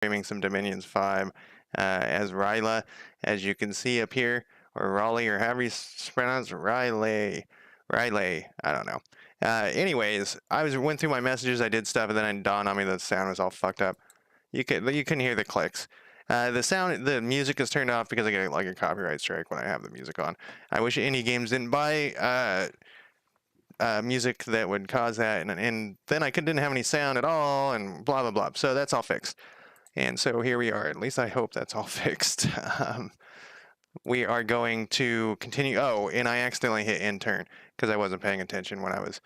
streaming some Dominions 5 as Ryla, as you can see up here, or Raleigh, or however you pronounce Riley. Riley, I don't know. Anyways, went through my messages, I did stuff, and then it dawned on me that the sound was all fucked up. You couldn't hear the clicks. The music is turned off because I get like a copyright strike when I have the music on. I wish indie games didn't buy music that would cause that, and then I didn't have any sound at all, and blah blah blah. So that's all fixed, and so here we are. At least I hope that's all fixed. We are going to continue. Oh, and I accidentally hit end turn because I wasn't paying attention when I was.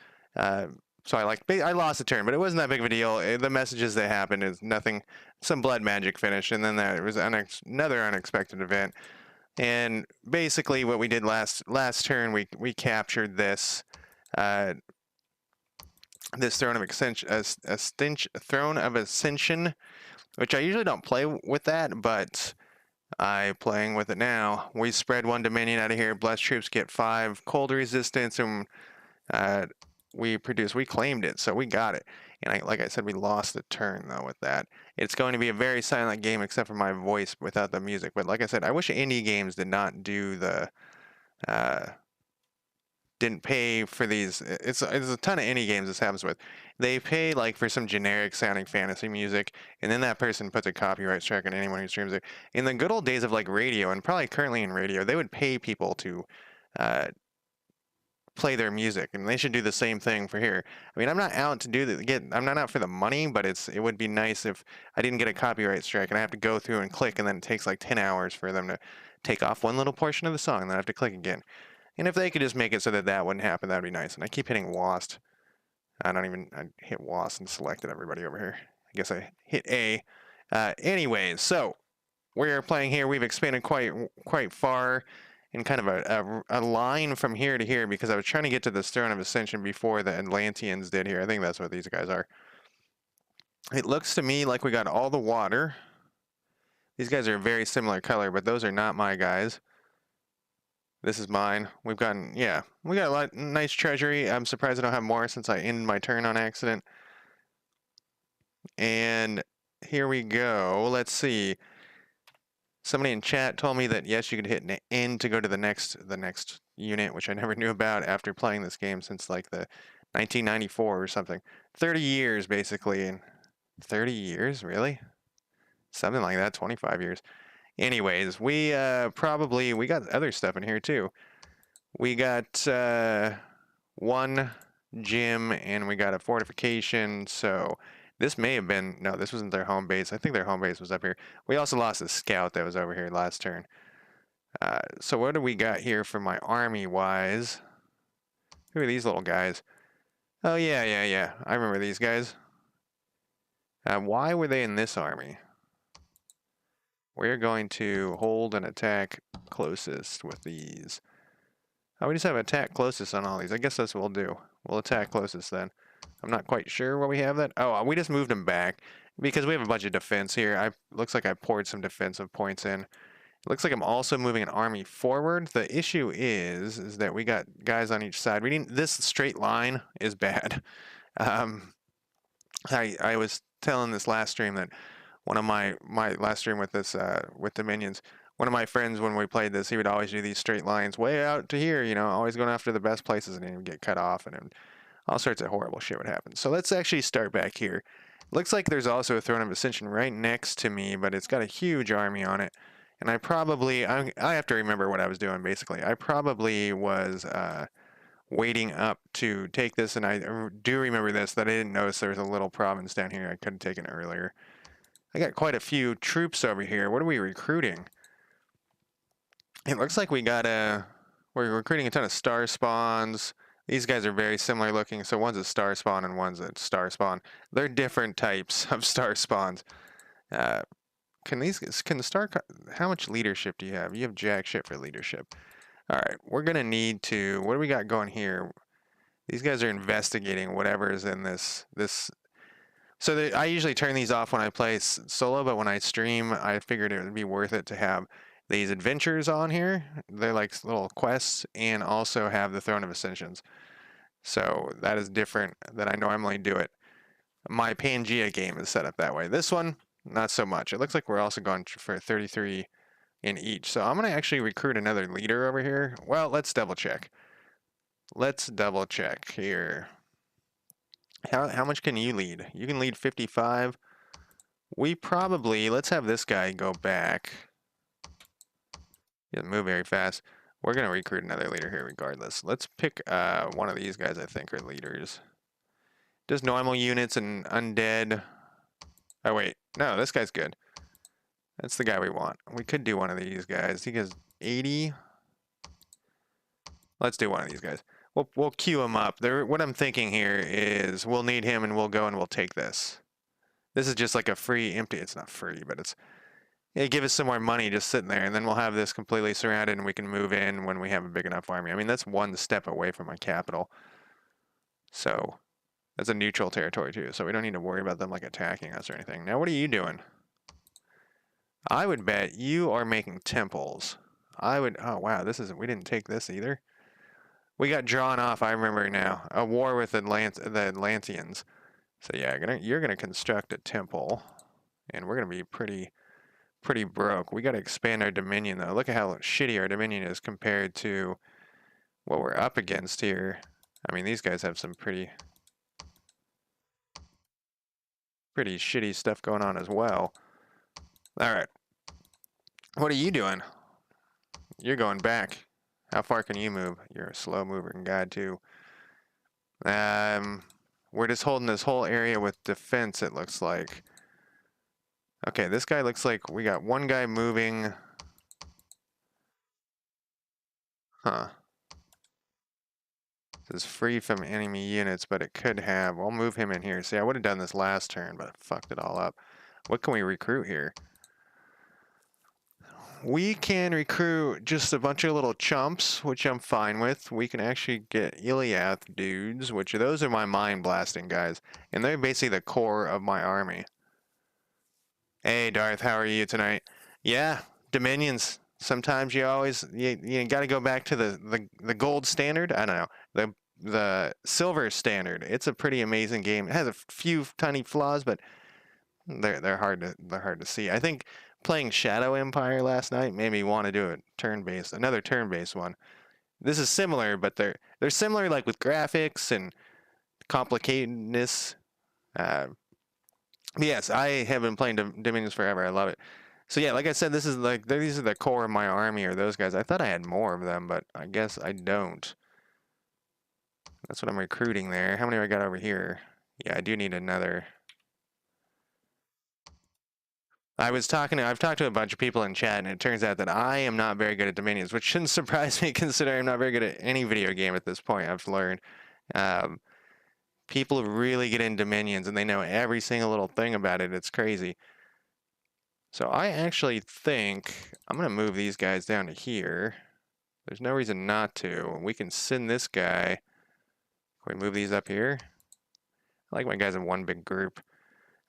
So I lost a turn, but it wasn't that big of a deal. The messages that happened is nothing. Some blood magic finish, and then there was another unexpected event. And basically, what we did last turn, we captured this. This Throne of Ascension, which I usually don't play with that, but I'm playing with it now. We spread 1 Dominion out of here. Blessed troops get 5 cold resistance, and we claimed it, so we got it. And like I said, we lost the turn though with that. It's going to be a very silent game except for my voice without the music. But like I said, I wish indie games did not do the didn't pay for these. It's a ton of indie games this happens with. They pay like for some generic sounding fantasy music, and then that person puts a copyright strike on anyone who streams it. In the good old days of like radio, and probably currently in radio, they would pay people to play their music, and they should do the same thing for here. I mean, I'm not out to I'm not out for the money, but it would be nice if I didn't get a copyright strike and I have to go through and click, and then it takes like 10 hours for them to take off one little portion of the song, and then I have to click again. And if they could just make it so that wouldn't happen, that'd be nice. And I keep hitting WASD. I hit WASD and selected everybody over here. I guess I hit A. Anyways, so we're playing here. We've expanded quite far in kind of a line from here to here because I was trying to get to the Throne of Ascension before the Atlanteans did here. I think that's what these guys are. It looks to me like we got all the water. These guys are a very similar color, but those are not my guys. This is mine. We got a lot nice treasury. I'm surprised I don't have more since I ended my turn on accident. And here we go. Let's see. Somebody in chat told me that yes, you could hit an N to go to the next unit, which I never knew about after playing this game since like the 1994 or something. 30 years basically. And 30 years, really? Something like that. 25 years. Anyways, we got other stuff in here too. We got 1 gym, and we got a fortification. So this may have been, no, this wasn't their home base. I think their home base was up here. We also lost a scout that was over here last turn. So what do we got here for my army wise? Who are these little guys? Oh yeah. I remember these guys. Why were they in this army? We're going to hold and attack closest with these. Oh, we just have attack closest on all these. I guess that's what we'll do. We'll attack closest then. I'm not quite sure what we have that. Oh, we just moved them back because we have a bunch of defense here. Looks like I poured some defensive points in. It looks like I'm also moving an army forward. The issue is that we got guys on each side. This straight line is bad. I was telling this last stream that one of my last stream with this with Dominions, one of my friends when we played this, he would always do these straight lines way out to here, always going after the best places, and he would get cut off, and all sorts of horrible shit would happen. So let's actually start back here. Looks like there's also a Throne of Ascension right next to me, but it's got a huge army on it. And I have to remember what I was doing basically. I probably was waiting up to take this, and I do remember this, that I didn't notice there was a little province down here I could have taken earlier. I got quite a few troops over here. What are we recruiting? It looks like we're recruiting a ton of star spawns. These guys are very similar looking. So one's a star spawn and one's a star spawn. They're different types of star spawns. How much leadership do you have? You have jack shit for leadership. All right, we're going to need to, what do we got going here? These guys are investigating whatever is in this. So I usually turn these off when I play solo, but when I stream, I figured it would be worth it to have these adventures on here. They're like little quests, and also have the Throne of Ascensions. So that is different than I normally do it. My Pangea game is set up that way. This one, not so much. It looks like we're also going for 33 in each. So I'm going to actually recruit another leader over here. Well, let's double check. Let's double check here. How much can you lead? You can lead 55. We probably, let's have this guy go back. He doesn't move very fast. We're going to recruit another leader here regardless. Let's pick one of these guys I think are leaders. Does normal units and undead. Oh, wait. No, this guy's good. That's the guy we want. We could do one of these guys. He gets 80. Let's do one of these guys. We'll queue him up. What I'm thinking here is we'll need him and we'll go and we'll take this. This is just like a free empty. It's not free, but it give us some more money just sitting there, and then we'll have this completely surrounded and we can move in when we have a big enough army. I mean, that's one step away from my capital. So that's a neutral territory too, so we don't need to worry about them like attacking us or anything. Now, what are you doing? I would bet you are making temples. Oh wow, we didn't take this either. We got drawn off, I remember now. A war with the Atlanteans. So yeah, you're gonna construct a temple, and we're gonna be pretty broke. We gotta expand our dominion though. Look at how shitty our dominion is compared to what we're up against here. I mean, these guys have some pretty shitty stuff going on as well. Alright. What are you doing? You're going back. How far can you move? You're a slow mover and guide too. We're just holding this whole area with defense, it looks like. Okay, this guy looks like we got one guy moving. Huh. This is free from enemy units, but it could have. I'll move him in here. See, I would have done this last turn, but I fucked it all up. What can we recruit here? We can recruit just a bunch of little chumps, which I'm fine with. We can actually get Iliath dudes, which those are my mind blasting guys. And they're basically the core of my army. Hey Darth, how are you tonight? Yeah, Dominions. Sometimes you gotta go back to the gold standard. I don't know. The silver standard. It's a pretty amazing game. It has a few tiny flaws, but they're hard to see. I think playing Shadow Empire last night made me want to do another turn-based one. This is similar, but they're similar like with graphics and complicatedness. Yes, I have been playing Dominions forever. I love it. So yeah, like I said, these are the core of my army, or those guys. I thought I had more of them, but I guess I don't. That's what I'm recruiting there. How many do I got over here? Yeah, I do need another. I've talked to a bunch of people in chat, and it turns out that I am not very good at Dominions, which shouldn't surprise me considering I'm not very good at any video game at this point, I've learned. People really get in Dominions, and they know every single little thing about it. It's crazy. So I actually think I'm going to move these guys down to here. There's no reason not to. We can send this guy. Can we move these up here? I like my guys in one big group.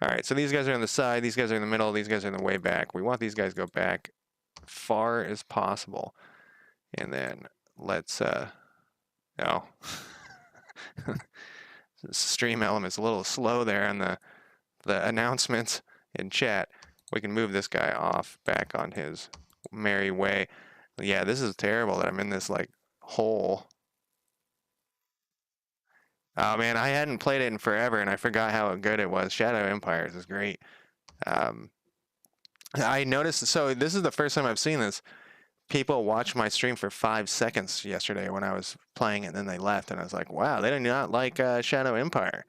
Alright, so these guys are on the side, these guys are in the middle, these guys are in the way back. We want these guys to go back far as possible. And then let's, oh. Stream element's a little slow there on the announcements in chat. We can move this guy off back on his merry way. Yeah, this is terrible that I'm in this, like, hole. Oh man, I hadn't played it in forever, and I forgot how good it was. Shadow Empires is great. I noticed, so this is the first time I've seen this. People watched my stream for 5 seconds yesterday when I was playing it, and then they left, and I was like, wow, they do not like Shadow Empire.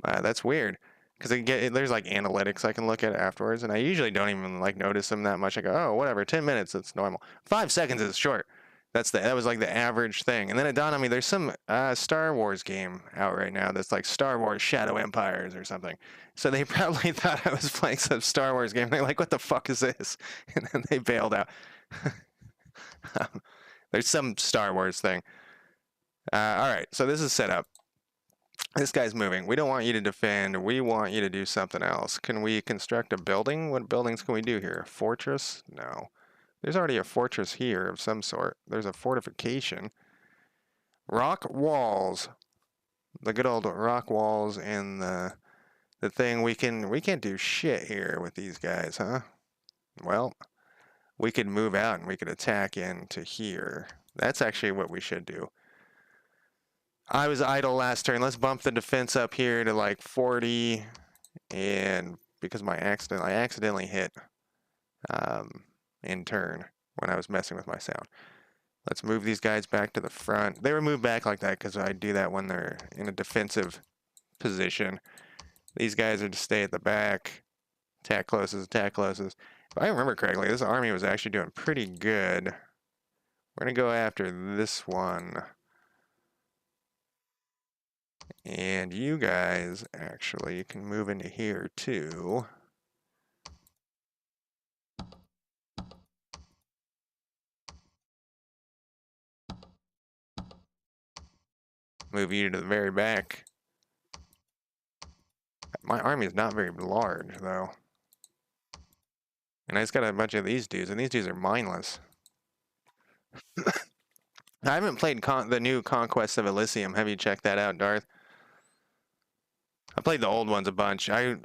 That's weird, because there's like analytics I can look at afterwards, and I usually don't even like notice them that much. I go, oh, whatever, 10 minutes, it's normal. 5 seconds is short. That was like the average thing. And then it dawned on me, there's some Star Wars game out right now that's like Star Wars Shadow Empires or something. So they probably thought I was playing some Star Wars game. They're like, what the fuck is this? And then they bailed out. There's some Star Wars thing. All right, so this is set up. This guy's moving. We don't want you to defend. We want you to do something else. Can we construct a building? What buildings can we do here? A fortress? No. There's already a fortress here of some sort. There's a fortification. Rock walls. The good old rock walls and the the thing, we can't do shit here with these guys, huh? Well, we could move out and we could attack into here. That's actually what we should do. I was idle last turn. Let's bump the defense up here to like 40, and because I accidentally hit in turn when I was messing with my sound. Let's move these guys back to the front. They were moved back like that because I do that when they're in a defensive position. These guys are to stay at the back. Attack closes, attack closes. If I remember correctly, this army was actually doing pretty good. We're going to go after this one. And you guys actually can move into here too. Move you to the very back. My army is not very large, though. And I just got a bunch of these dudes, and these dudes are mindless. I haven't played the new Conquest of Elysium. Have you checked that out, Darth? I played the old ones a bunch. I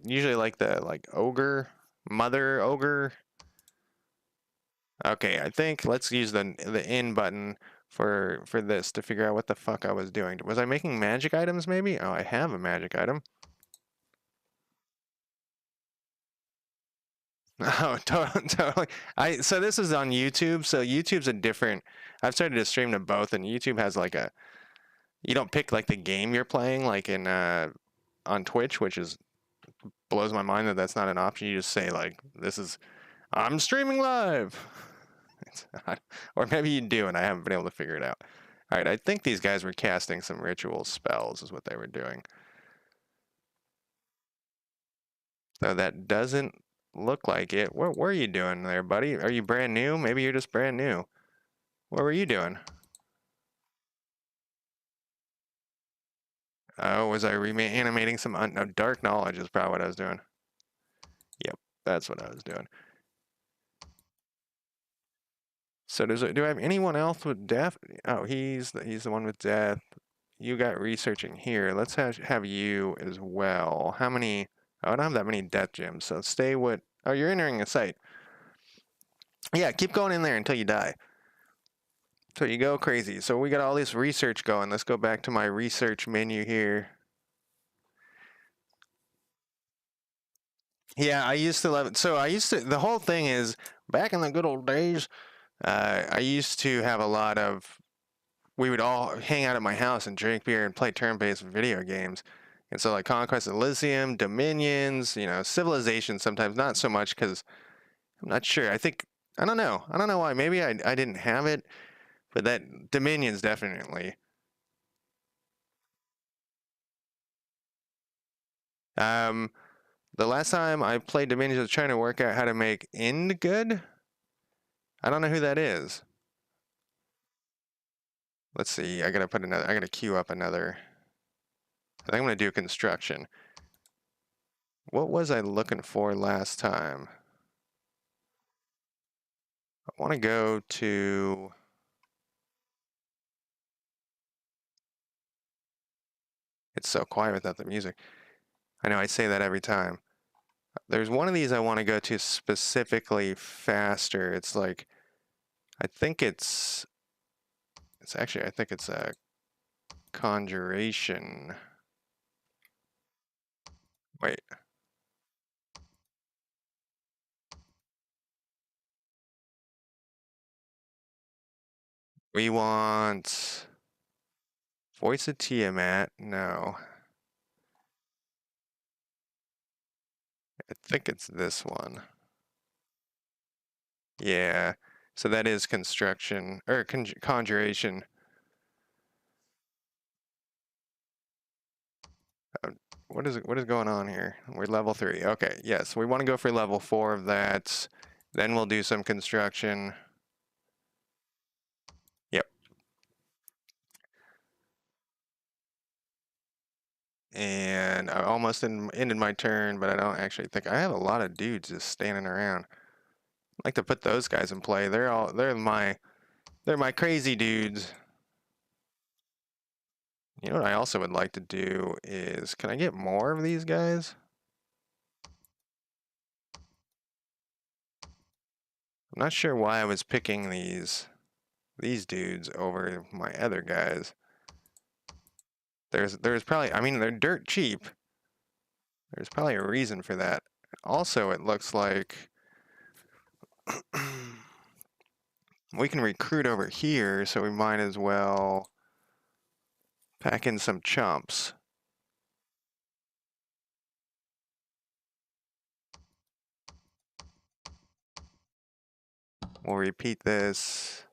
usually like the ogre, mother ogre. Okay, I think let's use the in button for this to figure out what the fuck I was doing. Was I making magic items maybe? Oh, I have a magic item. Oh, totally. So this is on YouTube. So YouTube's a different. I've started to stream to both, and YouTube has like a. You don't pick like the game you're playing, like in on Twitch, which is blows my mind that that's not an option. You just say like, "This is I'm streaming live," or maybe you do, and I haven't been able to figure it out. All right, I think these guys were casting some ritual spells, is what they were doing. So that doesn't look like it. What were you doing there, buddy? Are you brand new? Maybe you're just brand new. What were you doing? Oh, was I reanimating some no, dark knowledge is probably what I was doing. Yep, that's what I was doing. So do I have anyone else with death? Oh, he's the one with death. You got researching here. Let's have you as well. How many? Oh, I don't have that many death gems. So stay with. Oh, you're entering a site. Yeah, keep going in there until you die. So you go crazy. So we got all this research going. Let's go back to my research menu here. Yeah, I used to love it. So the whole thing is, back in the good old days, I used to have a lot of, we would all hang out at my house and drink beer and play turn-based video games. And so like Conquest of Elysium, Dominions, Civilization sometimes, not so much because I'm not sure. I don't know. I don't know why. Maybe I didn't have it, but that Dominions definitely. The last time I played Dominions, I was trying to work out how to make End good. I don't know who that is. Let's see. I gotta queue up another. I think I'm gonna do construction. What was I looking for last time? I want to go to. It's so quiet without the music. I know I say that every time. There's one of these I want to go to specifically faster. It's like, I think it's actually, I think it's a conjuration. Wait. We want Voice of Tiamat. No. I think it's this one. Yeah. So that is construction or conjuration. What is it? What is going on here? We're level 3. Okay, yes, we want to go for level 4 of that. Then we'll do some construction. Yep. And I almost ended my turn, but I don't actually think I have a lot of dudes just standing around. I like to put those guys in play. They're my crazy dudes. You know what I also would like to do is, can I get more of these guys? I'm not sure why I was picking these dudes over my other guys. There's probably, I mean, they're dirt cheap. There's probably a reason for that. Also, it looks like we can recruit over here, so we might as well pack in some chumps. We'll repeat this.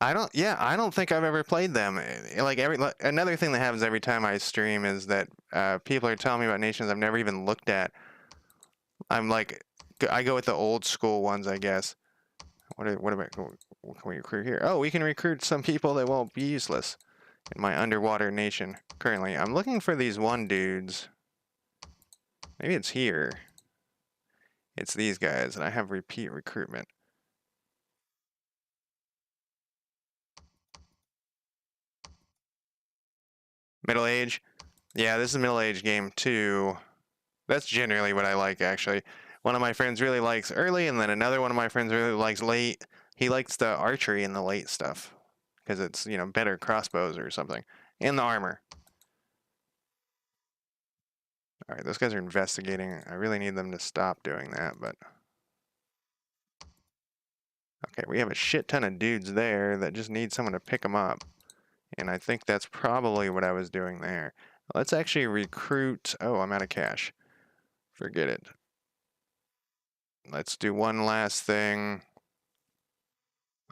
I don't think I've ever played them. Like another thing that happens every time I stream is that people are telling me about nations I've never even looked at. I'm like, I go with the old school ones, I guess. What about, what can we recruit here? Oh, we can recruit some people that won't be useless in my underwater nation currently. I'm looking for these one dudes. Maybe it's here. It's these guys, and I have repeat recruitment. Middle age? Yeah, this is a middle age game too. That's generally what I like, actually. One of my friends really likes early, and then another one of my friends really likes late. He likes the archery and the late stuff because it's, you know, better crossbows or something, and the armor. All right, those guys are investigating. I really need them to stop doing that, but okay, we have a shit ton of dudes there that just need someone to pick them up, and I think that's probably what I was doing there. Let's actually recruit. Oh, I'm out of cash. Forget it. Let's do one last thing.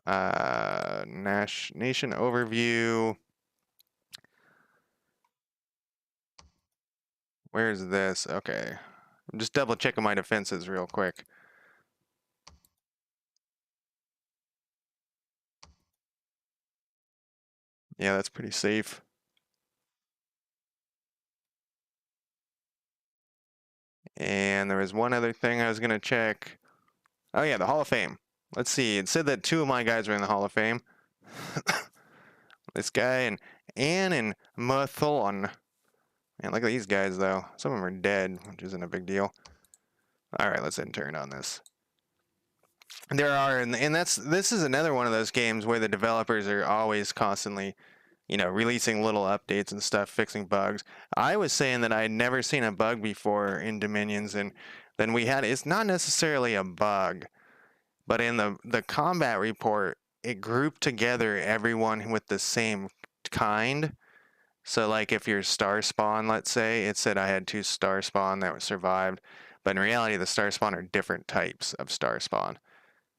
Nation overview. Where's this? Okay. I'm just double checking my defenses real quick. Yeah, that's pretty safe. And there was one other thing I was going to check. Oh, yeah, the Hall of Fame. Let's see. It said that 2 of my guys were in the Hall of Fame. This guy and Anne and Mathon. Man, look at these guys, though. Some of them are dead, which isn't a big deal. All right, let's turn on this. There are, and this is another one of those games where the developers are always constantly, you know, releasing little updates and stuff, fixing bugs. I was saying that I had never seen a bug before in Dominions, and then we had, it's not necessarily a bug, but in the combat report, it grouped together everyone with the same kind. So like if you're star spawn, let's say, it said I had 2 star spawn that survived, but in reality the star spawn are different types of star spawn.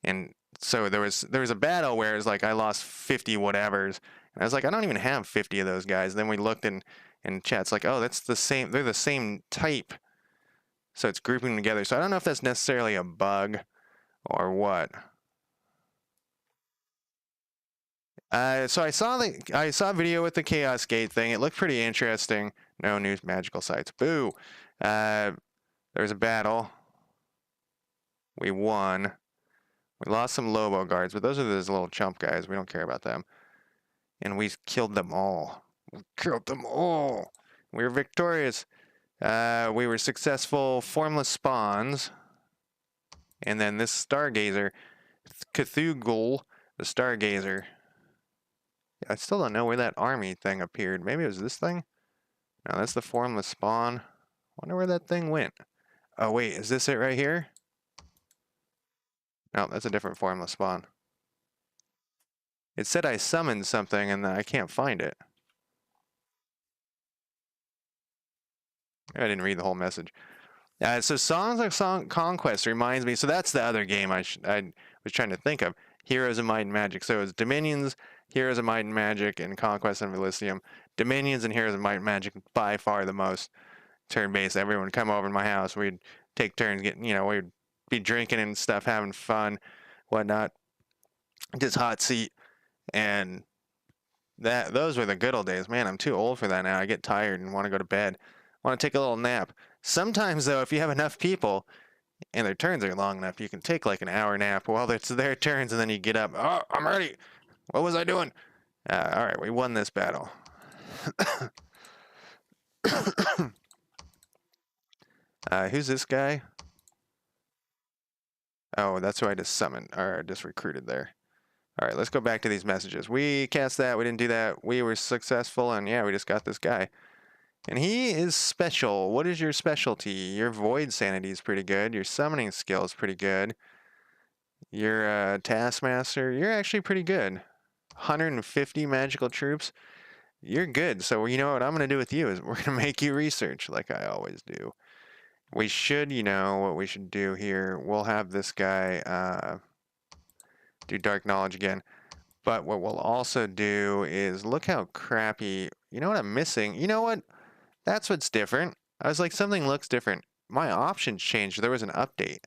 And so there was a battle where it's like I lost 50 whatevers, and I was like, I don't even have 50 of those guys. Then we looked in chat's like, oh, that's the same. They're the same type, so it's grouping them together. So I don't know if that's necessarily a bug or what. So I saw a video with the Chaos Gate thing. It looked pretty interesting. No news magical sites. Boo. There was a battle. We won. We lost some Lobo guards, but those are those little chump guys. We don't care about them. And we killed them all. We killed them all. We were victorious. We were successful formless spawns. And then this Stargazer, Cthulhu, the Stargazer. I still don't know where that army thing appeared. Maybe it was this thing? No, that's the formless spawn. Wonder where that thing went. Oh, wait, is this it right here? No, that's a different formless spawn. It said I summoned something and I can't find it. I didn't read the whole message. So Songs of Conquest reminds me. So that's the other game I was trying to think of. Heroes of Might and Magic. So it's Dominions, Heroes of Might and Magic, and Conquest and Elysium. Dominions and Heroes of Might and Magic by far the most turn-based. Everyone would come over to my house. We'd take turns getting, you know, we'd be drinking and stuff, having fun, whatnot. Just hot seat, and those were the good old days. Man, I'm too old for that now. I get tired and want to go to bed. Want to take a little nap. Sometimes though, if you have enough people, And their turns are long enough. You can take like an hour nap while it's their turns, and then you get up. Oh, I'm ready. What was I doing? All right, we won this battle. Who's this guy? Oh, that's who I just summoned, or just recruited there. All right, let's go back to these messages. We cast that, we didn't do that, we were successful, and yeah, we just got this guy. And he is special. What is your specialty? Your void sanity is pretty good. Your summoning skill is pretty good. Your taskmaster, you're actually pretty good. 150 magical troops. You're good. So you know what I'm going to do with you is we're going to make you research like I always do. We should, you know, what we should do here. We'll have this guy do dark knowledge again. But what we'll also do is look how crappy, you know what I'm missing? You know what? That's what's different. I was like, something looks different. My options changed. There was an update.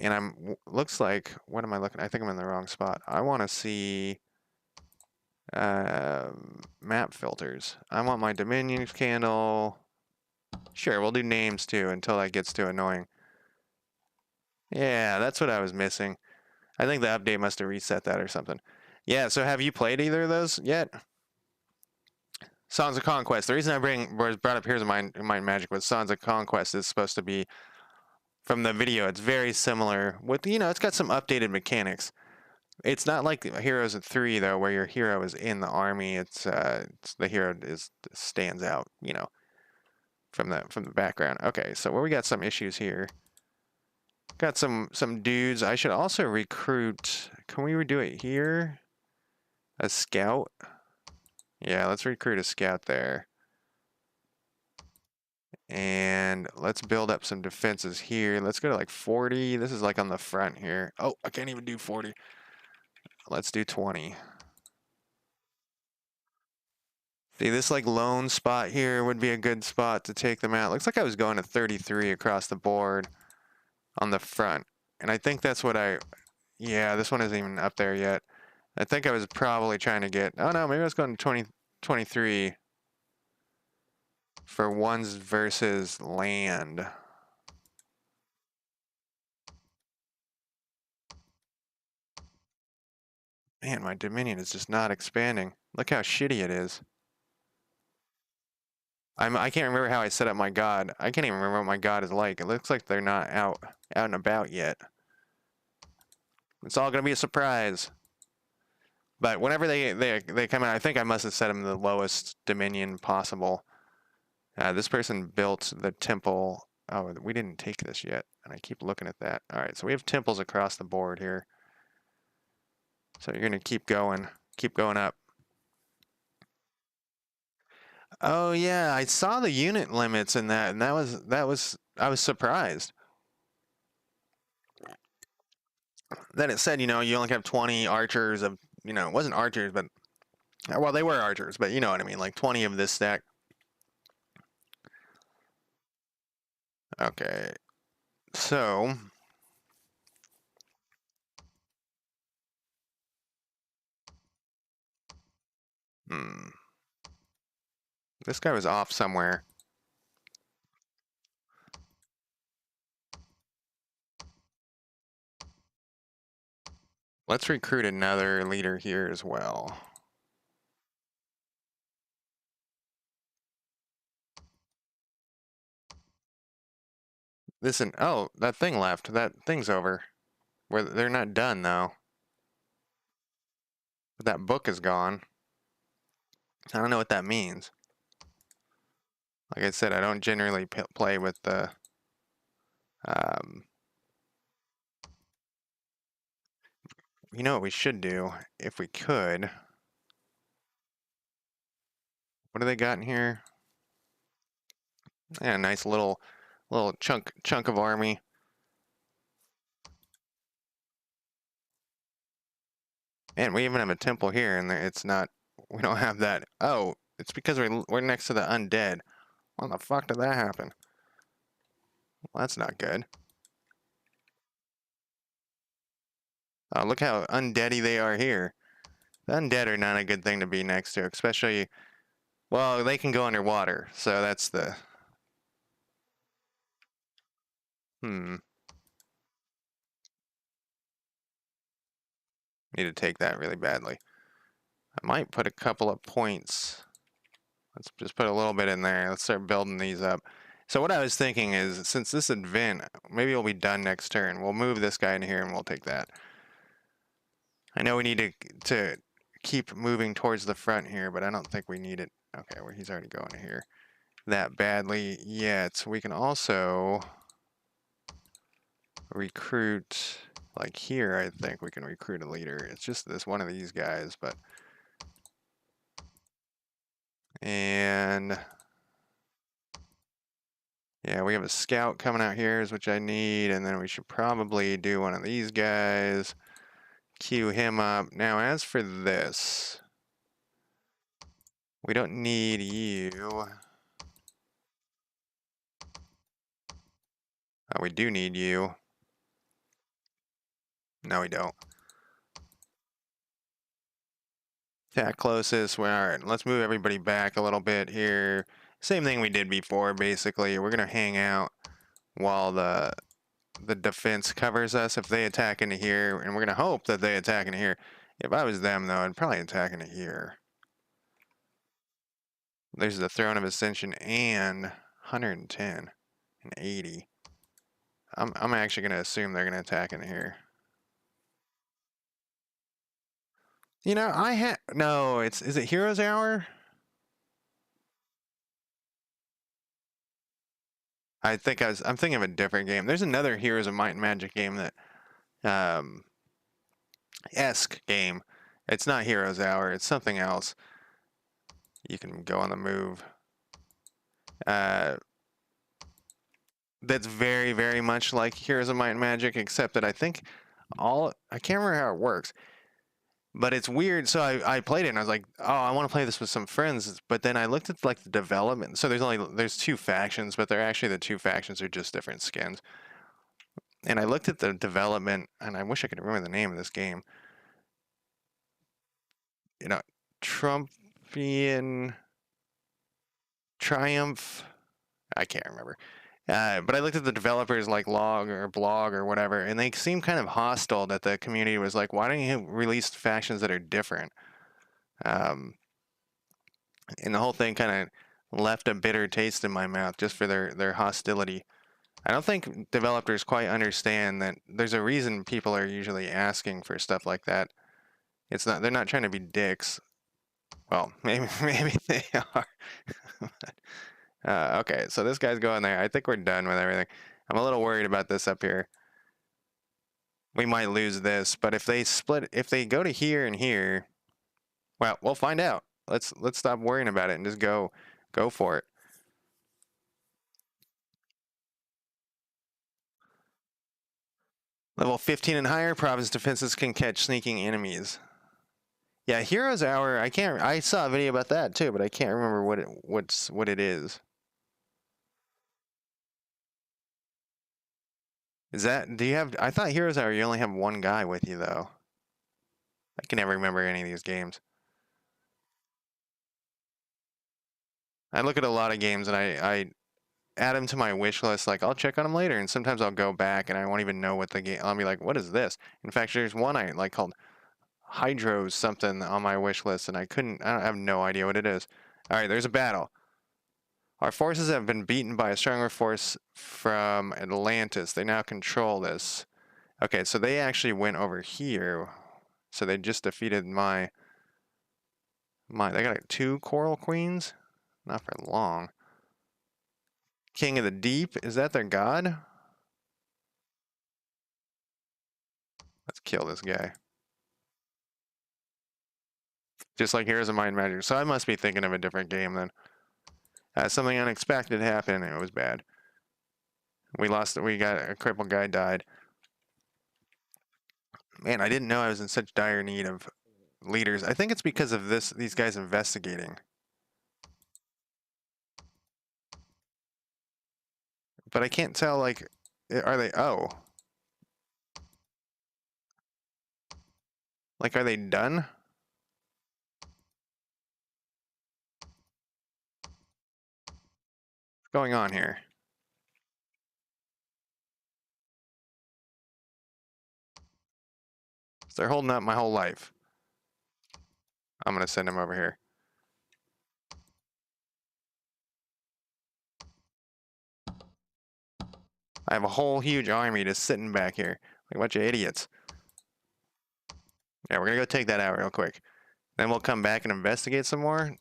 And looks like, what am I looking? I think I'm in the wrong spot. I want to see map filters. I want my Dominion candle. Sure, we'll do names too until that gets too annoying. Yeah, that's what I was missing. I think the update must have reset that or something. Yeah, so have you played either of those yet? Songs of Conquest. The reason I brought up Heroes of Might and Magic was Songs of Conquest is supposed to be, from the video, it's very similar with, you know, it's got some updated mechanics. It's not like Heroes of 3 though, where your hero is in the army. It's the hero stands out, you know, from the background. Okay, so we got some issues here. Got some dudes. I should also recruit. Can we redo it here? A scout? Yeah, let's recruit a scout there. And let's build up some defenses here. Let's go to like 40. This is like on the front here. Oh, I can't even do 40. Let's do 20. See, this like lone spot here would be a good spot to take them out. Looks like I was going to 33 across the board on the front. And I think that's what yeah, this one isn't even up there yet. I think I was probably trying to get, oh no, maybe I was going to 23 for ones versus land. Man, my Dominion is just not expanding. Look how shitty it is. I can't remember how I set up my god. I can't even remember what my god is like. It looks like they're not out and about yet. It's all gonna be a surprise. But whenever they come out, I think I must have set them the lowest Dominion possible. This person built the temple. Oh, we didn't take this yet, and I keep looking at that. All right, so we have temples across the board here. So you're gonna keep going up. Oh yeah, I saw the unit limits in that, and I was surprised that it said, you know, you only have 20 archers of, you know, it wasn't archers, but well, they were archers, but you know what I mean, like 20 of this stack. Okay, so this guy was off somewhere. Let's recruit another leader here as well. Listen, oh, that thing left. That thing's over. They're not done though. But that book is gone. I don't know what that means. Like I said, I don't generally play with the you know what we should do if we could. What do they got in here? Yeah, nice little chunk of army. And we even have a temple here, and it's not. We don't have that. Oh, it's because we're next to the undead. When the fuck did that happen? Well, that's not good. Oh, look how undeady they are here. The undead are not a good thing to be next to, especially. Well, they can go underwater, so that's the. Need to take that really badly. I might put a couple of points. Let's just put a little bit in there. Let's start building these up. So what I was thinking is, since this event, maybe it'll be done next turn. We'll move this guy in here and we'll take that. I know we need to keep moving towards the front here, but I don't think we need it. Okay, well, he's already going here that badly yet. We can also recruit, like here, I think we can recruit a leader. It's just this one of these guys, but... And... yeah, we have a scout coming out here, which I need, and then we should probably do one of these guys. Queue him up. Now, as for this, we don't need you. We do need you. No, we don't. Attack closest. Well, all right, let's move everybody back a little bit here. Same thing we did before, basically. We're going to hang out while the defense covers us if they attack into here, and we're going to hope that they attack into here. If I was them, though, I'd probably attack into here. There's the Throne of Ascension and 110 and 80. I'm actually going to assume they're going to attack in here. You know, no, is it Heroes Hour? I'm thinking of a different game. There's another Heroes of Might and Magic game that esque game. It's not Heroes Hour, it's something else. You can go on the move. That's very, very much like Heroes of Might and Magic, except that I think I can't remember how it works. But it's weird. So I played it and I was like, oh, I want to play this with some friends. But then I looked at like the development. So there's two factions, but they're actually the two factions are just different skins. And I looked at the development, and I wish I could remember the name of this game. You know, Trumpian Triumph. I can't remember. But I looked at the developers like log or blog or whatever, and they seemed kind of hostile that the community was like, why don't you release factions that are different? And the whole thing kind of left a bitter taste in my mouth just for their hostility. I don't think developers quite understand that there's a reason people are usually asking for stuff like that. They're not trying to be dicks. Well, maybe they are. Okay, so this guy's going there. I think we're done with everything. I'm a little worried about this up here. We might lose this, but if they go to here and here, well, we'll find out. Let's stop worrying about it and just go for it. Level 15 and higher, province defenses can catch sneaking enemies. Yeah, Heroes Hour. I saw a video about that too, but I can't remember what it is. Is that, do you have, I thought Heroes Hour you only have one guy with you though. I can never remember any of these games. I look at a lot of games and I add them to my wish list, like I'll check on them later, and sometimes I'll go back and I won't even know what the game, I'll be like, what is this? In fact, there's one I like called Hydro something on my wish list, and I have no idea what it is. Alright, there's a battle. Our forces have been beaten by a stronger force from Atlantis. They now control this. Okay, so they actually went over here. So they just defeated they got 2 Coral Queens? Not for long. King of the Deep, is that their god? Let's kill this guy. Just like Heroes of Might and Magic. So I must be thinking of a different game then. Something unexpected happened and it was bad. We got a crippled guy died. Man, I didn't know I was in such dire need of leaders. I think it's because of these guys investigating. But I can't tell, like, are they, oh. Like, are they done? What's going on here? They're holding up my whole life. I'm gonna send them over here. I have a whole huge army just sitting back here. Like a bunch of idiots. Yeah, we're gonna go take that out real quick. Then we'll come back and investigate some more.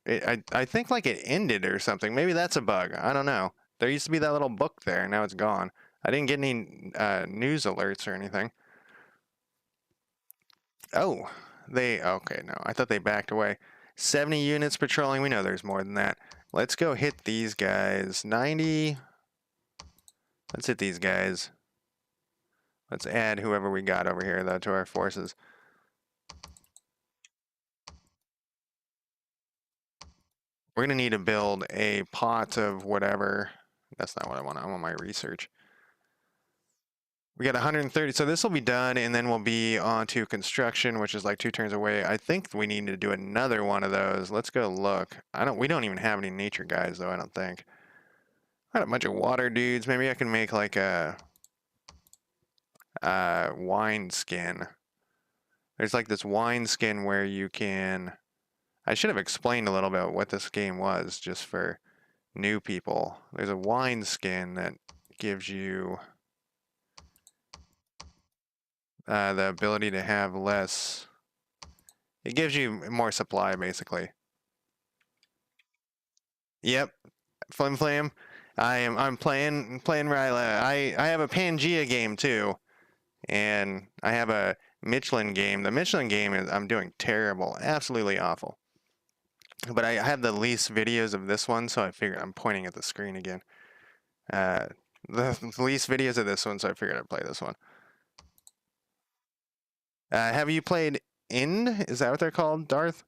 I think like it ended or something. Maybe that's a bug. I don't know. There used to be that little book there. Now it's gone. I didn't get any news alerts or anything. Oh, okay, no. I thought they backed away. 70 units patrolling. We know there's more than that. Let's go hit these guys. 90. Let's hit these guys. Let's add whoever we got over here, though, to our forces. We're going to need to build a pot of whatever. That's not what I want. I want my research. We got 130, so this will be done, and then we'll be on to construction, which is like 2 turns away. I think we need to do another one of those. Let's go look. We don't even have any nature guys, though, I don't think. I got a bunch of water dudes. Maybe I can make like a wine skin. There's like this wine skin where you can... I should have explained a little bit what this game was, just for new people. There's a wine skin that gives you the ability to have less... It gives you more supply, basically. Yep, Flim Flam. I'm playing Ryla. I have a Pangea game too, and I have a Michelin game. The Michelin game is I'm doing terrible, absolutely awful. But I have the least videos of this one, so I figured I'm pointing at the screen again. The least videos of this one, so I figured I'd play this one. Have you played Ind? Is that what they're called, Darth?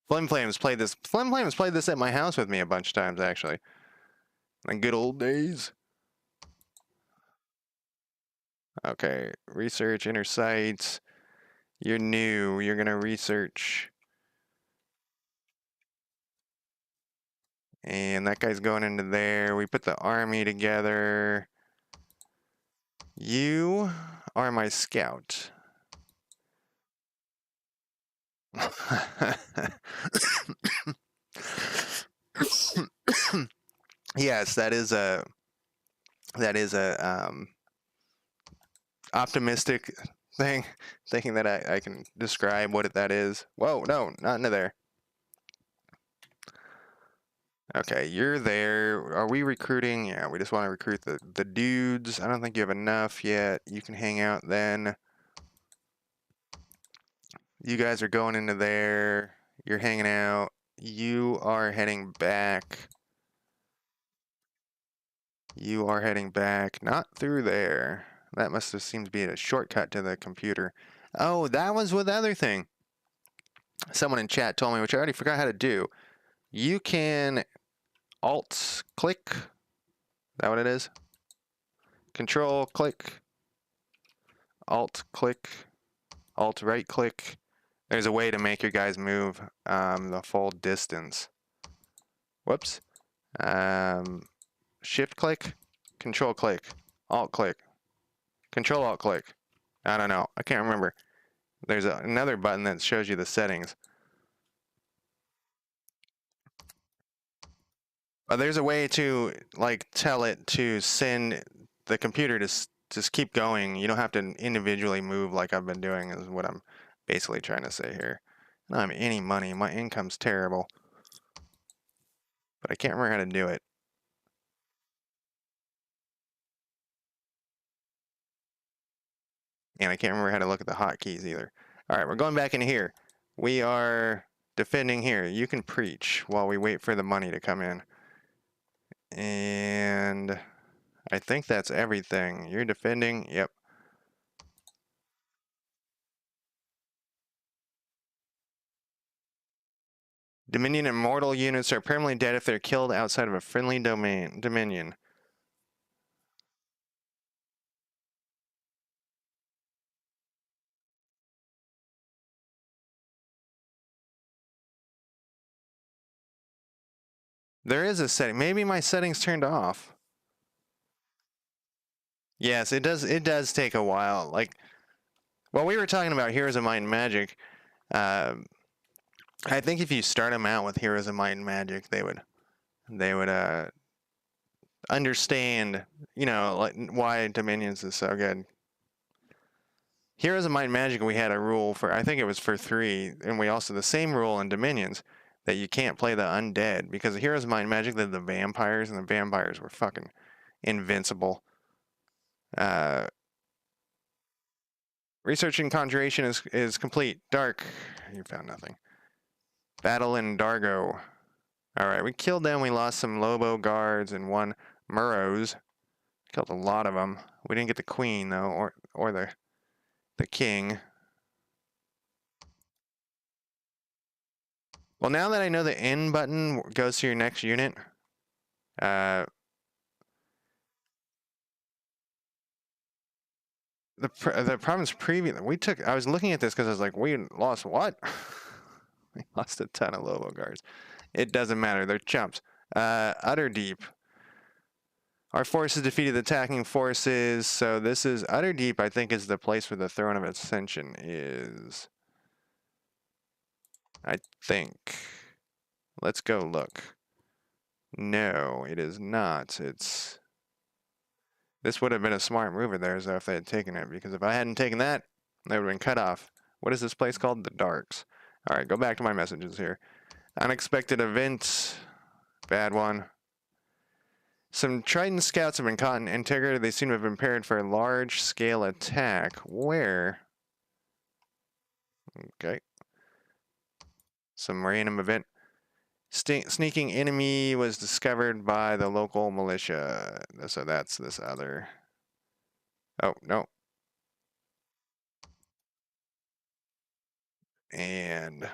Flim Flam's played this. Flim Flam's played this at my house with me a bunch of times, actually. In good old days. Okay, research, inner sights. You're new. You're gonna research. And that guy's going into there. We put the army together. You are my scout. Yes, that is a optimistic thing, thinking that I can describe what that is. Whoa, no, not into there. Okay, you're there. Are we recruiting? Yeah, we just want to recruit the dudes. I don't think you have enough yet. You can hang out then. You guys are going into there. You're hanging out. You are heading back. You are heading back. Not through there. That must have seemed to be a shortcut to the computer. Oh, that was with the other thing. Someone in chat told me, which I already forgot how to do. You can Alt click. Is that what it is? Control click. Alt click. Alt right click. There's a way to make your guys move the full distance. Whoops. Shift click. Control click. Alt click. Control alt click. I don't know. I can't remember. There's another button that shows you the settings. There's a way to like tell it to send the computer to just keep going. You don't have to individually move like I've been doing, is what I'm basically trying to say here. I don't have any money. My income's terrible. But I can't remember how to do it. And I can't remember how to look at the hotkeys either. Alright, we're going back in here. We are defending here. You can preach while we wait for the money to come in. And I think that's everything. You're defending. Yep. Dominion and mortal units are permanently dead if they're killed outside of a friendly dominion. There is a setting. Maybe my settings turned off. Yes, it does. It does take a while. Like, while we were talking about Heroes of Might and Magic, uh, I think if you start them out with Heroes of Might and Magic, they would understand, like why Dominions is so good. Heroes of Might and Magic, we had a rule for, I think it was for 3, and we also the same rule in Dominions that you can't play the undead because Heroes of Might and Magic, they're the vampires, and the vampires were fucking invincible. Research and conjuration is complete. Dark, you found nothing. Battle in Dargo. All right, we killed them. We lost some Lobo guards and 1 Murrows. Killed a lot of them. We didn't get the queen though, or the king. Well, now that I know the N button goes to your next unit, the province previous I was looking at this because I was like, we lost what? We lost a ton of Lobo guards. It doesn't matter. They're chumps. Utter Deep. Our forces defeated the attacking forces. So this is Utter Deep, I think, is the place where the Throne of Ascension is. I think. Let's go look. No, it is not. This would have been a smart move of theirs, though, if they had taken it. Because if I hadn't taken that, they would have been cut off. What is this place called? The Darks. All right, go back to my messages here. Unexpected event. Bad one. Some Triton scouts have been caught in Integrity. They seem to have been prepared for a large-scale attack. Where? Okay. Some random event. Sneaking enemy was discovered by the local militia. So that's this other. Oh, no. And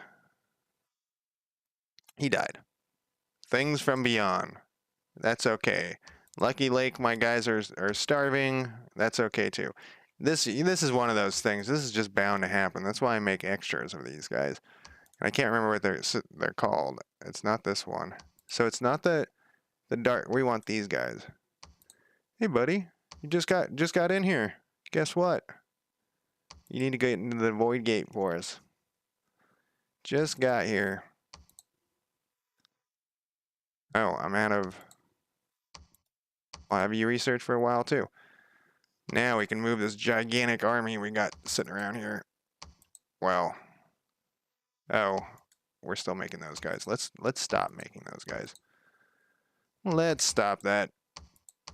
he died. Things from beyond. That's okay. Lucky Lake, my guys are starving. That's okay too. This is one of those things. This is just bound to happen. That's why I make extras of these guys. And I can't remember what they're called. It's not this one. So it's not the dark. We want these guys. Hey buddy, you just got in here. Guess what? You need to get into the void gate for us. Just got here. Oh, I'm out of. I'll have you research for a while too. Now we can move this gigantic army we got sitting around here. Well. Oh, we're still making those guys. Let's stop making those guys. Let's stop that.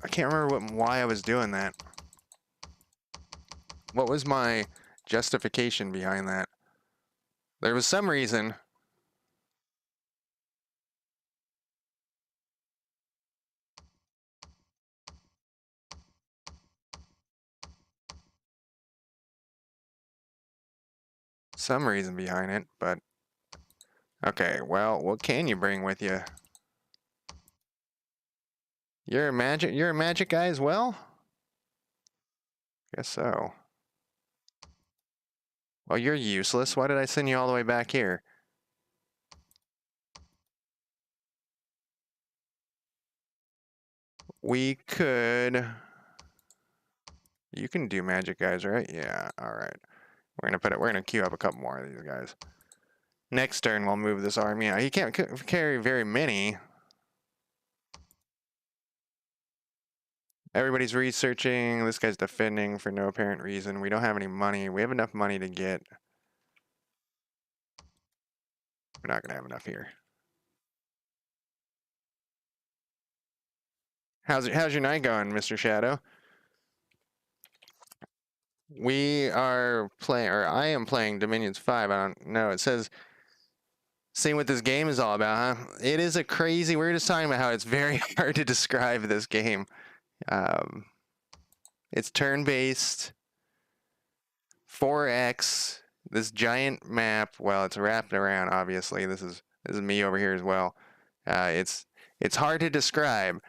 I can't remember why I was doing that. What was my justification behind that? There was some reason. Some reason behind it, but okay, well, what can you bring with you? You're a magic guy as well? Guess so. Well, you're useless. Why did I send you all the way back here? We could. You can do magic guys, right? Yeah, alright. We're gonna queue up a couple more of these guys. Next turn we'll move this army out. He can't carry very many. Everybody's researching. This guy's defending for no apparent reason. We don't have any money. We have enough money to get. We're not gonna have enough here. How's your night going, Mr. Shadow? We are playing, or I am playing Dominions 5. I don't know. It says, seeing what this game is all about, huh? It is a crazy, we were just talking about how it's very hard to describe this game. It's turn-based, 4X, this giant map. Well, it's wrapped around, obviously. This is me over here as well. It's hard to describe.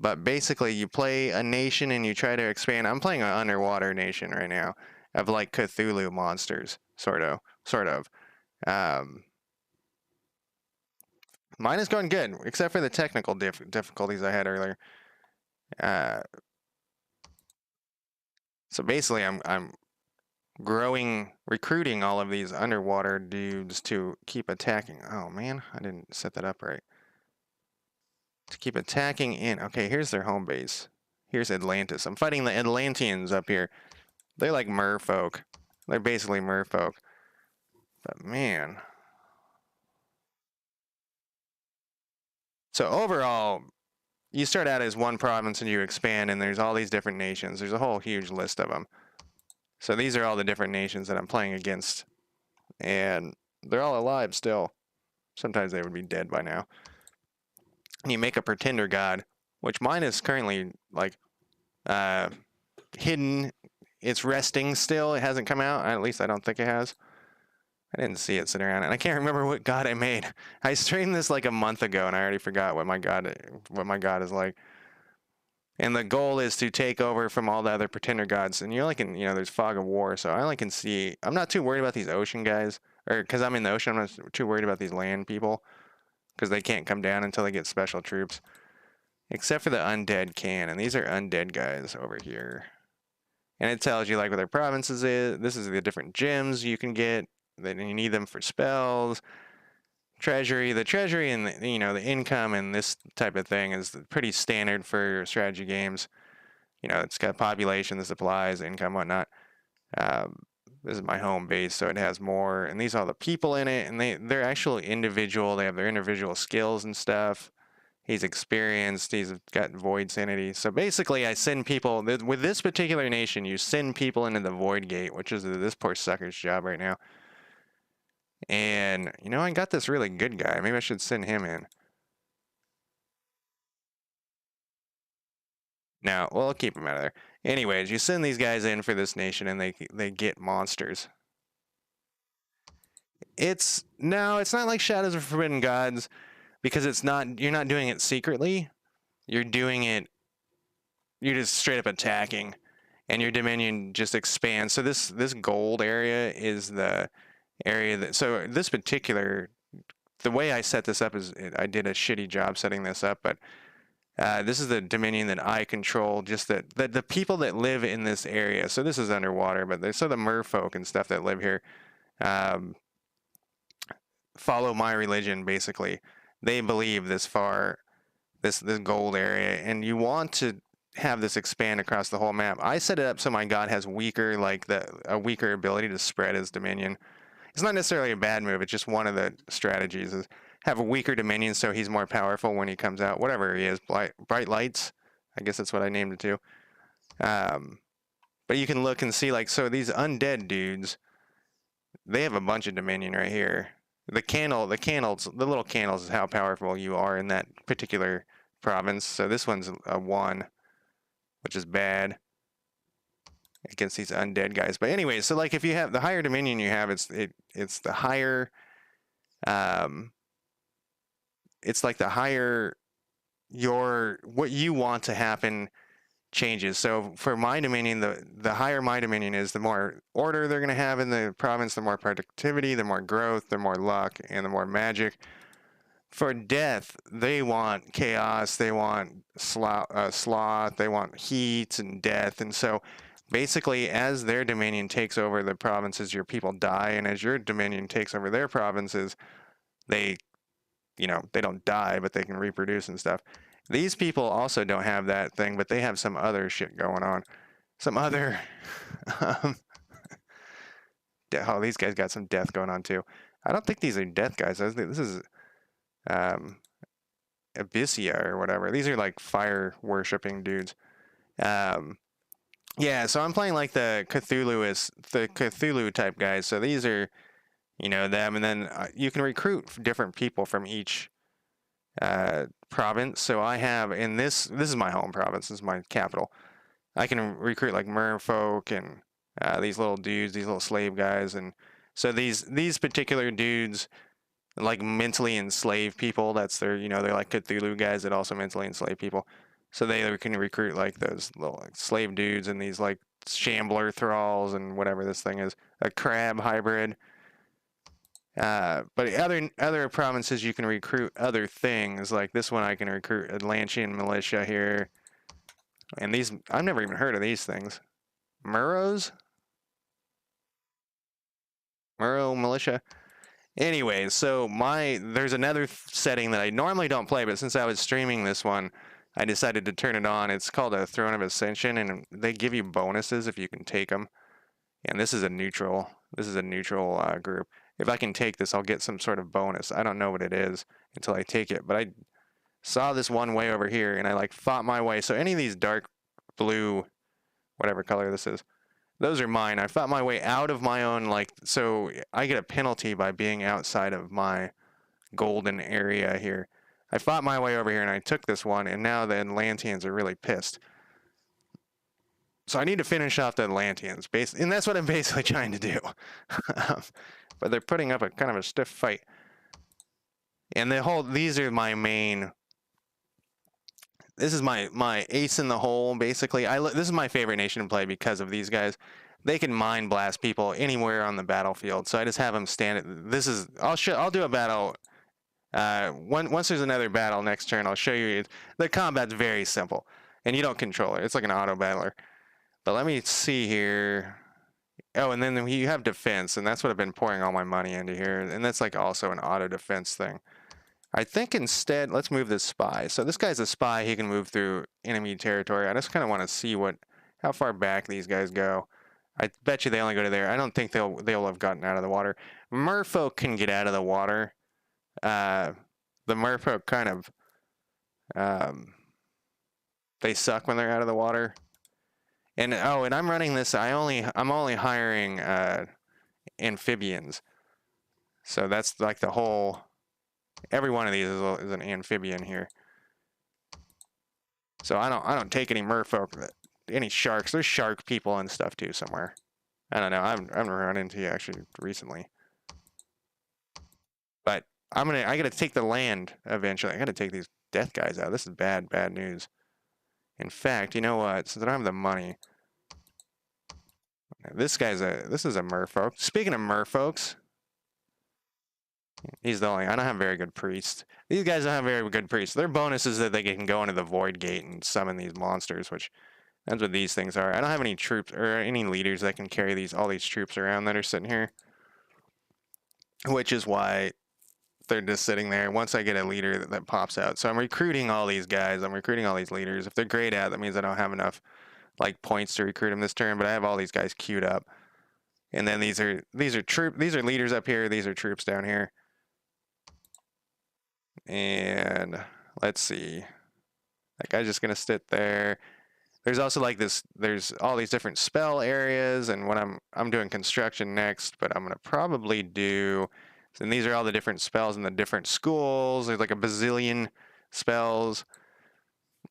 But basically, you play a nation and you try to expand. I'm playing an underwater nation right now of like Cthulhu monsters, sort of. Mine is going good, except for the technical difficulties I had earlier. So basically, I'm recruiting all of these underwater dudes to keep attacking. Oh man, I didn't set that up right. To keep attacking in. Okay, here's their home base. Here's Atlantis. I'm fighting the Atlanteans up here. They're like merfolk. They're basically merfolk. But man. So overall, you start out as one province and you expand, and there's all these different nations. There's a whole huge list of them. So these are all the different nations that I'm playing against. And they're all alive still. Sometimes they would be dead by now. And you make a pretender god, which mine is currently like hidden. It's resting still. It hasn't come out. At least I don't think it has. I didn't see it sitting around, and I can't remember what god I made. I streamed this like a month ago, and I already forgot what my god is like. And the goal is to take over from all the other pretender gods. And you only can, there's fog of war, so I only can see. I'm not too worried about these ocean guys, or because I'm in the ocean, I'm not too worried about these land people, because they can't come down until they get special troops. Except for the undead can, and these are undead guys over here. And it tells you like what their provinces is. This is the different gems you can get. Then you need them for spells. Treasury, the treasury, and the income and this type of thing is pretty standard for strategy games. It's got population, the supplies, income, whatnot. This is my home base, so it has more, and these are all the people in it, and they're actually individual. They have their individual skills and stuff. He's experienced. He's got void sanity. So basically, I send people with this particular nation. You send people into the void gate, which is this poor sucker's job right now. And I got this really good guy. Maybe I should send him in. Now, well, I'll keep him out of there. Anyways, you send these guys in for this nation, and they get monsters. It's not like Shadows of Forbidden Gods, because you're not doing it secretly. You're doing it. You're just straight up attacking, and your dominion just expands. So this gold area is the area that. So this particular, the way I set this up is I did a shitty job setting this up, but this is the dominion that I control. Just that the people that live in this area. So this is underwater, but the merfolk and stuff that live here follow my religion. Basically, they believe this gold area, and you want to have this expand across the whole map. I set it up so my god has a weaker ability to spread his dominion. It's not necessarily a bad move. It's just one of the strategies is have a weaker dominion so he's more powerful when he comes out. Whatever he is, bright lights. I guess that's what I named it to. But you can look and see so these undead dudes, they have a bunch of dominion right here. The little candles is how powerful you are in that particular province. So this one's a 1, which is bad against these undead guys. But anyway, so if you have the higher dominion you have, it's the higher it's like the higher what you want to happen changes. So for my dominion, the higher my dominion is, the more order they're going to have in the province, the more productivity, the more growth, the more luck, and the more magic. For death, they want chaos, they want sloth, they want heat and death. And so basically, as their dominion takes over the provinces, your people die, and as your dominion takes over their provinces, they don't die, but they can reproduce and stuff. These people also don't have that thing, but they have some other shit going on. Some other oh, these guys got some death going on too. I don't think these are death guys. This is Abyssia or whatever. These are like fire worshipping dudes. Yeah, so I'm playing like the Cthulhu type guys. So these are, them, and then you can recruit different people from each province. So I have this is my home province. This is my capital. I can recruit like merfolk and these little dudes, these little slave guys, and so these particular dudes like mentally enslave people. That's their, they're like Cthulhu guys that also mentally enslave people. So they can recruit like those little slave dudes and these like shambler thralls and whatever this thing is, a crab hybrid. But other provinces you can recruit other things. Like this one, I can recruit Atlantean militia here, and these I've never even heard of these things. Murrows? Murrow Militia? Anyways, so there's another setting that I normally don't play, but since I was streaming this one, I decided to turn it on. It's called a Throne of Ascension, and they give you bonuses if you can take them. And this is a neutral. This is a neutral group. If I can take this, I'll get some sort of bonus. I don't know what it is until I take it, but I saw this one way over here, and I like fought my way. So any of these dark blue, whatever color this is, those are mine. I fought my way out of my own, like, so I get a penalty by being outside of my golden area here. I fought my way over here and I took this one, and now the Atlanteans are really pissed. So I need to finish off the Atlanteans, and that's what I'm basically trying to do. But they're putting up a kind of a stiff fight. And these are my main, this is my ace in the hole, basically. This is my favorite nation to play because of these guys. They can mind blast people anywhere on the battlefield. So I just have them stand. I'll do a battle. Once there's another battle next turn, I'll show you. The combat's very simple, and you don't control it. It's like an auto battler. But let me see here. Oh, and then you have defense, and that's what I've been pouring all my money into here. And that's like also an auto defense thing. I think instead, let's move this spy. So this guy's a spy. He can move through enemy territory. I just kind of want to see how far back these guys go. I bet you they only go to there. I don't think they'll have gotten out of the water. Merfolk can get out of the water. The merfolk kind of they suck when they're out of the water. And and I'm running this. I'm only hiring amphibians. So that's like the whole. Every one of these is an amphibian here. So I don't take any merfolk, any sharks. There's shark people and stuff too somewhere. I don't know. I haven't run into you actually recently. But I gotta take the land eventually. I gotta take these death guys out. This is bad news. In fact, you know what? Since I don't have the money, this is a merfolk. Speaking of merfolks, he's the only. I don't have very good priests. These guys don't have very good priests. Their bonus is that they can go into the void gate and summon these monsters, which that's what these things are. I don't have any troops or any leaders that can carry all these troops around that are sitting here, which is why they're just sitting there. Once I get a leader that pops out, so I'm recruiting all these guys. I'm recruiting all these leaders. If they're great at, that means I don't have enough like points to recruit them this turn. But I have all these guys queued up, and then these are leaders up here. These are troops down here. And let's see, that guy's just gonna sit there. There's also like this. There's all these different spell areas, and when I'm doing construction next, but I'm gonna probably do. And these are all the different spells in the different schools. There's like a bazillion spells.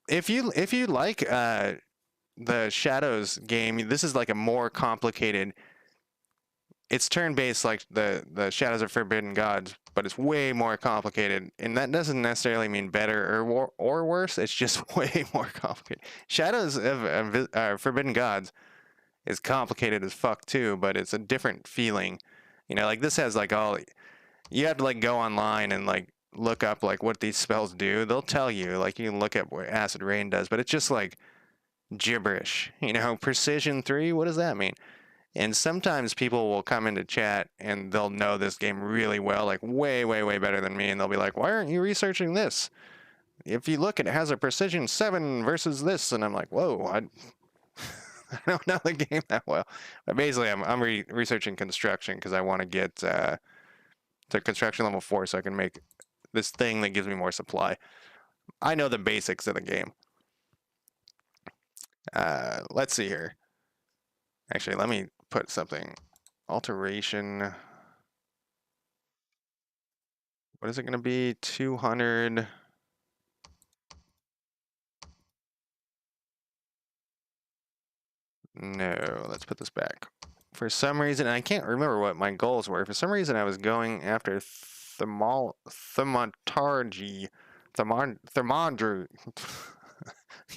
If you like the Shadows game, this is like a more complicated. It's turn-based like the Shadows of Forbidden Gods, but it's way more complicated. And that doesn't necessarily mean better or worse. It's just way more complicated. Shadows of Forbidden Gods is complicated as fuck too, but it's a different feeling. You know, like this has like all. You have to like go online and like look up like what these spells do. They'll tell you, like you can look at what Acid Rain does, but it's just like gibberish. You know, Precision 3, what does that mean? And sometimes people will come into chat and they'll know this game really well, like way better than me, and they'll be like, why aren't you researching this? If you look, it has a Precision 7 versus this, and I'm like, whoa, I don't know the game that well. But basically, I'm researching construction because I want to get to construction level 4 so I can make this thing that gives me more supply. I know the basics of the game. Let's see here. Actually, let me put something. Alteration. What is it going to be? 200. No, let's put this back. For some reason, I can't remember what my goals were. For some reason, I was going after thaumaturgy. Thermondry.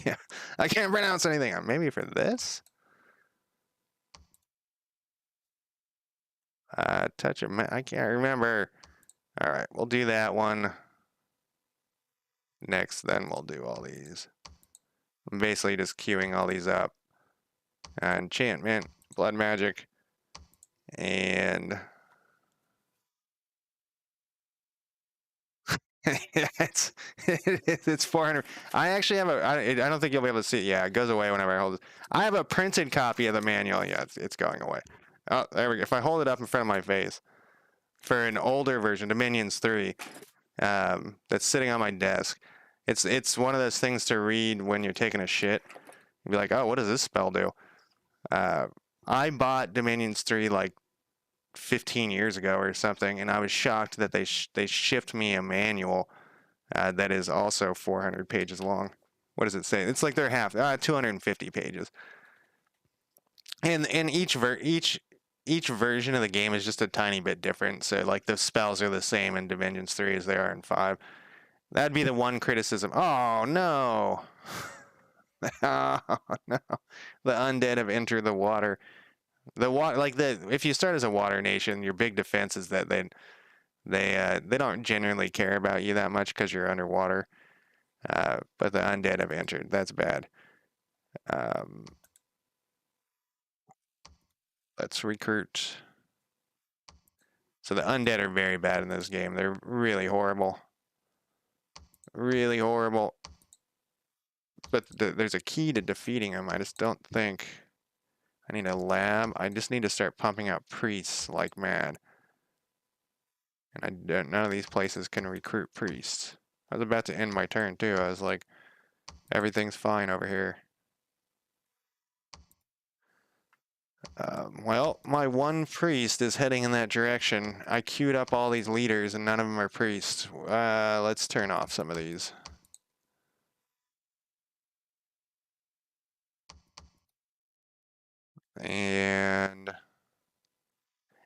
Yeah, I can't pronounce anything. Maybe for this? Touch it. I can't remember. All right, we'll do that one next. Then we'll do all these. I'm basically just queuing all these up. Enchantment, blood magic, and yeah, it's 400. I actually have a. I don't think you'll be able to see it. Yeah, it goes away whenever I hold it. I have a printed copy of the manual. Yeah, it's going away. Oh, there we go. If I hold it up in front of my face for an older version, Dominions 3, that's sitting on my desk. It's one of those things to read when you're taking a shit. You'd be like, oh, what does this spell do? Uh, I bought Dominions 3 like 15 years ago or something, and I was shocked that they shipped me a manual that is also 400 pages long. What does it say? It's like they're half 250 pages, and each version of the game is just a tiny bit different. So like the spells are the same in Dominions 3 as they are in 5. That'd be the one criticism. Oh no. Oh no. The undead have entered the water. The water, like if you start as a water nation, your big defense is that they don't generally care about you that much because you're underwater. But the undead have entered. That's bad. Um, let's recruit. So the undead are very bad in this game. They're really horrible. Really horrible. But there's a key to defeating them. I just don't think. I need a lab. I just need to start pumping out priests like mad. And none of these places can recruit priests. I was about to end my turn too. I was like, everything's fine over here. Well, my one priest is heading in that direction. I queued up all these leaders and none of them are priests. Let's turn off some of these. And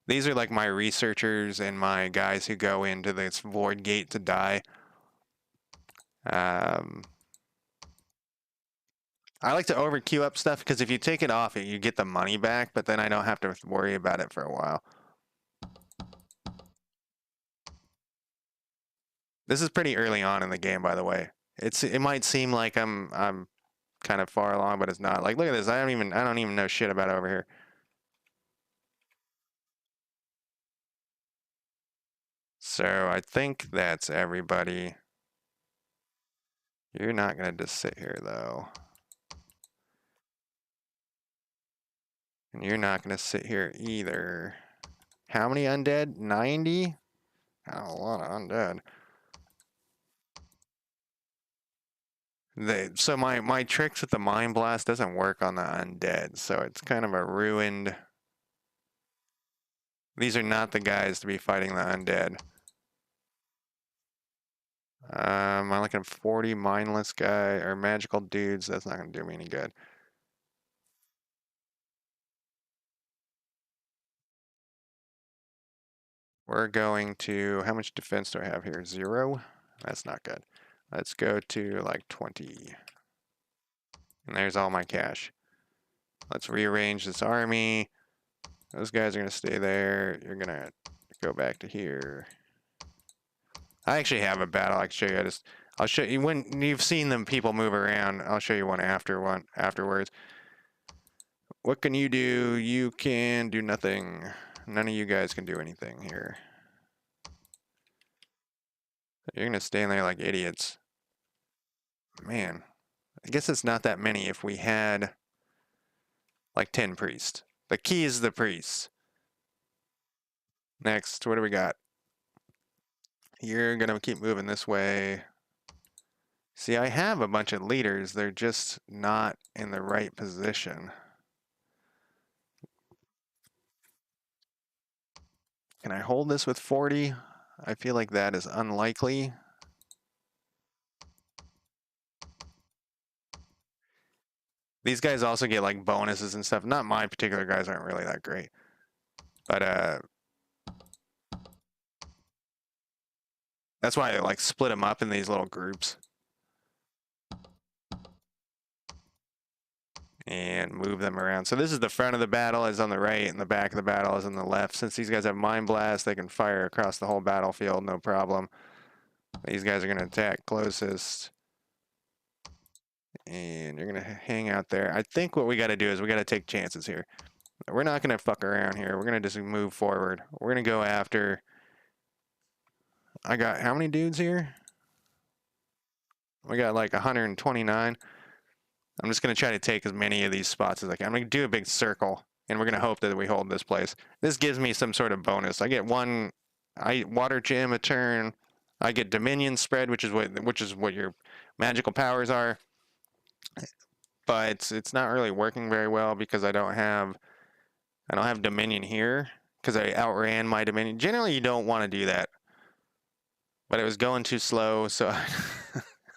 these are like my researchers and my guys who go into this void gate to die. I like to over queue up stuff because if you take it off, you get the money back, but then I don't have to worry about it for a while. This is pretty early on in the game, by the way. It might seem like I'm kind of far along, but it's not. Like, look at this. I don't even know shit about over here. So I think that's everybody. You're not gonna just sit here though. And you're not gonna sit here either. How many undead? 90? Oh, a lot of undead. So my tricks with the Mind Blast doesn't work on the undead, so it's kind of a ruined. These are not the guys to be fighting the undead. I'm looking at 40 mindless guy or magical dudes. That's not gonna do me any good. We're going to, how much defense do I have here? 0? That's not good. Let's go to like 20. And there's all my cash. Let's rearrange this army. Those guys are going to stay there. You're going to go back to here. I actually have a battle I can show you. I'll show you when you've seen them people move around. I'll show you one afterwards. What can you do? You can do nothing. None of you guys can do anything here. You're going to stand there like idiots. Man, I guess it's not that many if we had like 10 priests. The key is the priests. Next, what do we got? You're going to keep moving this way. See, I have a bunch of leaders. They're just not in the right position. Can I hold this with 40? I feel like that is unlikely. These guys also get like bonuses and stuff. Not my particular guys aren't really that great. But that's why I like split them up in these little groups. And move them around. So this is the front of the battle is on the right, and the back of the battle is on the left. Since these guys have Mind Blast, they can fire across the whole battlefield, no problem. These guys are going to attack closest. And you're going to hang out there. I think what we got to do is we got to take chances here. We're not going to fuck around here. We're going to just move forward. We're going to go after... I got how many dudes here? We got like 129. I'm just going to try to take as many of these spots as I can. I'm going to do a big circle, and we're going to hope that we hold this place. This gives me some sort of bonus. I get one water gem a turn. I get Dominion spread, which is what your magical powers are. But it's not really working very well because I don't have Dominion here because I outran my Dominion. Generally, you don't want to do that. But it was going too slow, so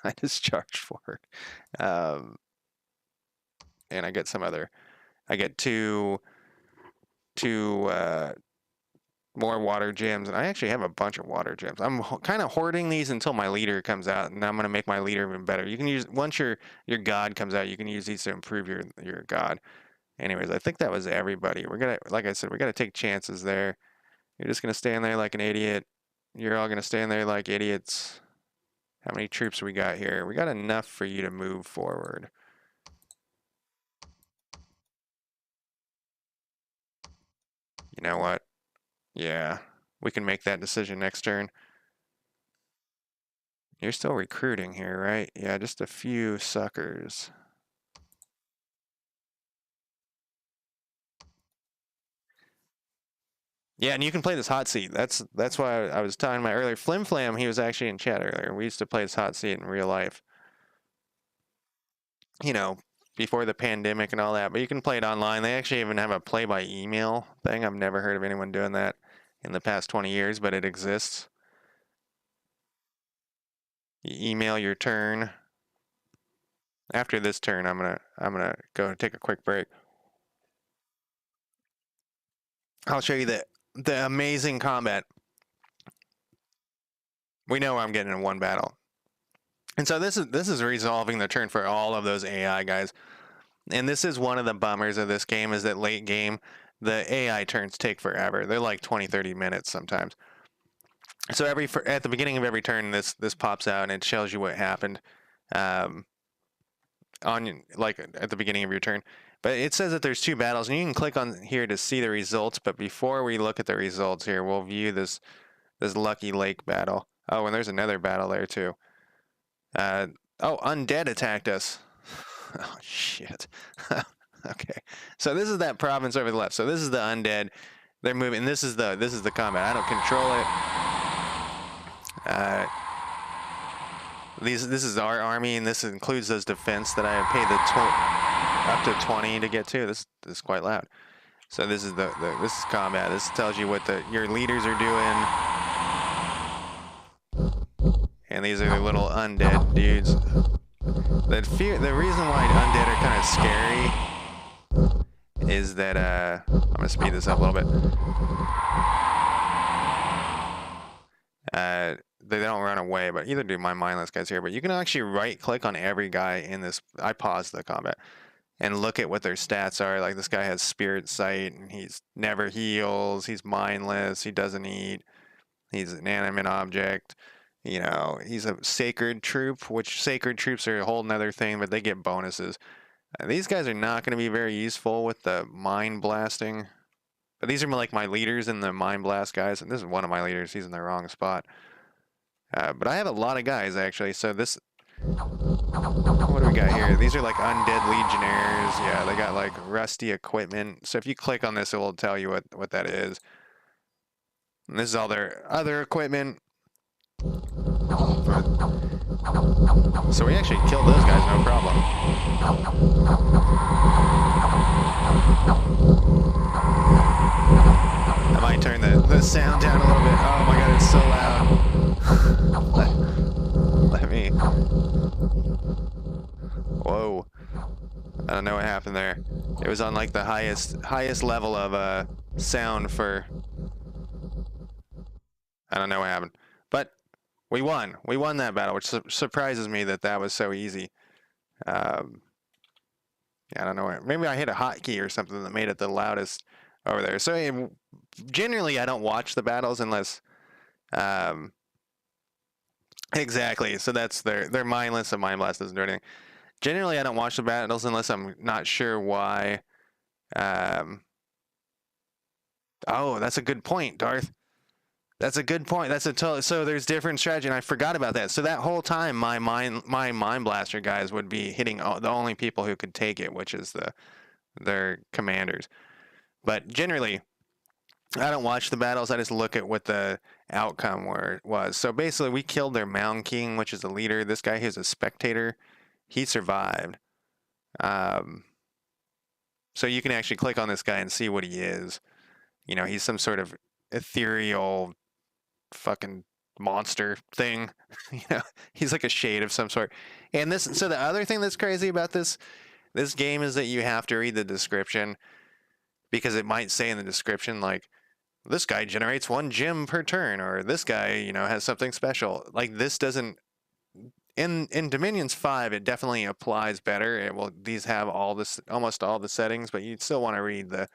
I discharged forward. And I get two more water gems, and I actually have a bunch of water gems. I'm kind of hoarding these until my leader comes out, and I'm going to make my leader even better. You can use, once your god comes out, you can use these to improve your god. Anyways, I think that was everybody. We're gonna, like I said, we're gonna take chances there. You're just gonna stand there like an idiot. You're all gonna stand there like idiots. How many troops we got here? We got enough for you to move forward. You know what? Yeah, we can make that decision next turn. You're still recruiting here, right? Yeah, just a few suckers. Yeah, and you can play this hot seat. That's why I was talking about earlier. Flim Flam, he was actually in chat earlier. We used to play this hot seat in real life. You know, before the pandemic and all that, but you can play it online. They actually even have a play by email thing. I've never heard of anyone doing that in the past 20 years, but it exists. You email your turn. After this turn, I'm gonna go take a quick break. I'll show you the amazing combat. We know I'm getting in one battle. And so this is resolving the turn for all of those AI guys. And this is one of the bummers of this game, is that late game, the AI turns take forever. They're like 20, 30 minutes sometimes. So at the beginning of every turn, this pops out and it shows you what happened on, like, at the beginning of your turn. But it says that there's 2 battles, and you can click on here to see the results. But before we look at the results here, we'll view this Lucky Lake battle. Oh, and there's another battle there too. Oh, undead attacked us. Oh shit. Okay, so this is that province over the left. So this is the undead. They're moving. And this is the combat. I don't control it. This is our army, and this includes those defense that I paid up to 20 to get to. This is quite loud. So this is this is combat. This tells you what your leaders are doing. And these are the little undead dudes. The reason why undead are kind of scary is that I'm gonna speed this up a little bit. They don't run away, but either do my mindless guys here. But you can actually right click on every guy in this. I paused the combat and look at what their stats are. Like, this guy has spirit sight, and he's never heals. He's mindless. He doesn't eat. He's an inanimate object. You know, he's a sacred troop, which sacred troops are a whole nother thing, but they get bonuses. These guys are not going to be very useful with the mind blasting. But these are like my leaders in the mind blast guys, and this is one of my leaders. He's in the wrong spot. But I have a lot of guys, actually. So this... What do we got here? These are like undead legionnaires. Yeah, they got like rusty equipment. So if you click on this, it will tell you what that is. And this is all their other equipment. So we actually killed those guys, no problem. I might turn the sound down a little bit. Oh my god, it's so loud. Let me... Whoa. I don't know what happened there. It was on like the highest level of sound for... I don't know what happened. But we won. We won that battle, which surprises me that was so easy. Yeah, I don't know. Maybe I hit a hotkey or something that made it the loudest over there. So generally, I don't watch the battles unless... exactly. So that's their mindless, and Mind Blast doesn't do anything. Generally, I don't watch the battles unless I'm not sure why. Um, oh, that's a good point, Darth. That's a good point. That's a so there's different strategy, and I forgot about that. So that whole time, my mind blaster guys would be hitting the only people who could take it, which is their commanders. But generally, I don't watch the battles. I just look at what the outcome was. So basically, we killed their Mound King, which is the leader. This guy who's a spectator, he survived. Um, so you can actually click on this guy and see what he is. You know, he's some sort of ethereal fucking monster thing. You know, he's like a shade of some sort. And this, so the other thing that's crazy about this game is that you have to read the description because it might say in the description like this guy generates 1 gem per turn, or this guy, you know, has something special. Like this doesn't in Dominions 5 it definitely applies better. These have almost all the settings, but you still want to read the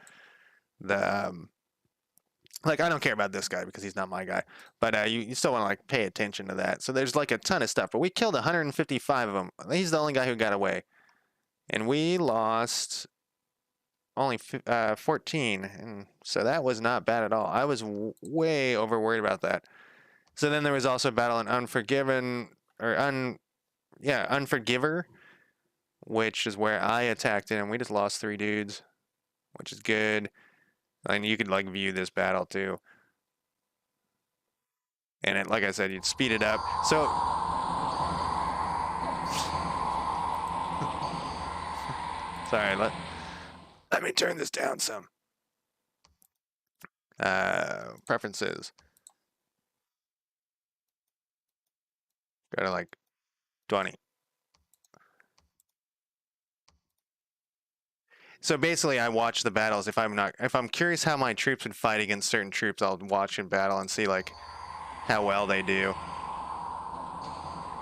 like I don't care about this guy because he's not my guy, but you still want to like pay attention to that. So there's like a ton of stuff, but we killed 155 of them. He's the only guy who got away, and we lost only 14, and so that was not bad at all. I was way over worried about that. So then there was also a battle in Unforgiven or Unforgiver, which is where I attacked it, and we just lost 3 dudes, which is good. And you could like view this battle too. And it, like I said, you'd speed it up. So sorry, let me turn this down some. Preferences. Go to like 20. So basically, I watch the battles. If I'm curious how my troops would fight against certain troops, I'll watch in battle and see like how well they do.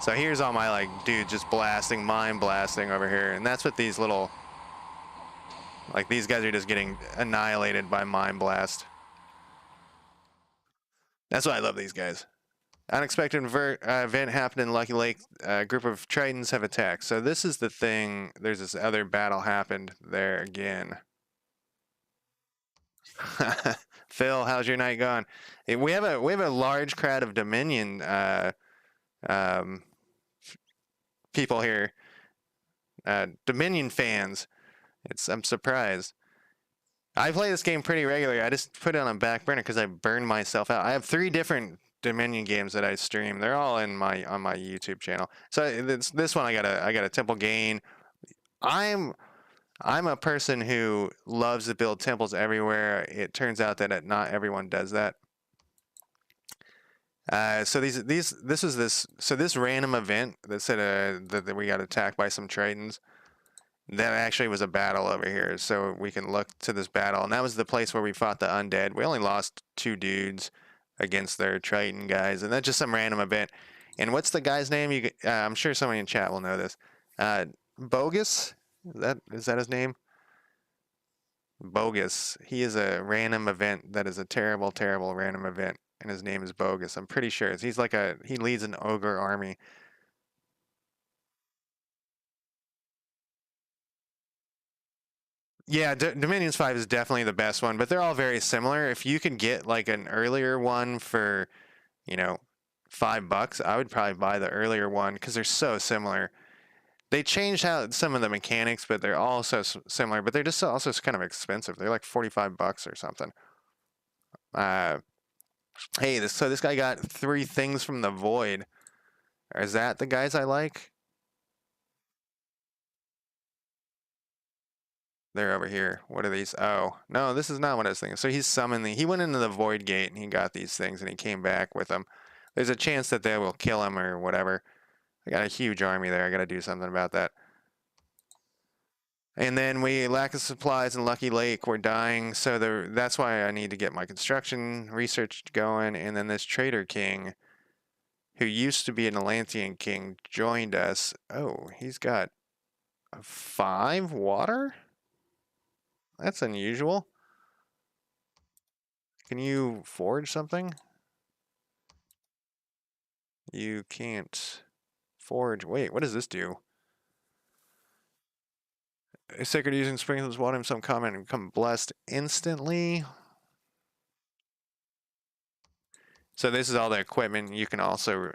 So here's all my like dudes just blasting, mind blasting over here, and that's what these little like these guys are just getting annihilated by mind blast. That's why I love these guys. Unexpected event happened in Lucky Lake. A group of Tritons have attacked. So this is the thing. There's this other battle happened there again. Phil, how's your night going? We have a large crowd of Dominion um, people here. Dominion fans. I'm surprised. I play this game pretty regularly. I just put it on a back burner because I burned myself out. I have 3 different Dominion games that I stream. They're all on my YouTube channel. So this one I got a Temple Gain. I'm a person who loves to build temples everywhere. It turns out that not everyone does that. So this random event that said that we got attacked by some Tritons. That actually was a battle over here, so we can look to this battle, and that was the place where we fought the undead. We only lost 2 dudes against their Triton guys, and that's just some random event. And what's the guy's name? I'm sure somebody in chat will know this. Bogus? Is that his name? Bogus. He is a random event that is a terrible, terrible random event, and his name is Bogus. I'm pretty sure he leads an ogre army. Yeah, Dominions 5 is definitely the best one, but they're all very similar. If you could get like an earlier one for, you know, $5, I would probably buy the earlier one because they're so similar. They changed how some of the mechanics, but they're all so similar, but they're just also kind of expensive. They're like $45 or something. Hey, this guy got 3 things from the void. Is that the guys I like? They're over here. What are these? Oh, no, this is not what I was thinking. So he went into the void gate and he got these things and he came back with them. There's a chance that they will kill him or whatever. I got a huge army there. I got to do something about that. And then we lack of supplies in Lucky Lake. We're dying. So that's why I need to get my construction research going. And then this Trader King, who used to be an Atlantean king, joined us. Oh, he's got 5 water? That's unusual. Can you forge something? You can't forge. Wait, what does this do? Sacred using sprinklers, water him some comment and become blessed instantly. So this is all the equipment. You can also,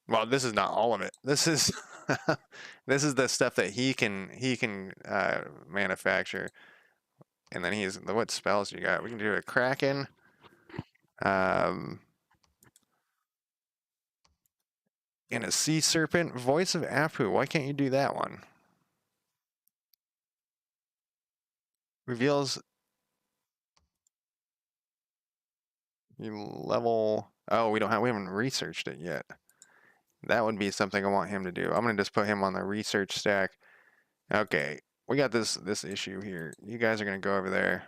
well, this is not all of it. This is this is the stuff that he can manufacture. And then he's what spells you got? We can do a Kraken. And a Sea Serpent. Voice of Apu. Why can't you do that one? Reveals you level. Oh, we haven't researched it yet. That would be something I want him to do. I'm gonna just put him on the research stack. Okay, we got this issue here. You guys are gonna go over there.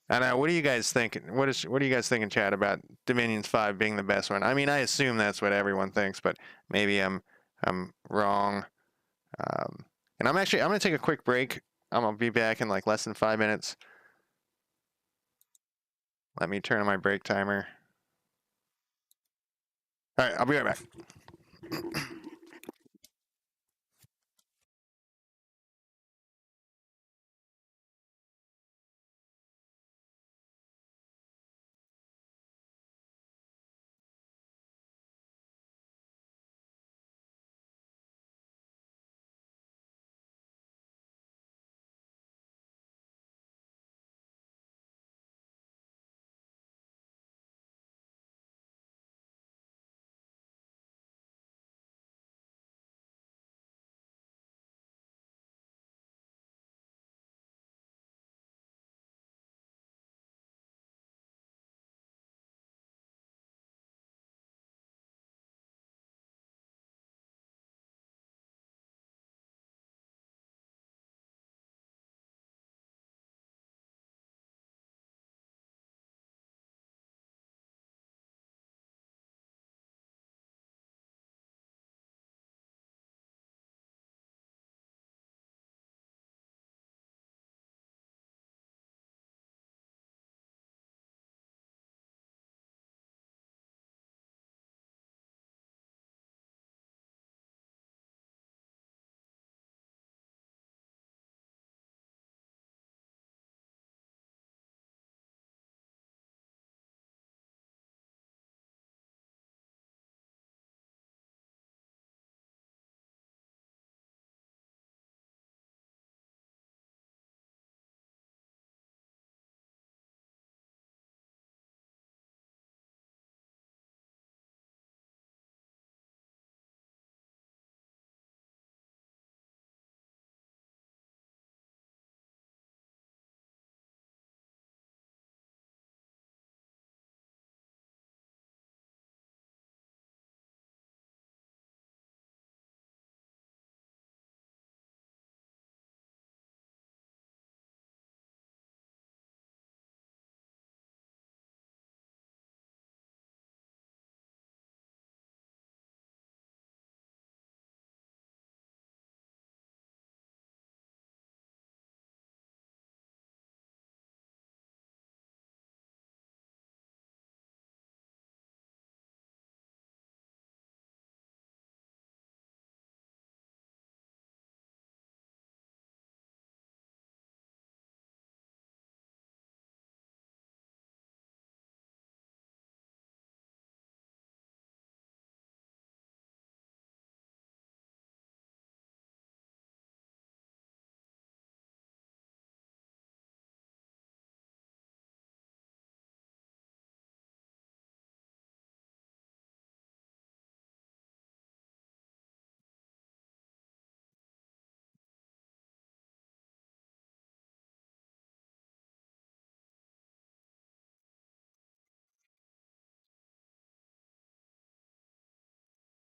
I know. What do you guys think? What do you guys think in chat about Dominions 5 being the best one? I mean, I assume that's what everyone thinks, but maybe I'm wrong. And I'm gonna take a quick break. I'm gonna be back in like less than 5 minutes. Let me turn on my break timer. All right, I'll be right back.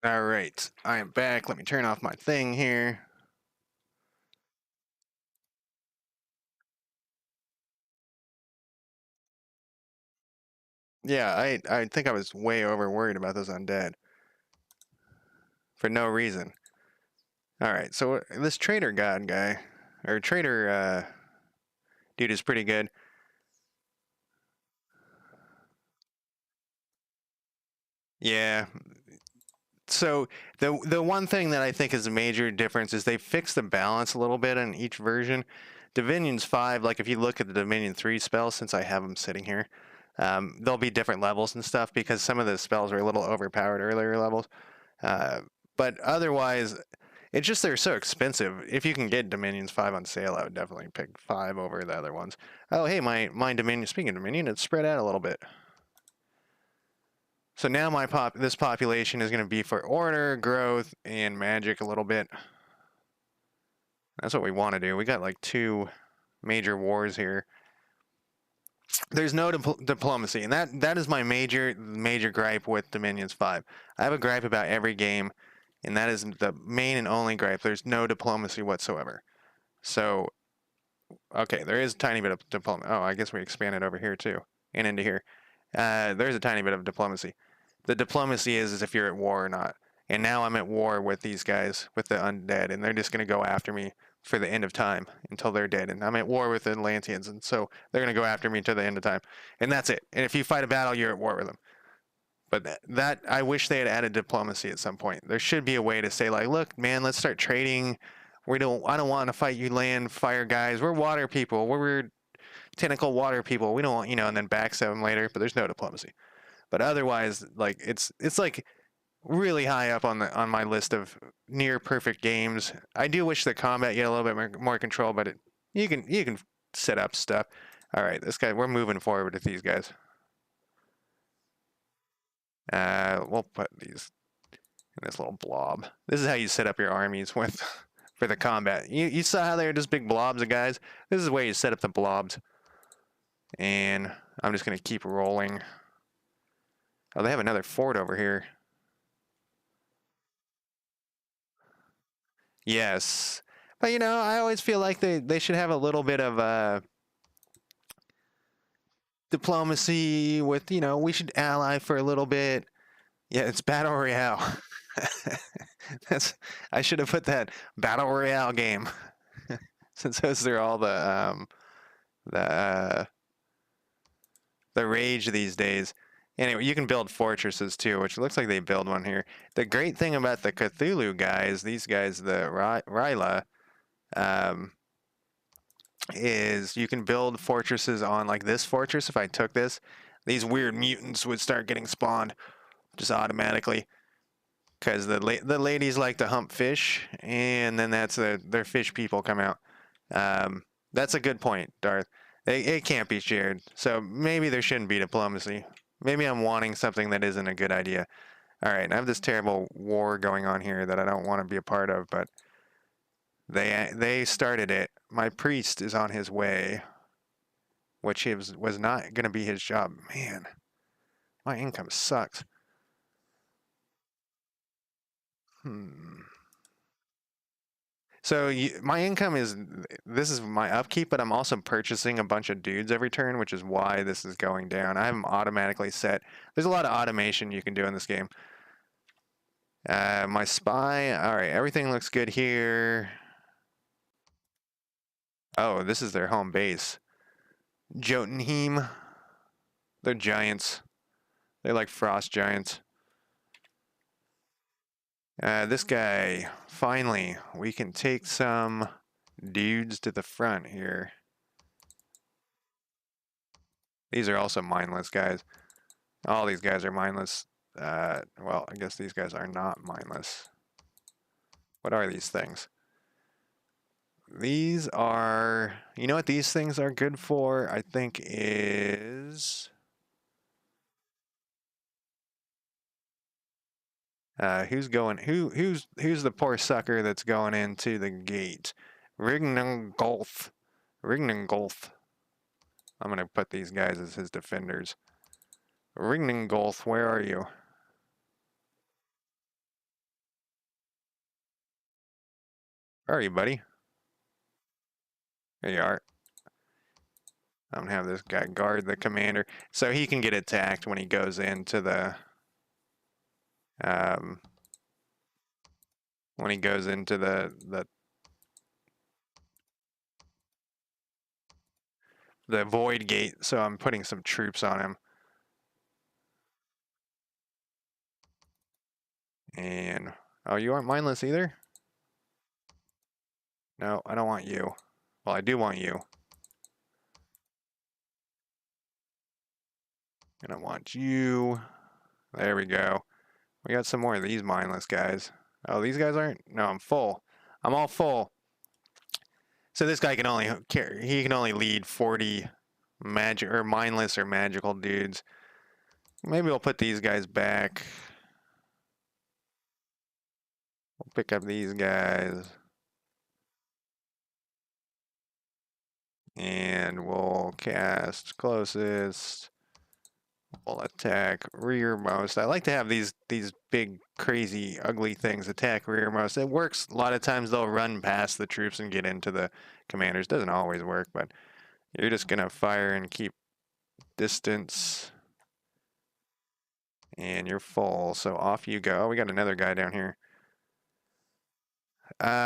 All right, I am back. Let me turn off my thing here. Yeah, I think I was way over worried about those undead for no reason. All right, so this trader god guy, or trader dude is pretty good. Yeah, So the one thing that I think is a major difference is they fixed the balance a little bit in each version. Dominion's 5, like if you look at the Dominion 3 spells, since I have them sitting here, there'll be different levels and stuff because some of the spells are a little overpowered earlier levels. But otherwise, it's just they're so expensive. If you can get Dominions 5 on sale, I would definitely pick 5 over the other ones. Oh, hey, my Dominion, speaking of Dominion, it's spread out a little bit. So now this population is going to be for order, growth, and magic a little bit. That's what we want to do. We got like 2 major wars here. There's no diplomacy, and that is my major gripe with Dominions 5. I have a gripe about every game, and that is the main and only gripe. There's no diplomacy whatsoever. So, okay, there is a tiny bit of diplomacy. Oh, I guess we expanded over here too, and into here. There's a tiny bit of diplomacy. The diplomacy is if you're at war or not. And now I'm at war with these guys, with the undead, and they're just going to go after me for the end of time until they're dead. And I'm at war with the Atlanteans, and so they're going to go after me to the end of time. And that's it. And if you fight a battle, you're at war with them. But that I wish they had added diplomacy at some point. There should be a way to say, like, look, man, let's start trading. I don't want to fight you land fire guys. We're water people. We're tentacle water people. We don't want, and then backstab them later. But there's no diplomacy. But otherwise, like it's like really high up on my list of near perfect games. I do wish the combat you had a little bit more control, but you can set up stuff. All right, we're moving forward with these guys. We'll put these in this little blob. This is how you set up your armies with for the combat. You saw how they were just big blobs of guys. This is the way you set up the blobs. And I'm just gonna keep rolling. Oh, they have another fort over here. Yes. But I always feel like they should have a little bit of diplomacy with, we should ally for a little bit. Yeah, it's Battle Royale. I should have put that Battle Royale game. Since those are all the rage these days. Anyway, you can build fortresses too, which looks like they build one here. The great thing about the Cthulhu guys, these guys, the Ryla, is you can build fortresses on like this fortress. If I took this, these weird mutants would start getting spawned just automatically because the ladies like to hump fish, and then that's their fish people come out. That's a good point, Darth. It can't be shared, so maybe there shouldn't be diplomacy. Maybe I'm wanting something that isn't a good idea. All right, I have this terrible war going on here that I don't want to be a part of, but they started it. My priest is on his way, which was not going to be his job. Man, my income sucks. So my income this is my upkeep, but I'm also purchasing a bunch of dudes every turn, which is why this is going down. I have them automatically set. There's a lot of automation you can do in this game. My spy, all right, everything looks good here. Oh, this is their home base. Jotunheim. They're giants. They're like frost giants. This guy, finally, we can take some dudes to the front here. These are also mindless guys. All these guys are mindless. Well, I guess these guys are not mindless. What are these things? These are, you know what these things are good for, I think is, who's the poor sucker that's going into the gate? Rigningolf. Rigningolf. I'm gonna put these guys as his defenders. Rigningolf, where are you? Where are you, buddy? There you are. I'm gonna have this guy guard the commander, so he can get attacked when he goes into the when he goes into the void gate. So I'm putting some troops on him, And, oh, you aren't mindless either? No, I don't want you. Well, I do want you. And I want you. There we go. We got some more of these mindless guys. Oh, these guys aren't? No, I'm full. I'm all full. So this guy can only carry, he can only lead 40 magic or mindless or magical dudes. Maybe we'll put these guys back. We'll pick up these guys. And we'll cast closest. We'll attack rearmost. I like to have these big, crazy, ugly things attack rearmost. It works. A lot of times they'll run past the troops and get into the commanders. Doesn't always work, but you're just gonna fire and keep distance. And you're full, so off you go. We got another guy down here.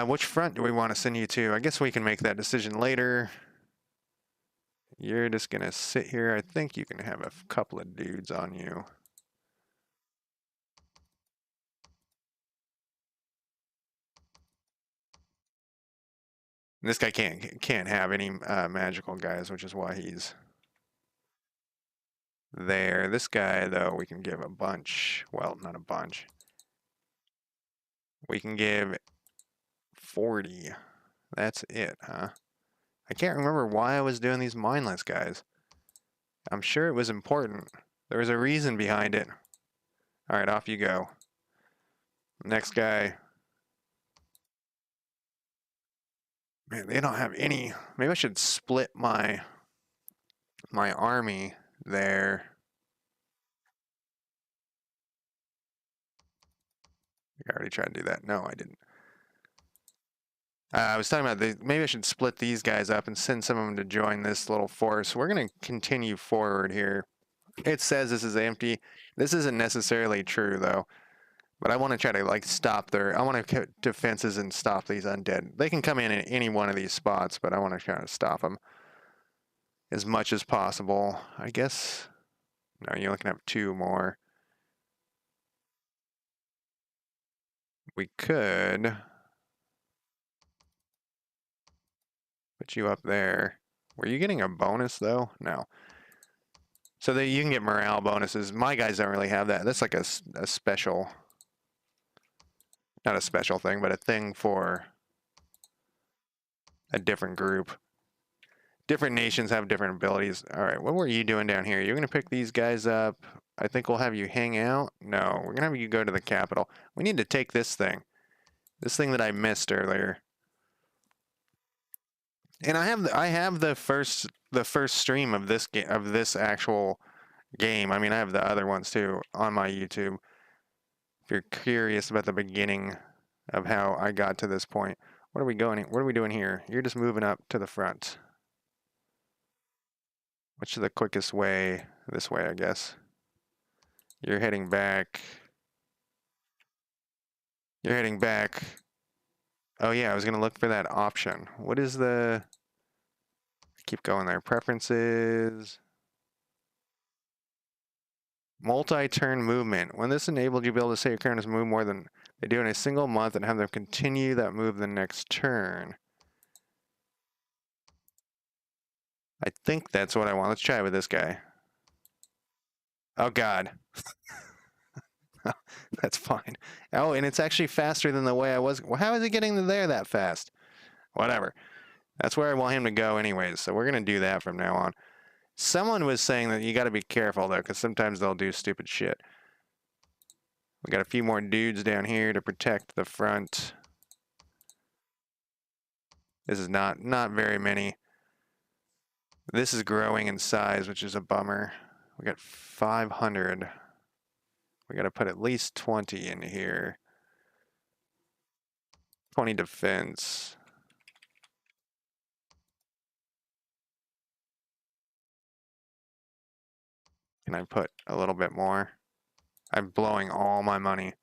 Which front do we want to send you to? I guess we can make that decision later. You're just gonna sit here. I think you can have a couple of dudes on you. This guy can't have any magical guys, which is why he's there. This guy, though, we can give a bunch. Well, not a bunch. We can give 40. That's it, huh? I can't remember why I was doing these mindless guys. I'm sure it was important. There was a reason behind it. All right, off you go. Next guy. Man, they don't have any. Maybe I should split my army there. I already tried to do that. No, I didn't. I was talking about maybe I should split these guys up and send some of them to join this little force. We're going to continue forward here. It says this is empty. This isn't necessarily true, though. But I want to try to, like, stop their... I want to put defenses and stop these undead. They can come in any one of these spots, but I want to try to stop them as much as possible. I guess... No, you only can have 2 more. We could... put you up there. Were you getting a bonus, though? No. So that you can get morale bonuses. My guys don't really have that. That's like a special... Not a special thing, but a thing for a different group. Different nations have different abilities. All right, what were you doing down here? You're going to pick these guys up. I think we'll have you hang out. No, we're going to have you go to the capital. We need to take this thing. This thing that I missed earlier. And I have the first stream of this actual game. I mean, I have the other ones too on my YouTube. If you're curious about the beginning of how I got to this point. What are we doing here? You're just moving up to the front. Which is the quickest way? This way, I guess. You're heading back. You're heading back. Oh yeah, I was gonna look for that option. What is the... Keep going there. Preferences. Multi-turn movement. When this enabled, you'll be able to say your characters move more than they do in a single month and have them continue that move the next turn. I think that's what I want. Let's try it with this guy. Oh god. That's fine. Oh, and it's actually faster than the way I was. Well, how is it getting there that fast? Whatever. That's where I want him to go anyways, so we're going to do that from now on. Someone was saying that you got to be careful, though, because sometimes they'll do stupid shit. We got a few more dudes down here to protect the front. This is not very many. This is growing in size, which is a bummer. We got 500. We got to put at least 20 in here. 20 defense. Can I put a little bit more? I'm blowing all my money.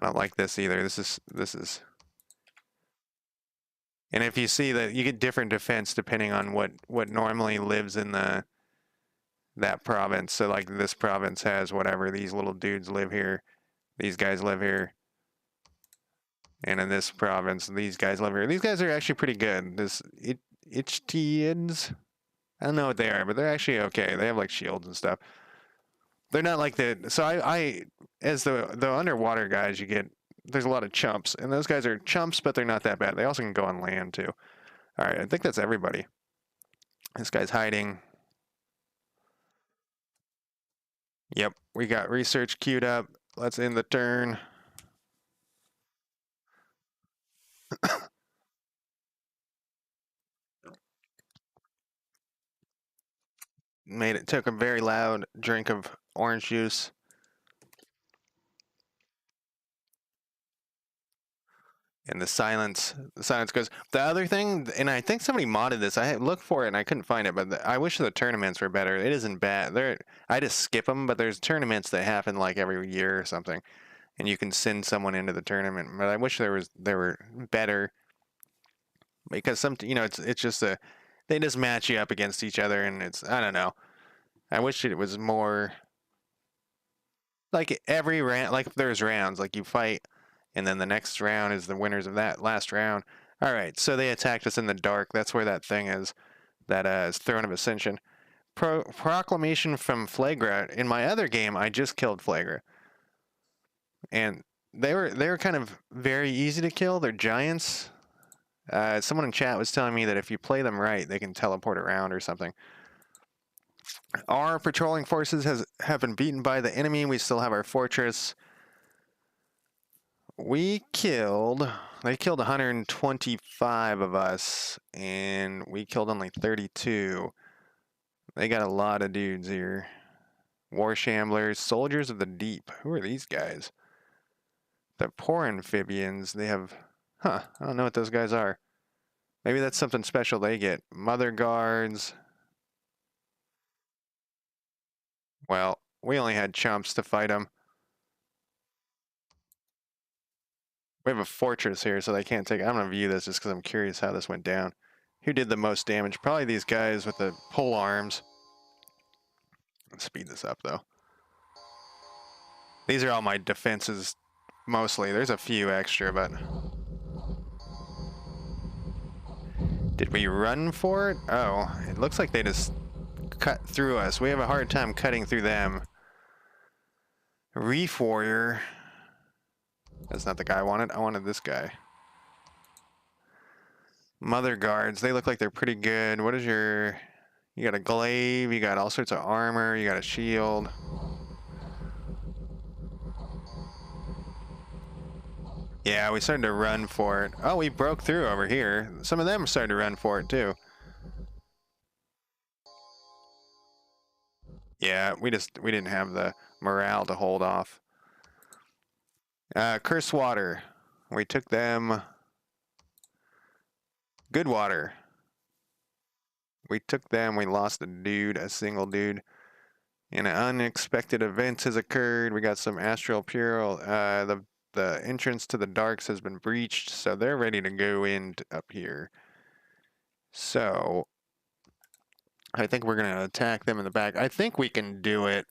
I don't like this either. This is And if you see that you get different defense depending on what normally lives in that province. So like this province has whatever, these little dudes live here, these guys live here. And in this province, these guys live here. These guys are actually pretty good. This Ichtians, I don't know what they are, but they're actually okay. They have like shields and stuff. They're not like so I as the underwater guys, you get, there's a lot of chumps, and those guys are chumps, but they're not that bad. They also can go on land too. All right, I think that's everybody. This guy's hiding. Yep, we got research queued up. Let's end the turn. Took a very loud drink of orange juice. And the silence goes. The other thing, and I think somebody modded this. I looked for it and I couldn't find it, but I wish the tournaments were better. It isn't bad. I just skip them, but there's tournaments that happen like every year or something, and you can send someone into the tournament. But I wish they were better, because it's just they just match you up against each other, and I don't know. I wish it was more like every round, like if there's rounds, like you fight, and then the next round is the winners of that last round. All right, so they attacked us in the dark. That's where that thing is, that is Throne of Ascension. Proclamation from Flagra. In my other game, I just killed Flagra, and they were kind of very easy to kill. They're giants. Someone in chat was telling me that if you play them right, they can teleport around or something. Our patrolling forces have been beaten by the enemy. We still have our fortress. They killed 125 of us, and we killed only 32. They got a lot of dudes here. War Shamblers, Soldiers of the Deep. Who are these guys? The Poor Amphibians. They have, I don't know what those guys are. Maybe that's something special they get. Mother Guards. Well, we only had chumps to fight them. We have a fortress here, so they can't take it. I'm going to view this just because I'm curious how this went down. Who did the most damage? Probably these guys with the pole arms. Let's speed this up, though. These are all my defenses, mostly. There's a few extra, but... Did we run for it? Oh, it looks like they just cut through us. We have a hard time cutting through them. Reef Warrior. That's not the guy I wanted. I wanted this guy. Mother Guards. They look like they're pretty good. What is your... You got a glaive. You got all sorts of armor. You got a shield. Yeah, we started to run for it. Oh, we broke through over here. Some of them started to run for it, too. Yeah, we didn't have the morale to hold off. Curse Water. We took them. Good Water. We took them. We lost a single dude. An unexpected event has occurred. We got some astral pure. The entrance to the darks has been breached, so they're ready to go in up here. So I think we're going to attack them in the back. I think we can do it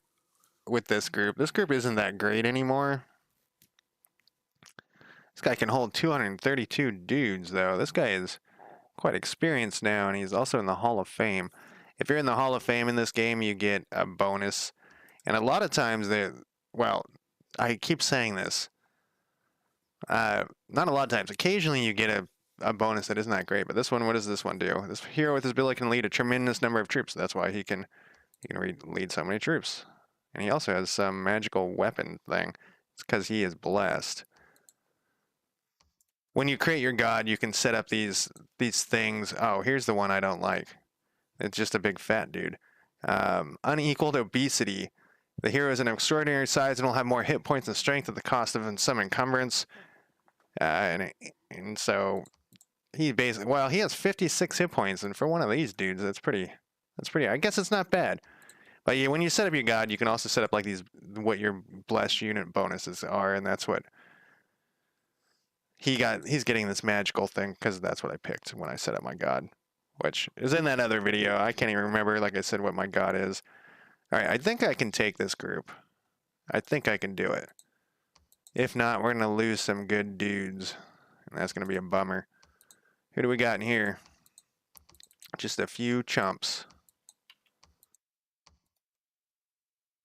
with this group. This group isn't that great anymore. This guy can hold 232 dudes, though. This guy is quite experienced now, and he's also in the Hall of Fame. If you're in the Hall of Fame in this game, you get a bonus. And a lot of times, well, I keep saying this. Not a lot of times. Occasionally, you get a bonus that isn't that great. But this one, what does this one do? This hero with his ability can lead a tremendous number of troops. That's why he can lead so many troops. And he also has some magical weapon thing. It's because he is blessed. When you create your god, you can set up these things. Oh, here's the one I don't like. It's just a big fat dude. Unequaled obesity. The hero is an extraordinary size and will have more hit points and strength at the cost of some encumbrance. And so he basically, well, he has 56 hit points, and for one of these dudes, that's pretty. I guess it's not bad. But yeah, when you set up your god, you can also set up like what your blessed unit bonuses are, and that's what he's getting this magical thing because that's what I picked when I set up my god, which is in that other video. I can't even remember, like I said, what my god is. All right, I think I can take this group. I think I can do it. If not, we're gonna lose some good dudes, and that's gonna be a bummer. Who do we got in here? Just a few chumps.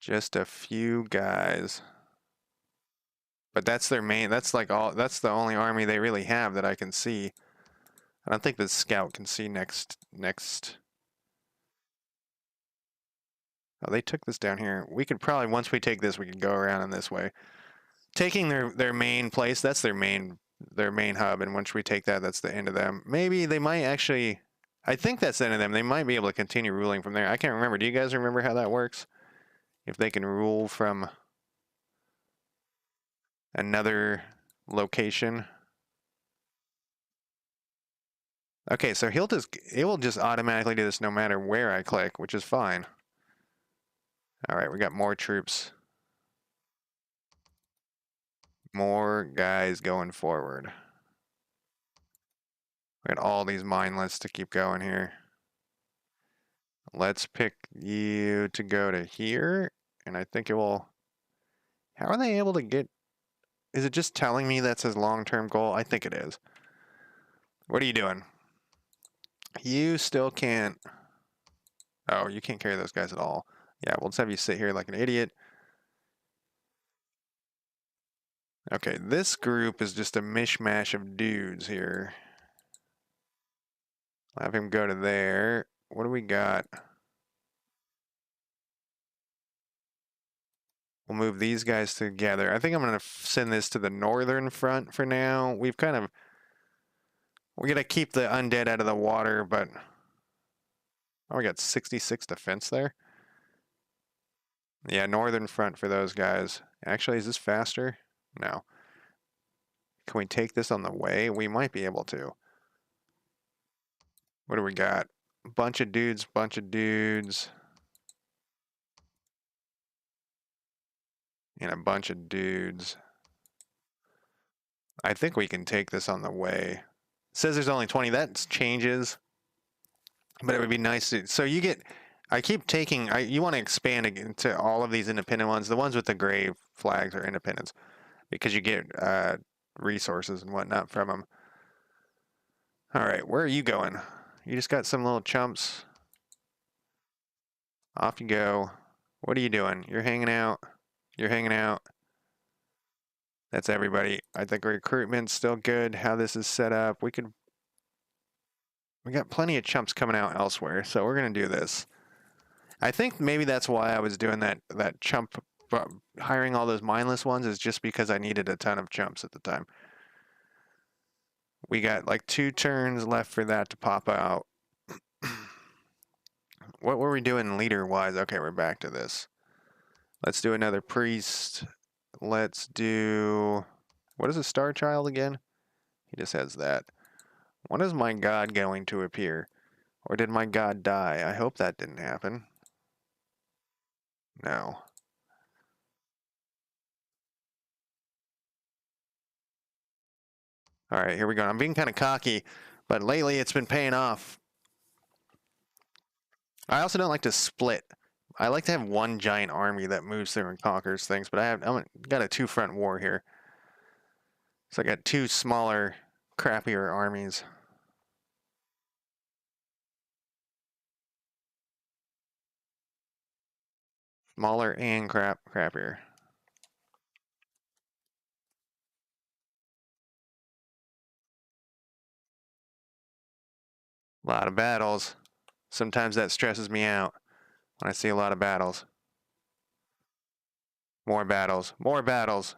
Just a few guys. But that's their main, that's like all, that's the only army they really have that I can see. I don't think the scout can see next. Oh, they took this down here. We could probably, once we take this, we could go around in this way. Taking their main place, that's their main hub, and once we take that, that's the end of them. Maybe they might actually, I think that's the end of them. They might be able to continue ruling from there. I can't remember. Do you guys remember how that works? If they can rule from another location. Okay, so it will just automatically do this no matter where I click, which is fine. All right, we got more troops. More guys going forward. We got all these mindless to keep going here. Let's pick you to go to here, and I think it will... How are they able to get... Is it just telling me that's his long-term goal? I think it is. What are you doing? You still can't... Oh, you can't carry those guys at all. Yeah, we'll just have you sit here like an idiot. Okay, this group is just a mishmash of dudes here. I'll have him go to there. What do we got? We'll move these guys together. I think I'm going to send this to the northern front for now. We're going to keep the undead out of the water, but... Oh, we got 66 defense there. Yeah, northern front for those guys. Actually, is this faster? No. Can we take this on the way? We might be able to. What do we got? Bunch of dudes, and a bunch of dudes. I think we can take this on the way. It says there's only 20. That changes. But it would be nice to... So you get... I keep taking... you want to expand into all of these independent ones. The ones with the gray flags are independents. Because you get resources and whatnot from them. Alright, where are you going? You just got some little chumps. Off you go. What are you doing? You're hanging out. You're hanging out. That's everybody. I think recruitment's still good. How this is set up. We got plenty of chumps coming out elsewhere, so we're going to do this. I think maybe that's why I was doing that chump, hiring all those mindless ones is just because I needed a ton of chumps at the time. We got like 2 turns left for that to pop out. What were we doing leader-wise? Okay, we're back to this. Let's do another priest. Let's do... What is a star child again? He just has that. When is my god going to appear? Or did my god die? I hope that didn't happen. No. Alright, here we go. I'm being kind of cocky, but lately it's been paying off. I also don't like to split. I like to have one giant army that moves through and conquers things, but I've got a 2-front war here. So I got 2 smaller, crappier armies. Smaller and crappier. A lot of battles. Sometimes that stresses me out when I see a lot of battles. More battles. More battles.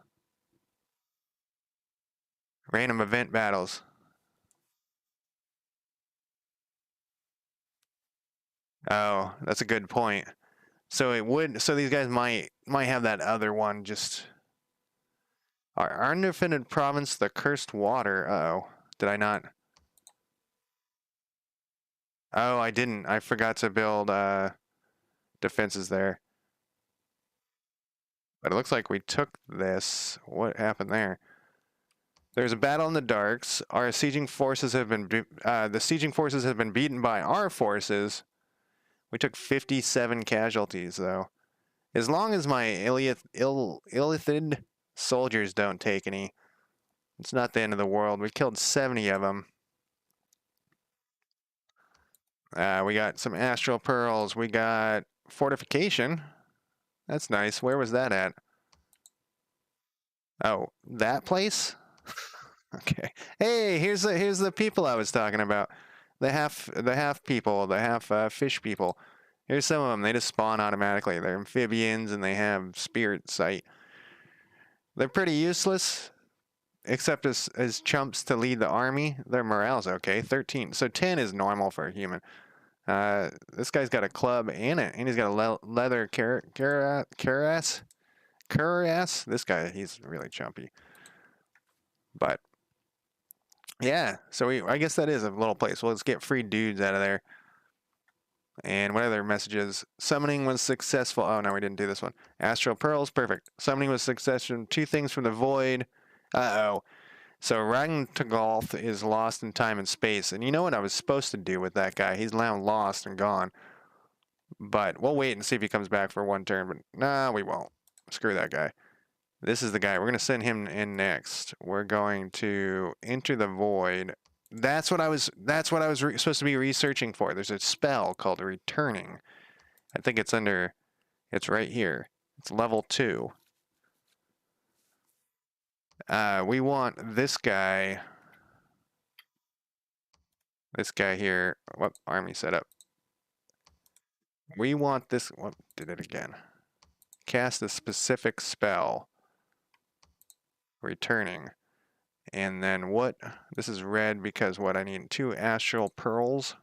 Random event battles. Oh, that's a good point. So it would. So these guys might have that other one. Just our undefended province, the cursed water. Uh-oh, did I not? Oh, I didn't. I forgot to build defenses there. But it looks like we took this. What happened there? There's a battle in the darks. Our sieging forces have been the sieging forces have been beaten by our forces. We took 57 casualties though. As long as my Illithid soldiers don't take any, it's not the end of the world. We killed 70 of them. We got some astral pearls. We got fortification. That's nice. Where was that at? Oh, that place? Okay. Hey, here's the people I was talking about. The half people, the half fish people. Here's some of them. They just spawn automatically. They're amphibians and they have spirit sight. They're pretty useless, except as chumps to lead the army. Their morale's okay. 13. So 10 is normal for a human. This guy's got a club and he's got a leather cuirass. This guy, he's really chumpy. But yeah, so I guess that is a little place. Well, let's get free dudes out of there. And what other messages? Summoning was successful. Oh, no, we didn't do this one. Astral Pearls, perfect. Summoning was successful. 2 things from the void. Uh-oh. So Ragnargolf is lost in time and space. And you know what I was supposed to do with that guy? He's now lost and gone. But we'll wait and see if he comes back for 1 turn. But nah, we won't. Screw that guy. This is the guy. We're going to send him in next. We're going to enter the void. That's what I was supposed to be researching for. There's a spell called Returning. I think it's right here. It's level 2. We want this guy here. What army setup? We want this. What did it again? Cast a specific spell. Returning. And then what? This is red because what? I need 2 astral pearls.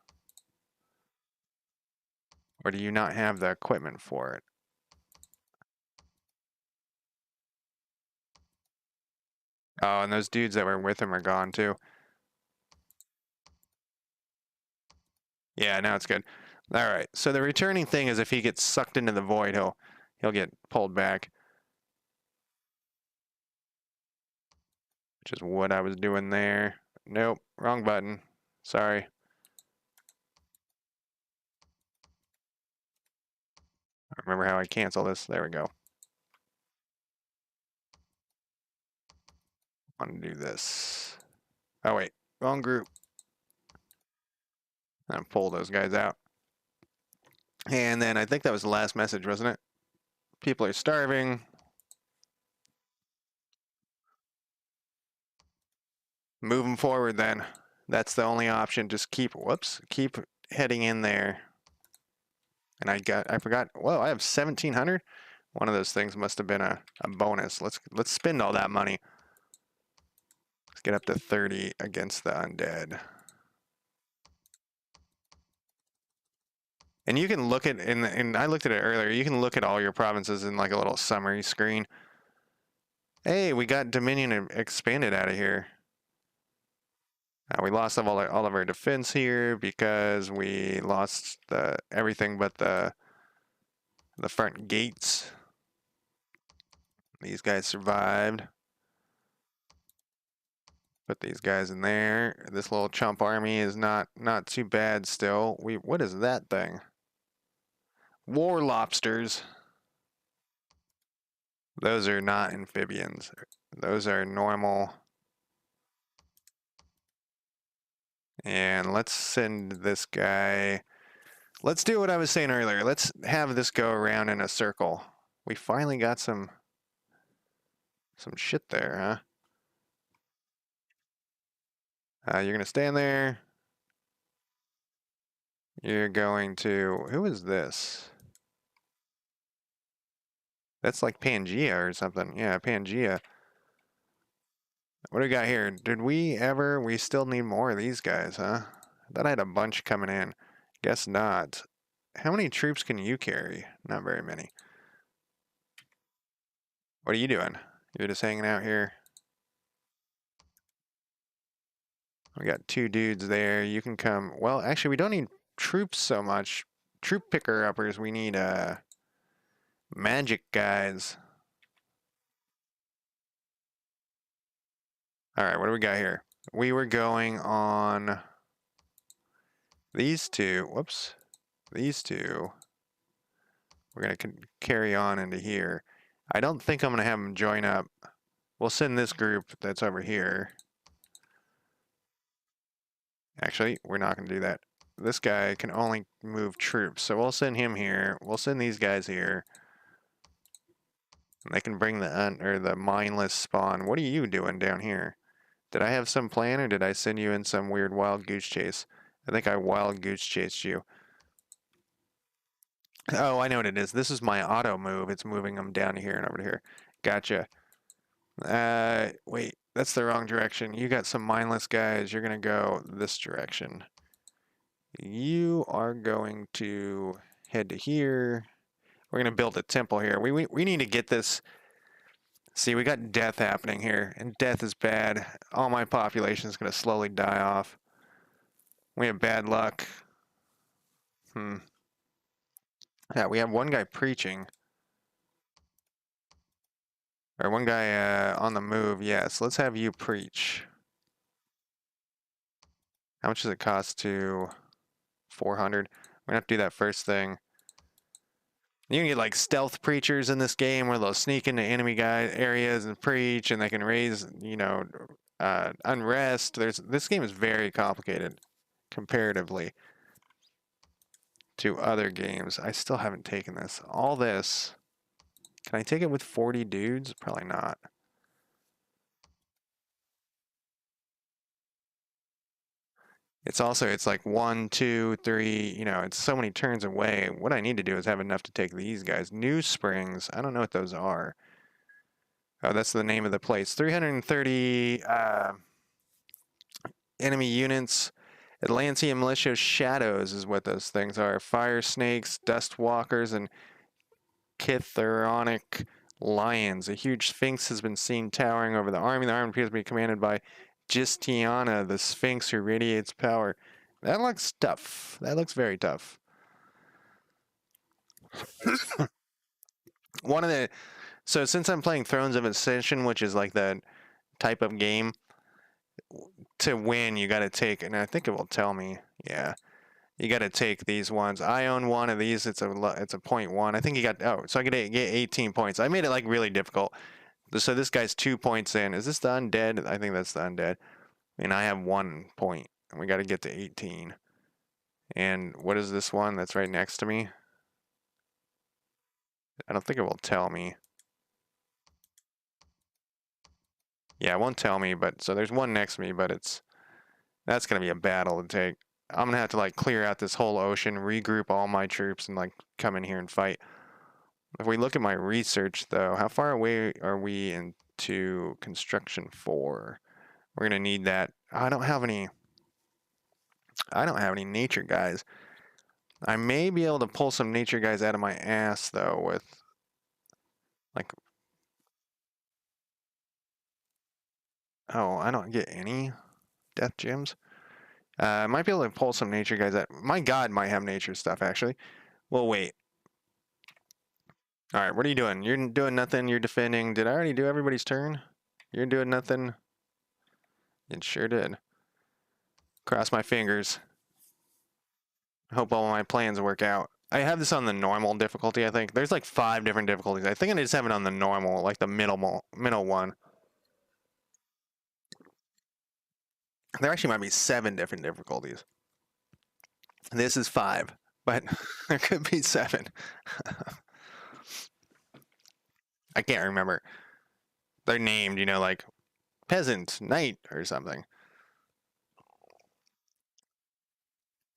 Or do you not have the equipment for it? Oh, and those dudes that were with him are gone too. Yeah, now it's good. All right. So the returning thing is if he gets sucked into the void, he'll get pulled back. Which is what I was doing there. Nope, wrong button. Sorry. I remember how I cancel this. There we go. Undo this. Oh wait, wrong group. And pull those guys out. And then I think that was the last message, wasn't it? People are starving. Move them forward then. That's the only option. Just keep heading in there. And I forgot, whoa, I have 1,700? One of those things must have been a bonus. Let's spend all that money. Let's get up to 30 against the undead. And you can look at, and I looked at it earlier, you can look at all your provinces in like a little summary screen. Hey, we got Dominion expanded out of here. We lost all of our defense here because we lost everything but the front gates. These guys survived. Put these guys in there. This little chump army is not too bad still. What is that thing? War lobsters. Those are not amphibians. Those are normal. And let's send this guy. Let's do what I was saying earlier. Let's have this go around in a circle. We finally got some shit there, huh? You're gonna stand there. You're going to. Who is this? That's like Pangea or something. Yeah, Pangea. What do we got here? Did we ever? We still need more of these guys, huh? I thought I had a bunch coming in. Guess not. How many troops can you carry? Not very many. What are you doing? You're just hanging out here. We got 2 dudes there. You can come. Well, actually, we don't need troops so much. Troop picker uppers. We need magic guys. All right, what do we got here? We were going on these two. Whoops. These two. We're going to carry on into here. I don't think I'm going to have them join up. We'll send this group that's over here. Actually, we're not going to do that. This guy can only move troops, so we'll send him here. We'll send these guys here. And they can bring the mindless spawn. What are you doing down here? Did I have some plan, or did I send you in some weird wild goose chase? I think I wild goose chased you. Oh, I know what it is. This is my auto move. It's moving them down to here and over to here. Gotcha. Wait, that's the wrong direction. You got some mindless guys. You're going to go this direction. You are going to head to here. We're going to build a temple here. We need to get this. See, we got death happening here, and death is bad. All my population is going to slowly die off. We have bad luck. Yeah, we have one guy preaching. Or one guy on the move. Yes, let's have you preach. How much does it cost to 400? We're gonna have to do that first thing. You can get like stealth preachers in this game where they'll sneak into enemy guy areas and preach, and they can raise, unrest. This game is very complicated comparatively to other games. I still haven't taken this. All this. Can I take it with 40 dudes? Probably not. It's like 1, 2, 3, it's so many turns away. What I need to do is have enough to take these guys. New Springs, I don't know what those are. Oh, that's the name of the place. 330 enemy units. Atlantean Militia Shadows is what those things are. Fire Snakes, Dust Walkers, and Chitherionic Lions. A huge sphinx has been seen towering over the army. The army appears to be commanded by Gistiana, the Sphinx who radiates power. That looks tough. That looks very tough. So since I'm playing Thrones of Ascension, which is like the type of game, to win you got to take, and I think it will tell me, yeah, you got to take these ones. I own one of these. It's a 0.1. I think you got, so I get 18 points. I made it like really difficult. So this guy's 2 points in. Is this the undead? I think that's the undead. And I have 1 point, and we got to get to 18. And what is this one that's right next to me? I don't think it will tell me. Yeah, it won't tell me, but so there's one next to me, but that's going to be a battle to take. I'm going to have to like clear out this whole ocean, regroup all my troops, and like come in here and fight. If we look at my research, though, how far away are we into construction 4? We're going to need that. I don't have any nature guys. I may be able to pull some nature guys out of my ass, though, with like... Oh, I don't get any death gems. I might be able to pull some nature guys out. My god might have nature stuff, actually. Well, wait. Alright, what are you doing? You're doing nothing. You're defending. Did I already do everybody's turn? You're doing nothing. It sure did. Cross my fingers. Hope all my plans work out. I have this on the normal difficulty, I think. There's like 5 different difficulties. I think I just have it on the normal, like the middle one. There actually might be 7 different difficulties. This is 5, but there could be 7. I can't remember. They're named, like peasant, knight, or something.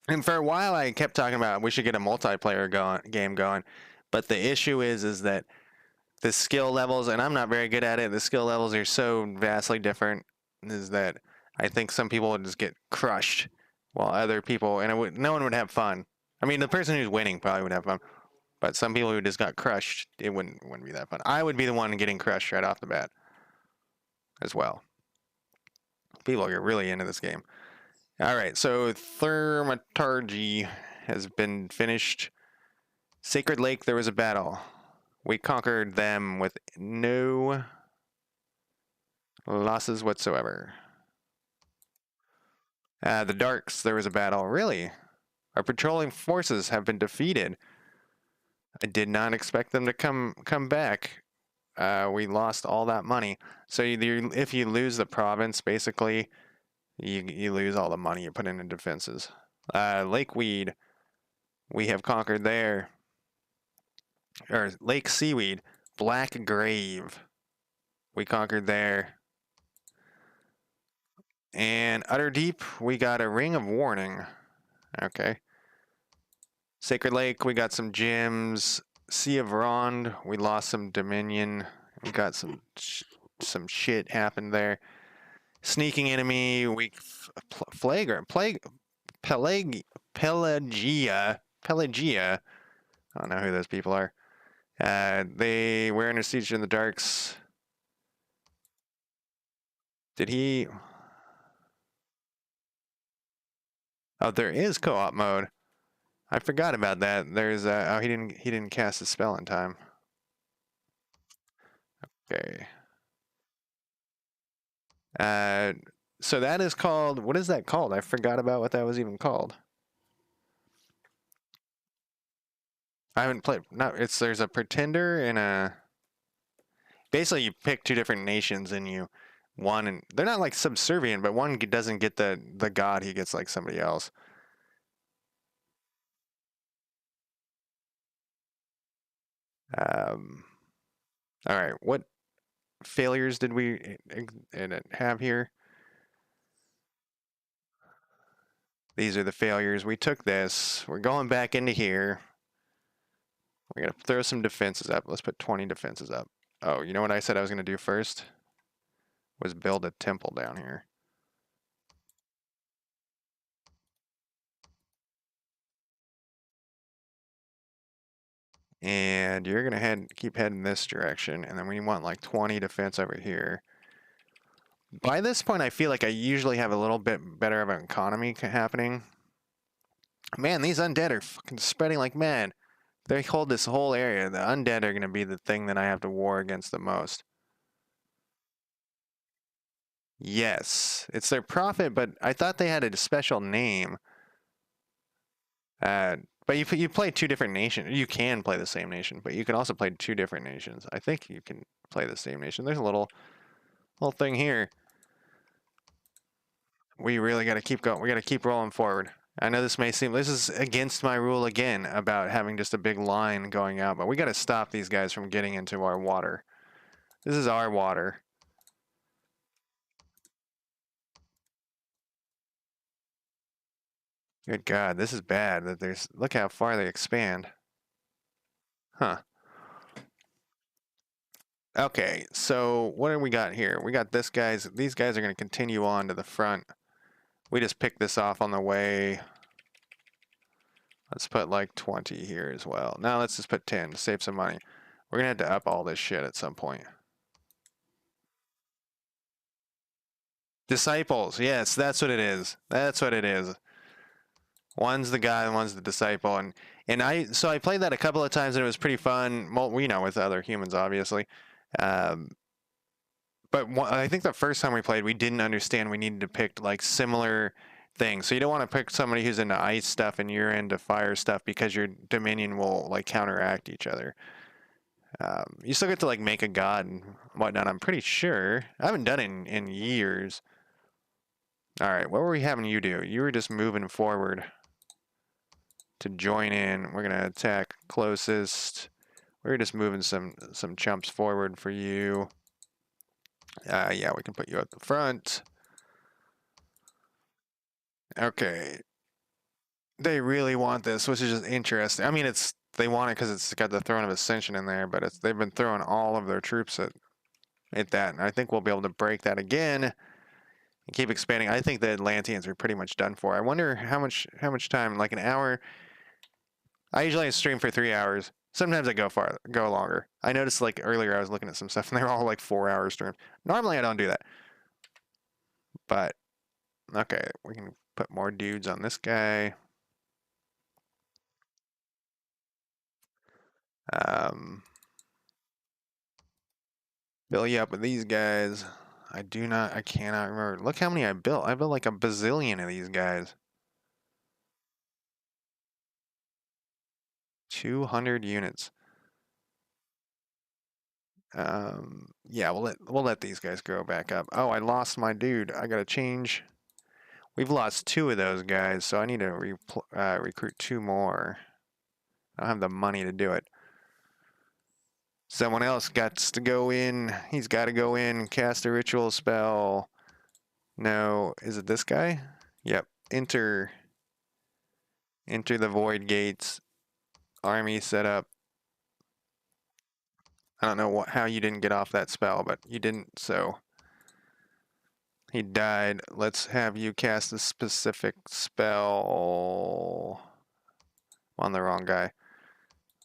And for a while, I kept talking about we should get a multiplayer game going, but the issue is that the skill levels, and I'm not very good at it. The skill levels are so vastly different. Is that I think some people would just get crushed, while other people, and no one would have fun. I mean, the person who's winning probably would have fun, but some people who just got crushed, it wouldn't be that fun. I would be the one getting crushed right off the bat, as well. People get really into this game. All right, so Thaumaturgy has been finished. Sacred Lake, there was a battle. We conquered them with no losses whatsoever. The Darks, there was a battle. Really? Our patrolling forces have been defeated. I did not expect them to come back. We lost all that money. So if you lose the province, basically, you lose all the money you put into defenses. Lakeweed, we have conquered there. Or Lake Seaweed, Black Grave, we conquered there. And Utterdeep, we got a Ring of Warning. Okay. Sacred Lake, we got some gems. Sea of Rond, we lost some dominion. We got some shit happened there. Sneaking enemy, weak flagrant plague, Pelagia. I don't know who those people are. They were under siege in the Darks. Did he? Oh, there is co-op mode. I forgot about that. There's oh, he didn't cast his spell in time. Okay. So that is called, what is that called? I forgot about what that was even called. I haven't played. No, there's a pretender and a. Basically, you pick two different nations and and they're not like subservient, but one doesn't get the god, he gets like somebody else. All right, what failures did we have here? These are the failures. We took this. We're going back into here. We're going to throw some defenses up. Let's put 20 defenses up. Oh, you know what I said I was going to do first? Was build a temple down here. And you're going to keep heading this direction. And then we want like 20 defense over here. By this point, I feel like I usually have a little bit better of an economy happening. Man, these undead are fucking spreading like mad. They hold this whole area. The undead are going to be the thing that I have to war against the most. Yes, it's their prophet, but I thought they had a special name. But you play two different nations. You can play the same nation, but you can also play two different nations. I think you can play the same nation. There's a little thing here. We really got to keep going. We got to keep rolling forward. I know this is against my rule again about having just a big line going out, but we got to stop these guys from getting into our water. This is our water. Good God, this is bad. Look how far they expand. Huh. Okay, so what do we got here? We got these guys are going to continue on to the front. We just picked this off on the way. Let's put like 20 here as well. Now let's just put 10 to save some money. We're going to have to up all this shit at some point. Disciples, yes, that's what it is. That's what it is. One's the guy and one's the disciple. And I played that a couple of times and it was pretty fun. Well, with other humans, obviously. But I think the first time we played, we didn't understand we needed to pick like similar things. So you don't want to pick somebody who's into ice stuff and you're into fire stuff because your dominion will like counteract each other. You still get to like make a god and whatnot. I'm pretty sure. I haven't done it in years. All right, what were we having you do? You were just moving forward to join in. We're gonna attack closest. We're just moving some chumps forward for you. Yeah, we can put you at the front. Okay. They really want this, which is just interesting. I mean, they want it because it's got the Throne of Ascension in there, but they've been throwing all of their troops at that, and I think we'll be able to break that again and keep expanding. I think the Atlanteans are pretty much done for. I wonder how much time, like an hour. I usually stream for 3 hours. Sometimes I go longer. I noticed like earlier I was looking at some stuff and they were all like 4 hour streams. Normally I don't do that, but okay, we can put more dudes on this guy. Fill you up with these guys. I cannot remember. Look how many I built. I built like a bazillion of these guys. 200 units. Yeah, we'll let these guys grow back up. Oh, I lost my dude. I gotta change. We've lost 2 of those guys, so I need to recruit 2 more. I don't have the money to do it. Someone else got to go in. He's got to go in, cast a ritual spell. No, is it this guy? Yep. Enter the void gates. Army set up. I don't know how you didn't get off that spell, but you didn't, so he died. Let's have you cast a specific spell. I'm on the wrong guy.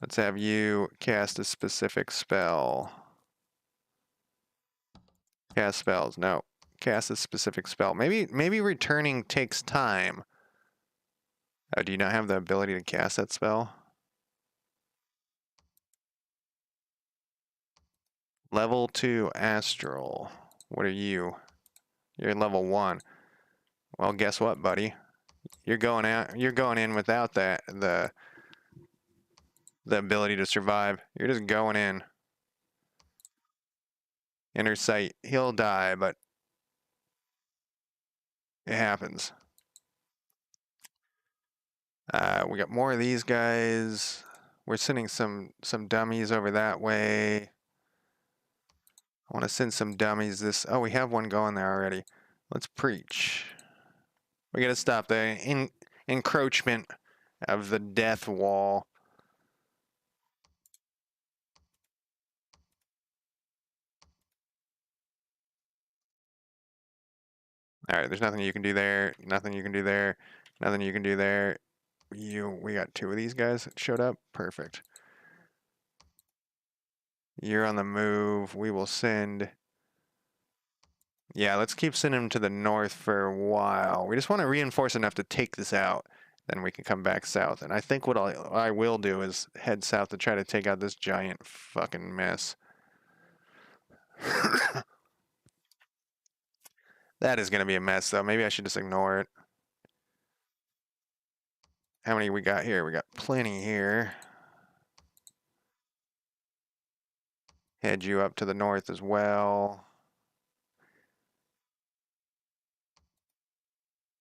Let's have you cast a specific spell. Cast spells. No. Cast a specific spell. Maybe returning takes time. Oh, do you not have the ability to cast that spell? Level 2 Astral. What are you? You're level 1. Well, guess what, buddy? You're going in without the ability to survive. You're just going in. Inner sight. He'll die, but it happens. We got more of these guys. We're sending some dummies over that way. I want to send some dummies oh, we have one going there already. Let's preach. We gotta stop the encroachment of the death wall. Alright, there's nothing you can do there. Nothing you can do there. Nothing you can do there. We got 2 of these guys that showed up. Perfect. You're on the move. We will send. Yeah, let's keep sending them to the north for a while. We just want to reinforce enough to take this out. Then we can come back south. And I think what I will do is head south to try to take out this giant fucking mess. That is going to be a mess, though. Maybe I should just ignore it. How many we got here? We got plenty here. Head you up to the north as well.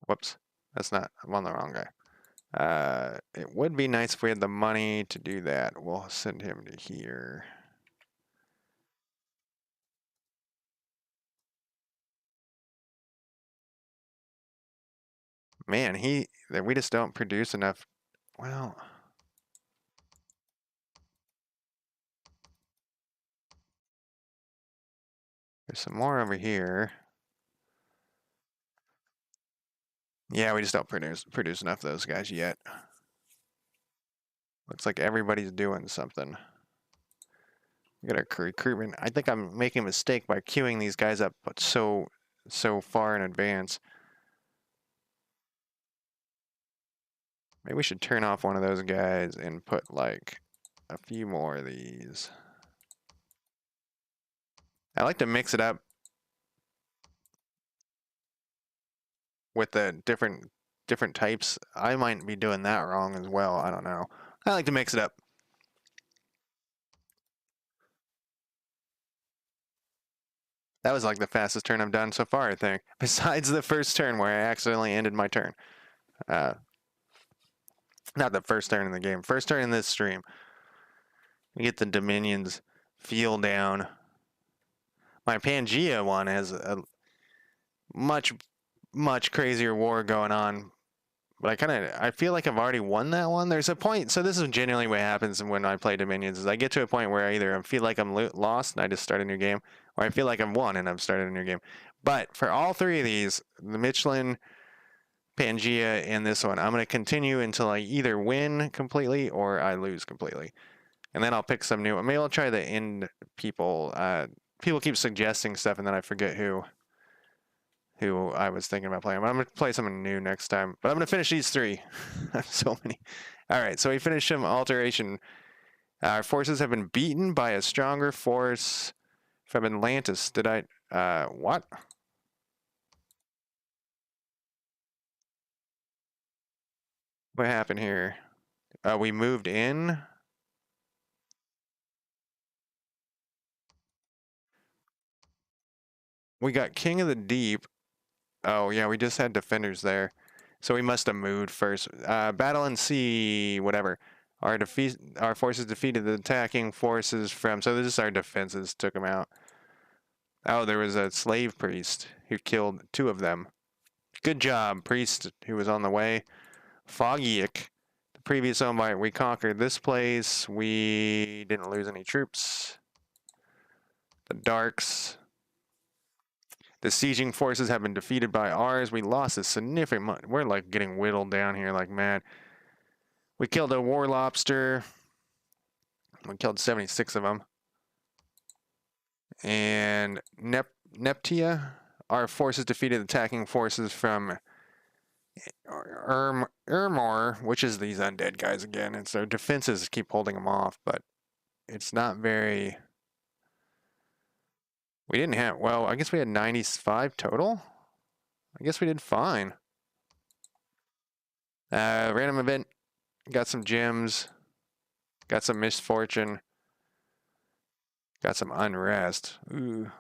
Whoops. That's not. I'm on the wrong guy. It would be nice if we had the money to do that. We'll send him to here. Man, we just don't produce enough. Well, there's some more over here. Yeah, we just don't produce enough of those guys yet. Looks like everybody's doing something. We got a recruitment. I think I'm making a mistake by queuing these guys up, but so far in advance. Maybe we should turn off one of those guys and put like a few more of these. I like to mix it up with the different types. I might be doing that wrong as well. I don't know. I like to mix it up. That was like the fastest turn I've done so far, I think. Besides the first turn where I accidentally ended my turn. Not the first turn in the game. First turn in this stream. We get the Dominions feel down. My Pangea one has a much crazier war going on. But I feel like I've already won that one. There's a point, so this is genuinely what happens when I play Dominions, is I get to a point where I feel like I'm lost and I just start a new game, or I feel like I've won and I've started a new game. But for all 3 of these, the Michelin, Pangea, and this one, I'm going to continue until I either win completely or I lose completely. And then I'll pick some new. Maybe I'll try the end people. People keep suggesting stuff and then I forget who I was thinking about playing. But I'm going to play something new next time. But I'm going to finish these 3. I have so many. All right, so we finished some alteration. Our forces have been beaten by a stronger force from Atlantis. What? What happened here? We moved in? We got King of the Deep. Oh, yeah, we just had defenders there. So we must have moved first. Battle and sea, whatever. Our forces defeated the attacking forces from... So this is our defenses, took them out. Oh, there was a slave priest who killed 2 of them. Good job, priest who was on the way. Foggyik. The previous Omite, we conquered this place. We didn't lose any troops. The Darks. The sieging forces have been defeated by ours. We lost a significant... We're like getting whittled down here like mad. We killed a war lobster. We killed 76 of them. And Neptia, our forces defeated attacking forces from Ermor, which is these undead guys again. And so defenses keep holding them off, but it's not very... We didn't have... Well, I guess we had 95 total? I guess we did fine. Random event. Got some gems. Got some misfortune. Got some unrest. Ooh.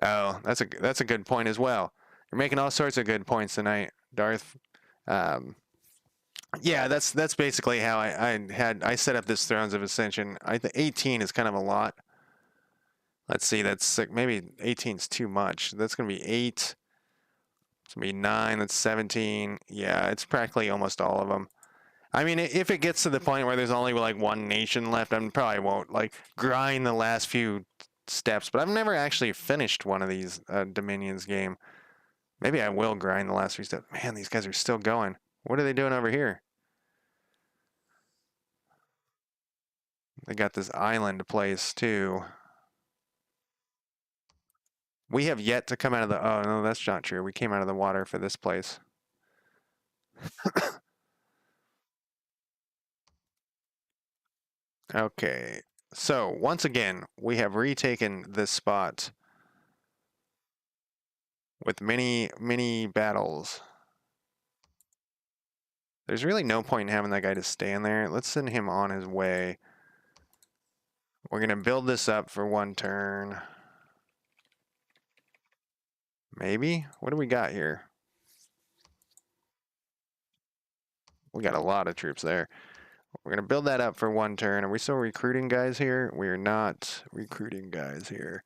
Oh, that's a good point as well. You're making all sorts of good points tonight, Darth. Yeah, that's basically how I set up this Thrones of Ascension. I think 18 is kind of a lot. Let's see, that's maybe 18 is too much. That's gonna be 8. It's gonna be 9. That's 17. Yeah, it's practically almost all of them. I mean, if it gets to the point where there's only like 1 nation left, I probably won't like grind the last few steps. But I've never actually finished one of these Dominions game. Maybe I will grind the last few steps. Man, these guys are still going. What are they doing over here? They got this island place too. We have yet to come out of the... Oh, no, that's not true. We came out of the water for this place. Okay. So, once again, we have retaken this spot with many, many battles. There's really no point in having that guy to stand there. Let's send him on his way. We're going to build this up for 1 turn. Maybe? What do we got here? We got a lot of troops there. We're going to build that up for 1 turn. Are we still recruiting guys here? We are not recruiting guys here.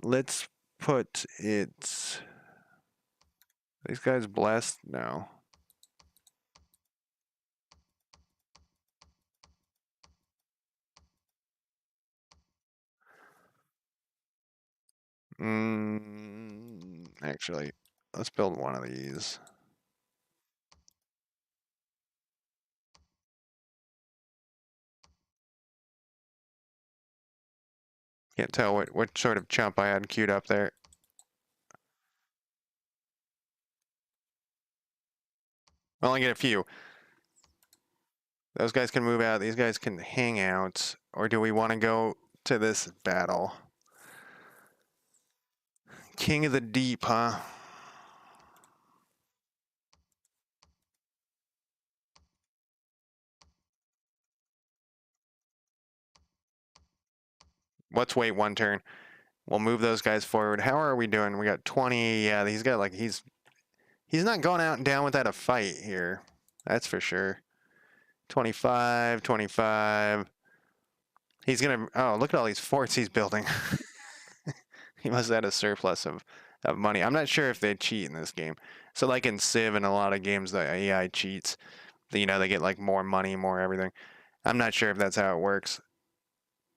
Let's put it... These guys blessed? No. Actually, let's build one of these. Can't tell what sort of chump I had queued up there. I only get a few. Those guys can move out. These guys can hang out. Or do we want to go to this battle? King of the Deep, huh? Let's wait 1 turn. We'll move those guys forward. How are we doing? We got 20. Yeah, he's got like he's not going out and down without a fight here. That's for sure. 25, 25. He's gonna... Oh, look at all these forts he's building. He must have had a surplus of money. I'm not sure if they cheat in this game. So like in Civ and a lot of games, the AI cheats. You know, they get like more money, more everything. I'm not sure if that's how it works.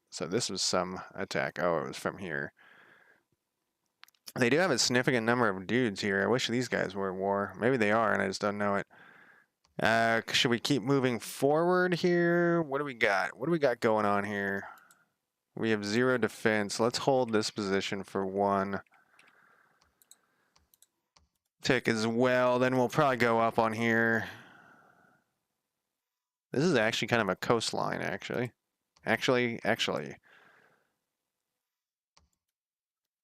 So this was some attack. Oh, it was from here. They do have a significant number of dudes here. I wish these guys were at war. Maybe they are, and I just don't know it. Should we keep moving forward here? What do we got? What do we got going on here? We have 0 defense. Let's hold this position for 1 tick as well. Then we'll probably go up on here. This is actually kind of a coastline, actually. Actually.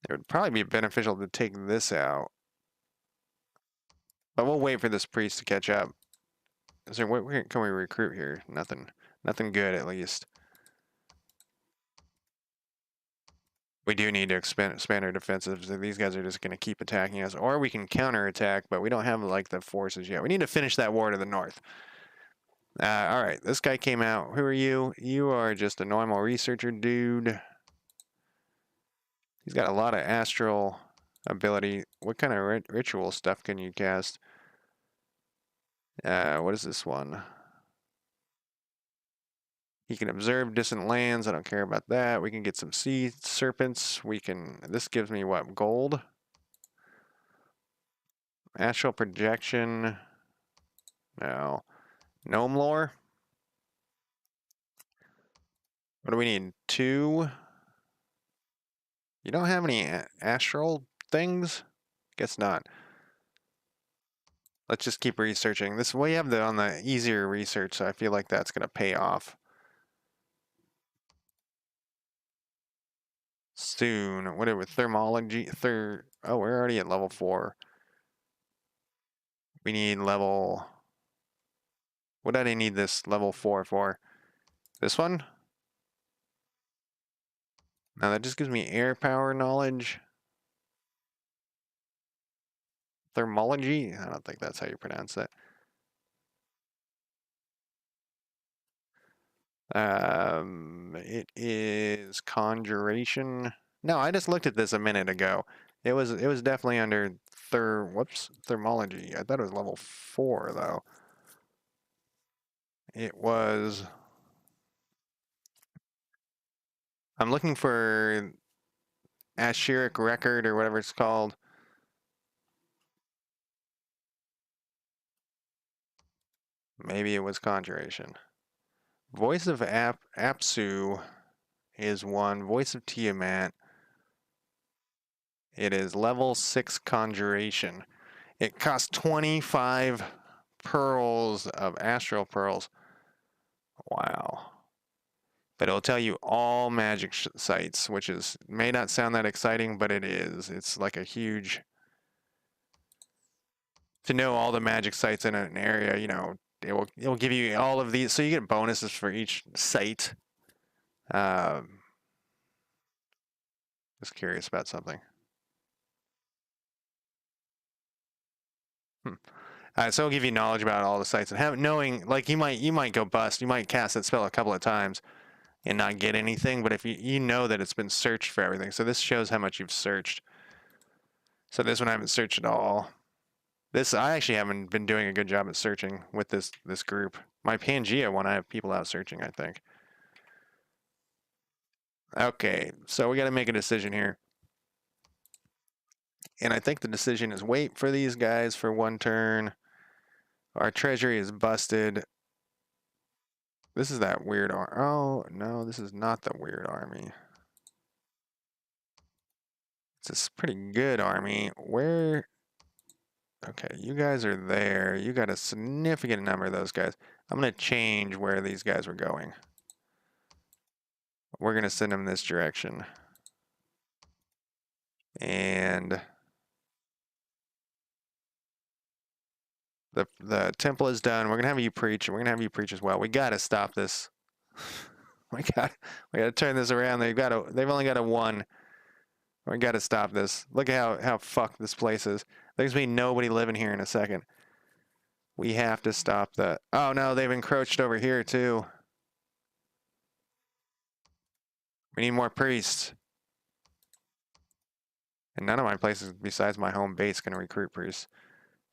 It would probably be beneficial to take this out. But we'll wait for this priest to catch up. Is there, what can we recruit here? Nothing. Nothing good, at least. We do need to expand our defensives. These guys are just going to keep attacking us. Or we can counterattack, but we don't have, like, the forces yet. We need to finish that war to the north. All right, this guy came out. Who are you? You are just a normal researcher dude. He's got a lot of astral ability. What kind of ritual stuff can you cast? What is this one? He can observe distant lands. I don't care about that. We can get some sea serpents. We can. This gives me what? Gold? Astral projection. No. Gnome lore? What do we need? 2? You don't have any astral things? Guess not. Let's just keep researching. This we have on the easier research, so I feel like that's gonna pay off soon. What with thermology? Oh, we're already at level 4. We need level. What did I need this level 4 for? This one? No, that just gives me air power knowledge. Thermology? I don't think that's how you pronounce it. It is conjuration. No, I just looked at this a minute ago. It was definitely under thermology. I thought it was level 4 though. It was. I'm looking for Asheric record or whatever it's called. Maybe it was conjuration. Voice of Apsu is one. Voice of Tiamat. It is level 6 conjuration. It costs 25 pearls of astral pearls. Wow. But it'll tell you all magic sites, which may not sound that exciting, but it is. It's like a huge. To know all the magic sites in an area, it will give you all of these, so you get bonuses for each site. Just curious about something. So it'll give you knowledge about all the sites and knowing, like you might go bust, you might cast that spell a couple of times and not get anything, but if you know that it's been searched for everything, so this shows how much you've searched. So this one I haven't searched at all. This I actually haven't been doing a good job at searching with this group. My Pangea one, I have people out searching, I think. Okay, so we got to make a decision here. And I think the decision is wait for these guys for one turn. Our treasury is busted. This is that weird oh, no, this is not the weird army. It's a pretty good army. Where? Okay, you guys are there. You got a significant number of those guys. I'm going to change where these guys were going. We're going to send them this direction. And the temple is done. We're going to have you preach. We're going to have you preach as well. We got to stop this. we got to turn this around. They've only got a 1. We got to stop this. Look at how fucked this place is. There's going to be nobody living here in a second. We have to stop that. Oh no, they've encroached over here too. We need more priests. And none of my places besides my home base can recruit priests.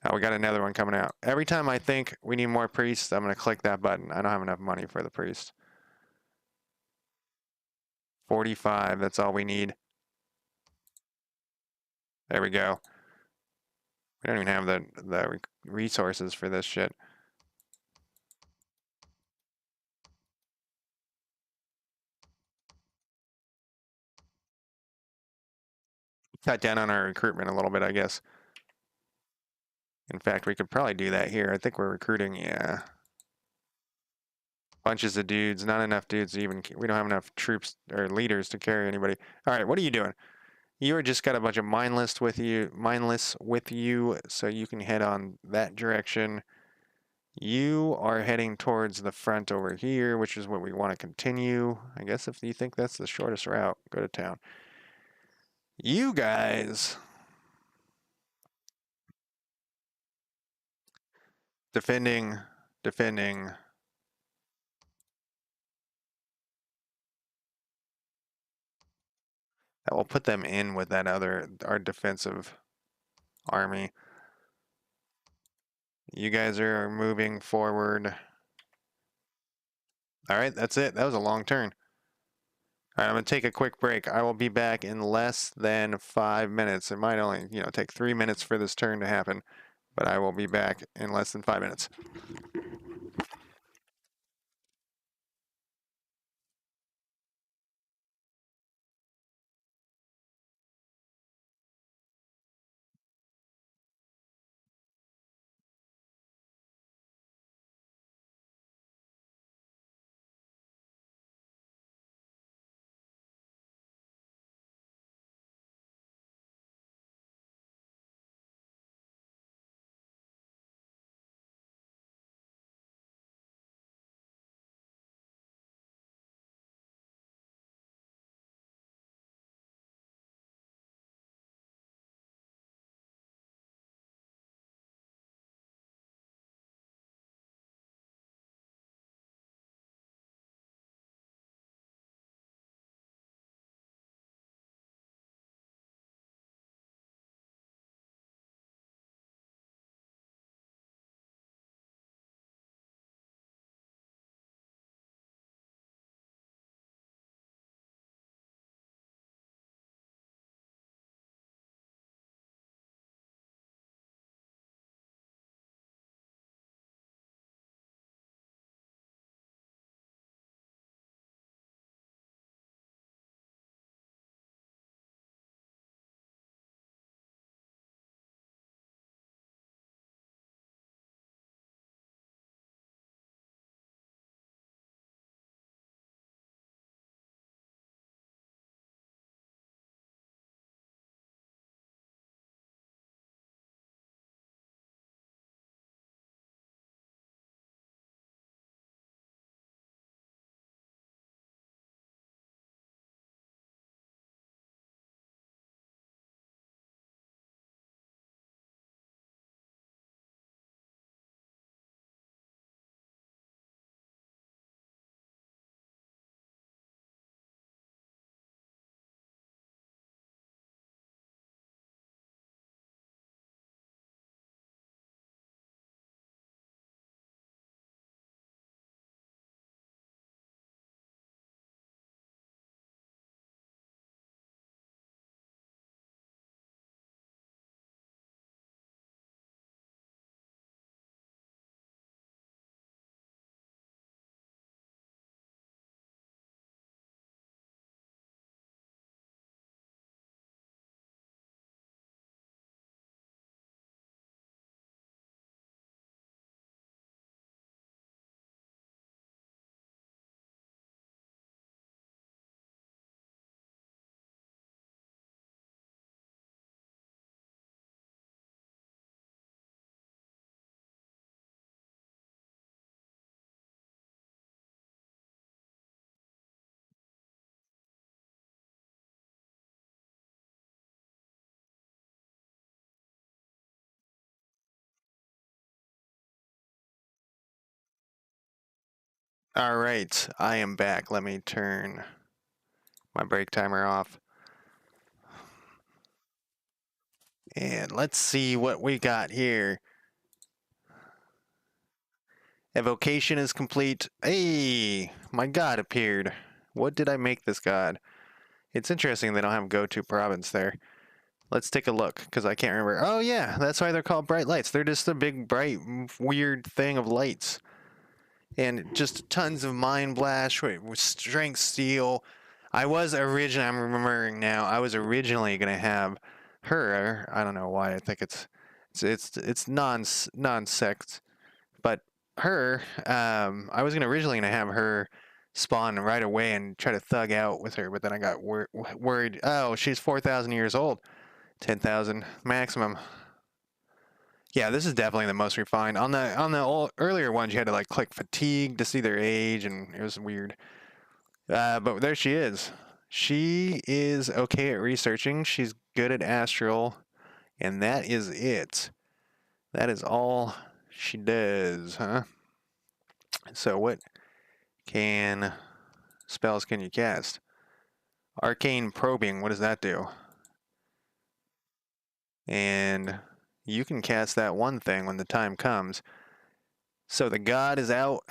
Oh, we got another one coming out. Every time I think we need more priests, I'm going to click that button. I don't have enough money for the priest. 45, that's all we need. There we go. We don't even have the resources for this shit. Cut down on our recruitment a little bit, I guess. In fact, we could probably do that here. I think we're recruiting, yeah. Bunches of dudes, not enough dudes to even. We don't have enough troops or leaders to carry anybody. All right, what are you doing? You are just got a bunch of mindless with you, so you can head on that direction. You are heading towards the front over here, which is what we want to continue. I guess if you think that's the shortest route, go to town. You guys defending. That will put them in with that our defensive army. You guys are moving forward. All right, that's it. That was a long turn. All right, I'm going to take a quick break. I will be back in less than 5 minutes. It might only, take 3 minutes for this turn to happen, but I will be back in less than 5 minutes. All right, I am back. Let me turn my break timer off. And let's see what we got here. Evocation is complete. Hey, my god appeared. What did I make this god? It's interesting they don't have go-to province there. Let's take a look, because I can't remember. Oh yeah, that's why they're called bright lights. They're just a big, bright, weird thing of lights. And just tons of mind blast with strength steel. I'm remembering now, I was originally going to have her. I don't know why. I think it's non-sect, but her, I was originally gonna have her spawn right away and try to thug out with her, but then I got worried. Oh, she's 4,000 years old. 10,000 maximum. Yeah, this is definitely the most refined. On the earlier ones, you had to like click fatigue to see their age, and it was weird. But there she is. She is okay at researching. She's good at astral, and that is it. That is all she does, huh? So what can spells can you cast? Arcane probing. What does that do? And you can cast that one thing when the time comes. So the god is out.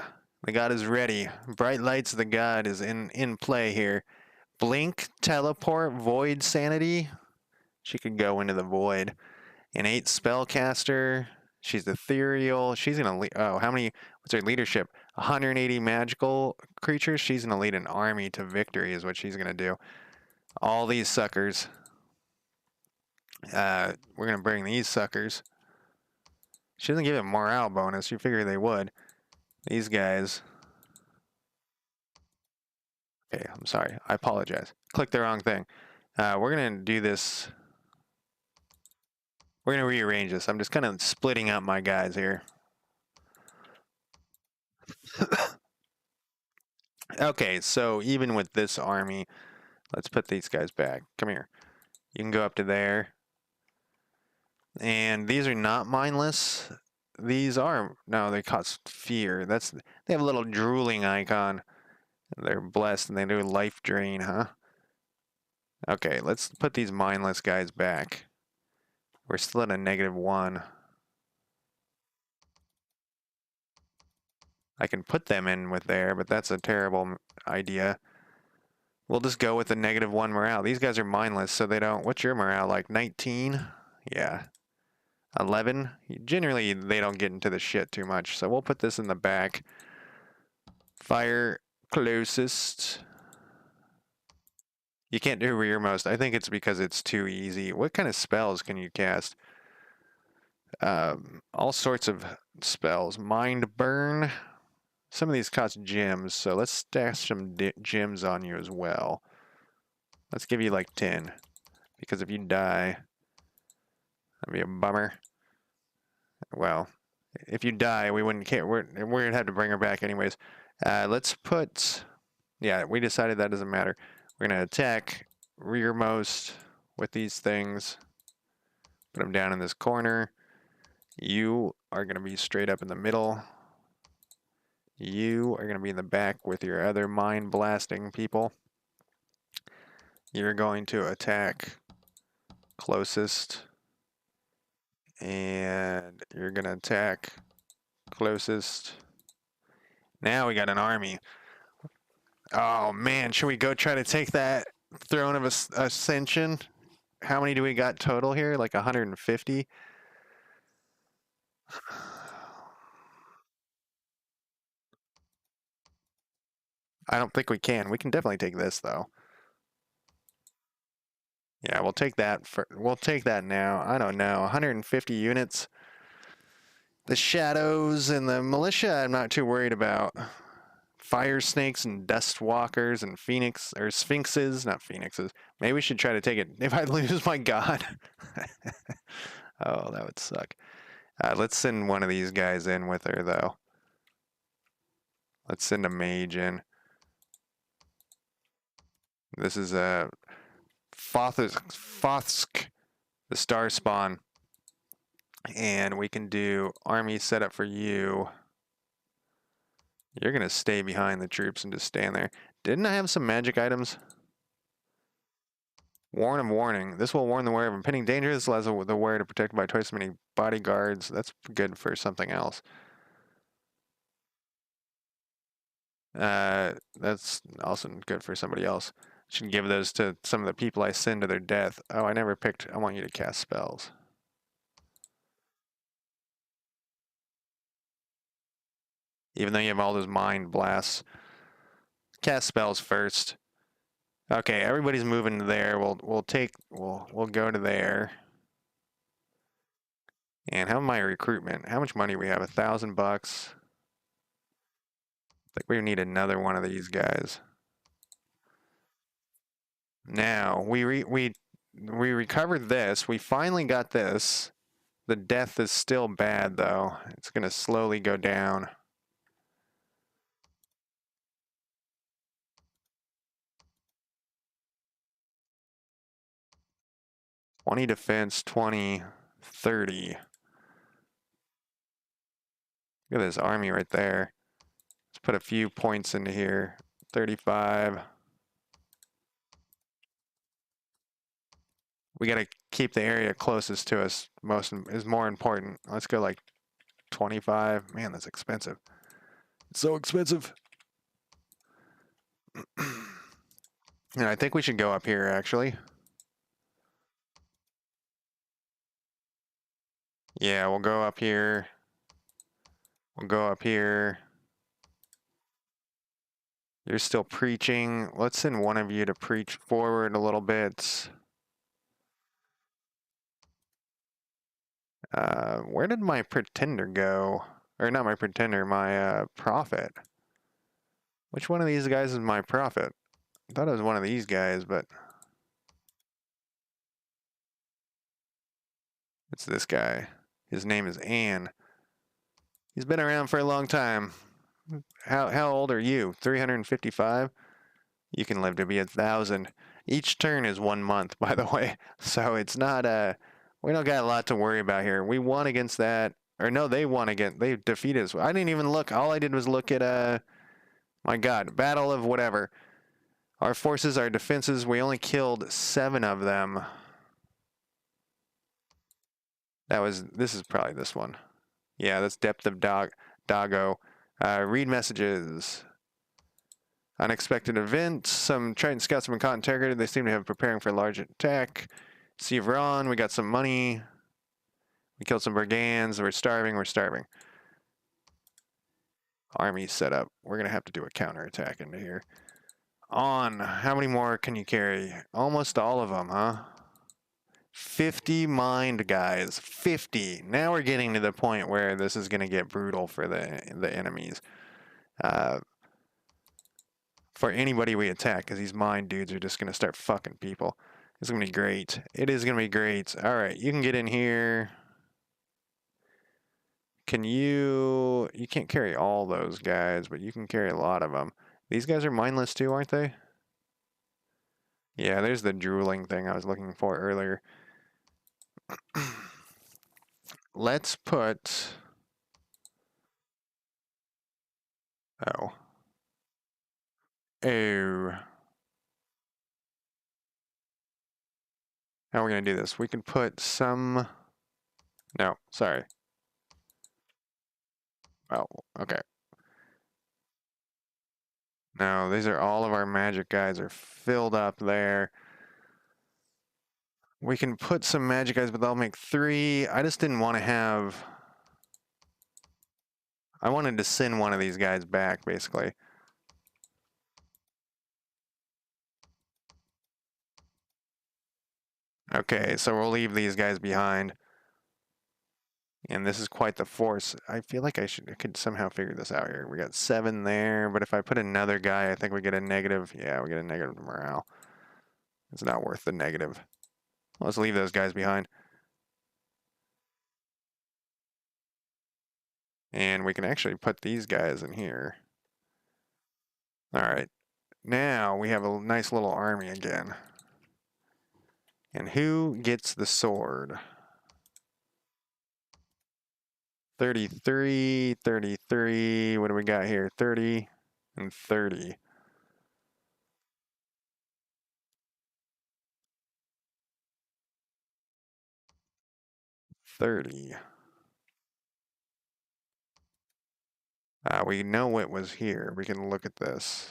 The god is ready. Bright lights. The god is in play here. Blink, teleport, void, sanity. She could go into the void. Innate spellcaster. She's ethereal. She's gonna lead. Oh, how many? What's her leadership? 180 magical creatures. She's gonna lead an army to victory. Is what she's gonna do. All these suckers. We're gonna bring these suckers. She doesn't give it morale bonus. You figure they would. These guys. Okay, I'm sorry. I apologize. Clicked the wrong thing. We're gonna do this. We're gonna rearrange this. I'm just kind of splitting up my guys here. Okay, so even with this army, let's put these guys back. Come here. You can go up to there. And these are not mindless. These are, no, they cause fear. They have a little drooling icon. They're blessed and they do life drain, huh? Okay, let's put these mindless guys back. We're still at a -1. I can put them in with there, but that's a terrible idea. We'll just go with the -1 morale. These guys are mindless, so they don't... What's your morale like? 19? Yeah. 11? Generally, they don't get into the shit too much, so we'll put this in the back. Fire closest. You can't do rearmost. I think it's because it's too easy. What kind of spells can you cast? All sorts of spells. Mind burn. Some of these cost gems, so let's stash some gems on you as well. Let's give you like 10, because if you die, that'd be a bummer. Well, if you die, we wouldn't care. We're gonna have to bring her back anyways. Let's put. Yeah, we decided that doesn't matter. We're gonna attack rearmost with these things. Put them down in this corner. You are gonna be straight up in the middle. You are gonna be in the back with your other mind blasting people. You're going to attack closest. And you're going to attack closest. Now we got an army. Oh, man. Should we go try to take that Throne of Ascension? How many do we got total here? Like 150? I don't think we can. We can definitely take this, though. Yeah, we'll take that we'll take that now. I don't know. 150 units. The shadows and the militia I'm not too worried about. Fire snakes and dust walkers and sphinxes, not phoenixes. Maybe we should try to take it if I lose my god. Oh, that would suck. Let's send one of these guys in with her, though. Let's send a mage in. This is a Fothsk, the star spawn. And we can do army setup for you. You're going to stay behind the troops and just stand there. Didn't I have some magic items? Warn of warning. This will warn the wearer of impending danger. This allows the wearer to protect by twice as many bodyguards. That's good for something else. That's also good for somebody else. Should give those to some of the people I send to their death. Oh, I never picked. I want you to cast spells. Even though you have all those mind blasts. Cast spells first. Okay, everybody's moving to there. We'll go to there. And how my recruitment? How much money we have? $1,000. think we need another one of these guys. Now, we recovered this. We finally got this. The death is still bad, though. It's going to slowly go down. "20 defense, 20, 30. Look at this army right there. Let's put a few points into here. 35. We got to keep the area closest to us. Is more important. Let's go like 25. Man, that's expensive. It's so expensive. And I think we should go up here, actually. Yeah, we'll go up here. We'll go up here. You're still preaching. Let's send one of you to preach forward a little bit. Where did my pretender go? Or not my pretender, my prophet. Which one of these guys is my prophet? I thought it was one of these guys, but it's this guy. His name is Ann. He's been around for a long time. How old are you? 355? You can live to be 1,000. Each turn is 1 month, by the way. So it's not we don't got a lot to worry about here. We won against that. Or no, they won against, they defeated us. I didn't even look. All I did was look at my God, Battle of whatever. Our forces, our defenses, we only killed 7 of them. This is probably this one. Yeah, that's Depth of Dago. Read messages. Unexpected event. Some Triton scouts have been caught and targeted. They seem to have preparing for a large attack. Sea of Ron, we got some money. We killed some brigands. We're starving. We're starving. Army set up. We're going to have to do a counterattack into here. On. How many more can you carry? Almost all of them, huh? 50 mined guys. 50. Now we're getting to the point where this is going to get brutal for the enemies. For anybody we attack, because these mine dudes are just going to start fucking people. It's going to be great. It is going to be great. All right, you can get in here. Can you can't carry all those guys, but you can carry a lot of them. These guys are mindless too, aren't they? Yeah, there's the drooling thing I was looking for earlier. Let's put... Oh. Oh. How are we going to do this? We can put some... No, sorry. Oh, okay. No, these are all of our magic guys are filled up there. We can put some magic guys, but they'll make 3. I just didn't want to have... I wanted to send one of these guys back, basically. Okay, so we'll leave these guys behind. And this is quite the force. I feel like I could somehow figure this out here. We got 7 there, but if I put another guy, I think we get a negative. Yeah, we get a negative morale. It's not worth the negative. Let's leave those guys behind. And we can actually put these guys in here. All right. Now we have a nice little army again. And who gets the sword? 33, 33. What do we got here? 30 and 30. 30. We know it was here. We can look at this.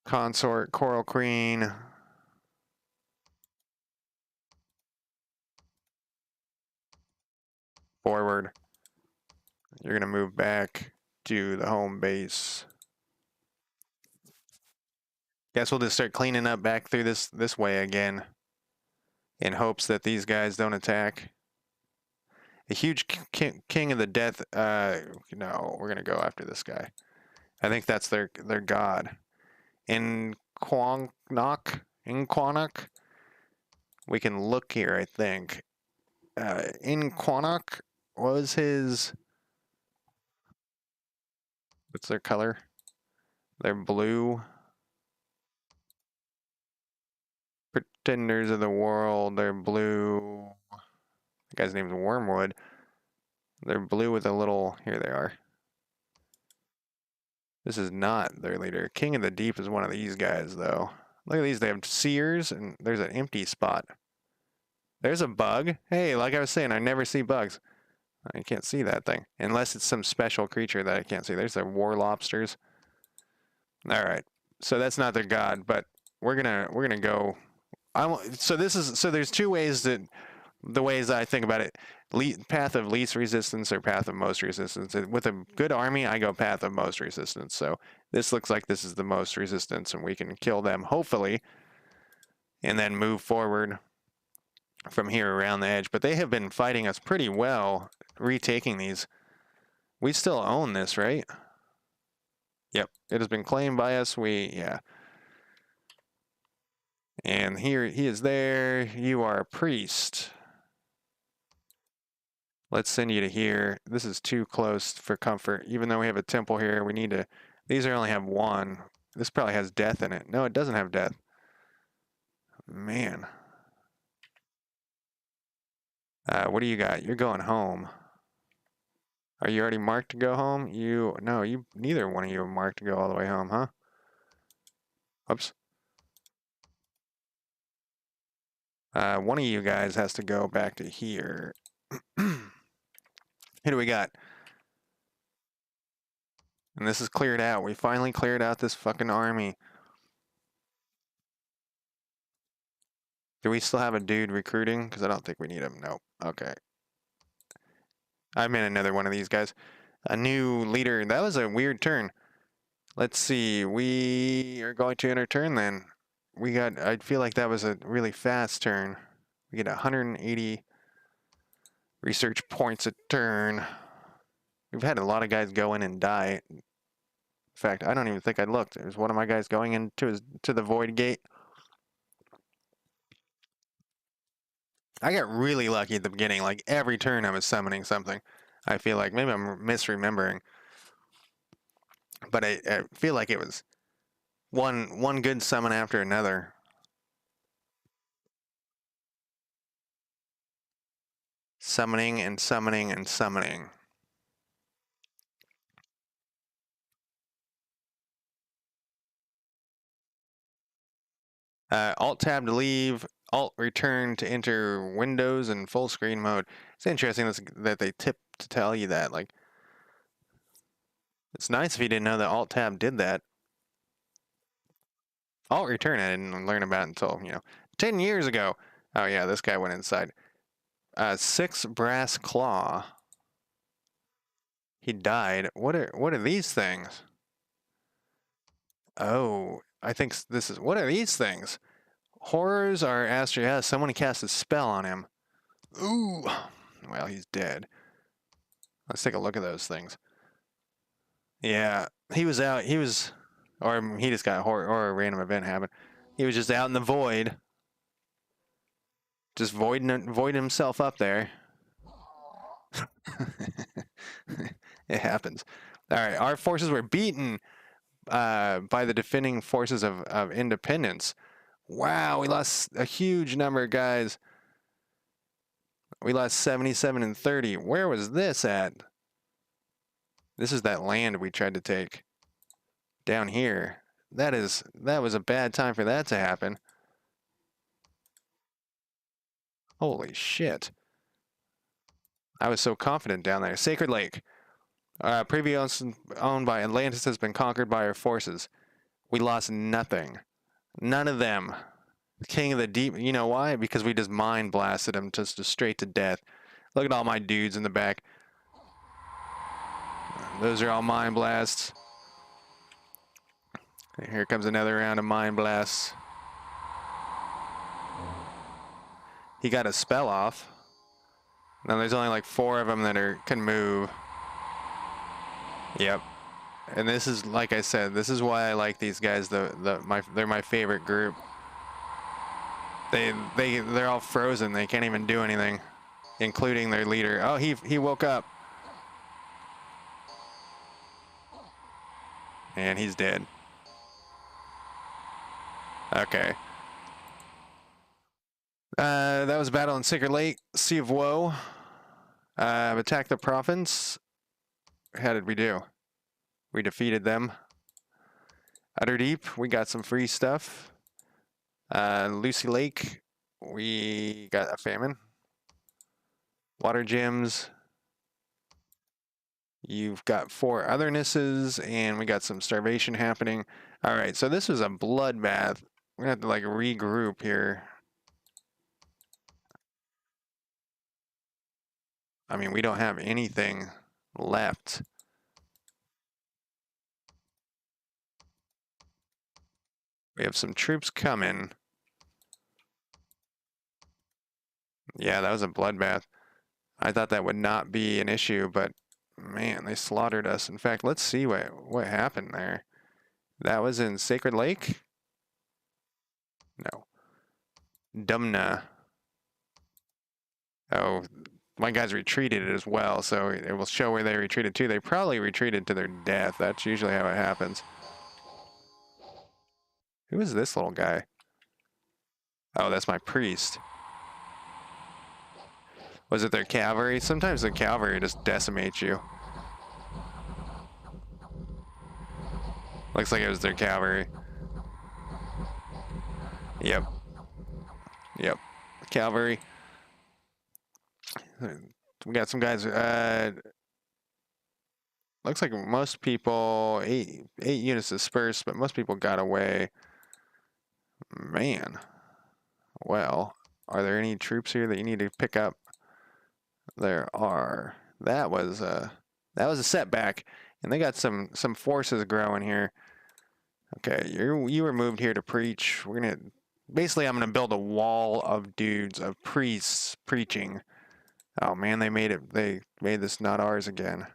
Consort, Coral Queen. Forward. You're going to move back to the home base. Guess we'll just start cleaning up back through this way again in hopes that these guys don't attack. The huge king of the death. No, we're gonna go after this guy. I think that's their god. In Quanok. We can look here, I think. In Quanok was his. What's their color? They're blue. Pretenders of the world. They're blue. The guy's name is Wormwood. They're blue with a little. Here they are. This is not their leader. King of the Deep is one of these guys, though. Look at these. They have seers, and there's an empty spot. There's a bug. Hey, like I was saying, I never see bugs. I can't see that thing. Unless it's some special creature that I can't see. There's the war lobsters. Alright. So that's not their god, but we're gonna go. So there's two ways that the ways I think about it. Path of least resistance or path of most resistance. With a good army, I go path of most resistance. So this looks like this is the most resistance, and we can kill them, hopefully, and then move forward from here around the edge. But they have been fighting us pretty well, retaking these. We still own this, right? Yep, it has been claimed by us. Yeah. And here he is there. You are a priest. Let's send you to here. This is too close for comfort. Even though we have a temple here, we need to... These only have one. This probably has death in it. No, it doesn't have death. Man. What do you got? You're going home. Are you already marked to go home? No, neither one of you are marked to go all the way home, huh? Oops. One of you guys has to go back to here. Who do we got? And this is cleared out. We finally cleared out this fucking army. Do we still have a dude recruiting? Because I don't think we need him. Nope. Okay. I'm in another one of these guys. A new leader. That was a weird turn. Let's see. We are going to enter turn then. I feel like that was a really fast turn. We get 180 research points a turn. We've had a lot of guys go in and die. In fact, I don't even think I looked. There's one of my guys going into to the void gate. I got really lucky at the beginning. Like every turn I was summoning something. I feel like maybe I'm misremembering. But I feel like it was one good summon after another. Summoning and summoning and summoning. Alt-tab to leave. Alt-return to enter Windows and full screen mode. It's interesting that they tip to tell you that. Like, it's nice if you didn't know that Alt-tab did that. Alt-return I didn't learn about until, 10 years ago. Oh yeah, this guy went inside. 6 brass claw. He died. What are these things? Oh, I think this is... What are these things? Horrors are Astro... Yeah, someone cast a spell on him. Ooh. Well, he's dead. Let's take a look at those things. Yeah, he was out. Or he just got or a random event happened. He was just out in the void. Just voiding himself up there. It happens. All right, our forces were beaten by the defending forces of independence. Wow, we lost a huge number of guys. We lost 77 and 30. Where was this at? This is that land we tried to take. Down here. That was a bad time for that to happen. Holy shit. I was so confident down there. Sacred Lake. Previously owned by Atlantis has been conquered by our forces. We lost nothing. None of them. King of the Deep. You know why? Because we just mind blasted him just straight to death. Look at all my dudes in the back. Those are all mind blasts. Here comes another round of mind blasts. He got a spell off. Now there's only like 4 of them that can move. Yep. And this is, like I said, this is why I like these guys. They're my favorite group. They're all frozen. They can't even do anything, including their leader. Oh, he woke up. And he's dead. Okay. That was Battle in Sacred Lake, Sea of Woe. Attack the province. How did we do? We defeated them. Utter Deep, we got some free stuff. Lucy Lake, we got a famine. Water Gems. You've got 4 othernesses, and we got some starvation happening. All right, so this was a bloodbath. We're gonna have to like regroup here. I mean, we don't have anything left. We have some troops coming. Yeah, that was a bloodbath. I thought that would not be an issue, but man, they slaughtered us. In fact, let's see what happened there. That was in Sacred Lake? No. Dumna. Oh, my guys retreated as well, so it will show where they retreated to. They probably retreated to their death. That's usually how it happens. Who is this little guy? Oh, that's my priest. Was it their cavalry? Sometimes the cavalry just decimates you. Looks like it was their cavalry. Yep. Yep. Cavalry. We got some guys. Looks like most people, eight units dispersed, but most people got away. Man. Well, are there any troops here that you need to pick up? There are. That was a setback, and they got some forces growing here. Okay, you were moved here to preach. We're gonna basically I'm gonna build a wall of dudes of priests preaching. Oh man, they made it. They made this not ours again.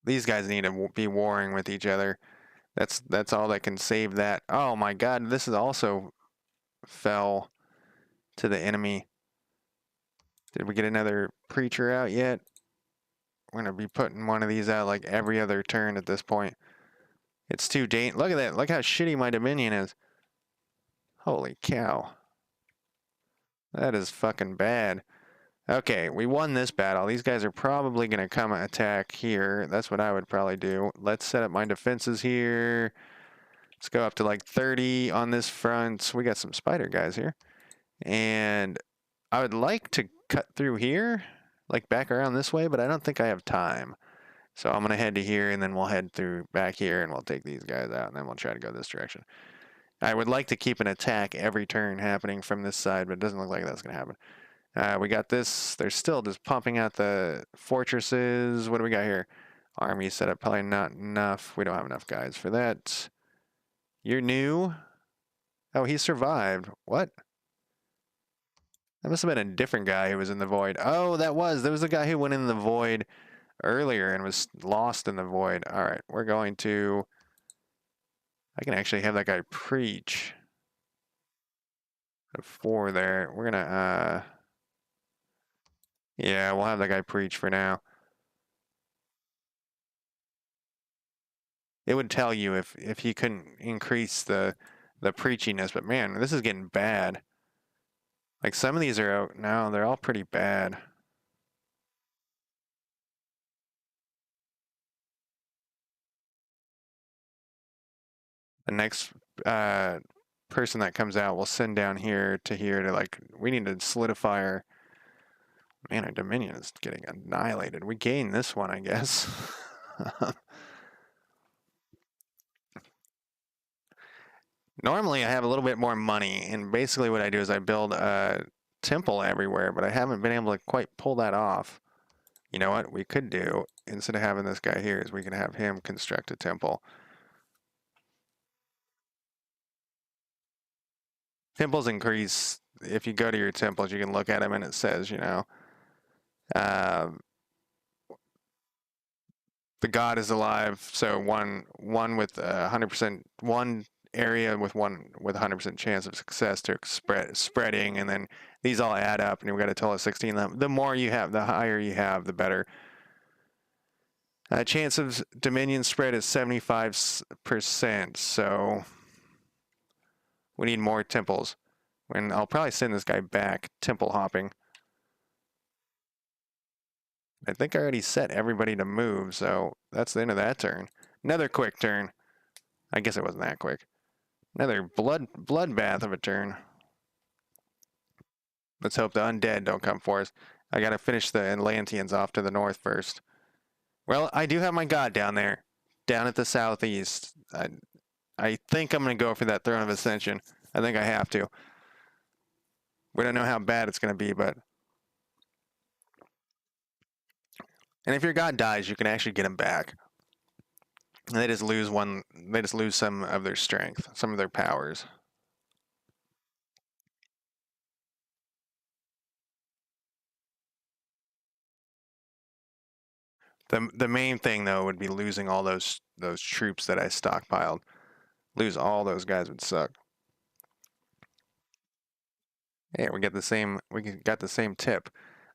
These guys need to be warring with each other. That's all that can save that. Oh my God, this is also fell to the enemy. Did we get another preacher out yet? We're gonna be putting one of these out like every other turn at this point. It's too dangerous. Look at that. Look how shitty my Dominion is. Holy cow. That is fucking bad. Okay, we won this battle. These guys are probably going to come attack here. That's what I would probably do. Let's set up my defenses here. Let's go up to like 30 on this front. We got some spider guys here. And I would like to cut through here, like back around this way, but I don't think I have time. So I'm going to head to here, and then we'll head through back here, and we'll take these guys out, and then we'll try to go this direction. I would like to keep an attack every turn happening from this side, but it doesn't look like that's going to happen. We got this. They're still just pumping out the fortresses. What do we got here? Army set up. Probably not enough. We don't have enough guys for that. You're new? Oh, he survived. What? That must have been a different guy who was in the void. Oh, there was a guy who went in the void earlier and was lost in the void. All right, we're going to... I can actually have that guy preach. 4 there. We're gonna, yeah, we'll have that guy preach for now. It would tell you if he couldn't increase the preachiness, but man, this is getting bad. Like some of these are out now, they're all pretty bad. The next person that comes out will send down here to like, we need to solidify our, man, our Dominion is getting annihilated. We gained this one, I guess. Normally I have a little bit more money, and basically what I do is I build a temple everywhere, but I haven't been able to quite pull that off. You know what we could do, instead of having this guy here, is we can have him construct a temple. temples increase. If you go to your temples, you can look at them and it says, uh, the god is alive. So one with 100%, one area with 100% chance of success to spreading, and then these all add up, and we've got a total of 16. The more you have, the higher you have, the better. Chance of dominion spread is 75%, so we need more temples. And I'll probably send this guy back temple hopping. I think I already set everybody to move, so that's the end of that turn. Another quick turn. I guess it wasn't that quick. Another bloodbath of a turn. Let's hope the undead don't come for us. I gotta finish the Atlanteans off to the north first. Well, I do have my god down there, down at the southeast. I think I'm gonna go for that Throne of Ascension. I think I have to. We don't know how bad it's gonna be, but... And if your god dies, you can actually get him back. And they just lose some of their strength, some of their powers. The main thing though would be losing all those troops that I stockpiled. Lose all those guys would suck. Hey, we got the same tip.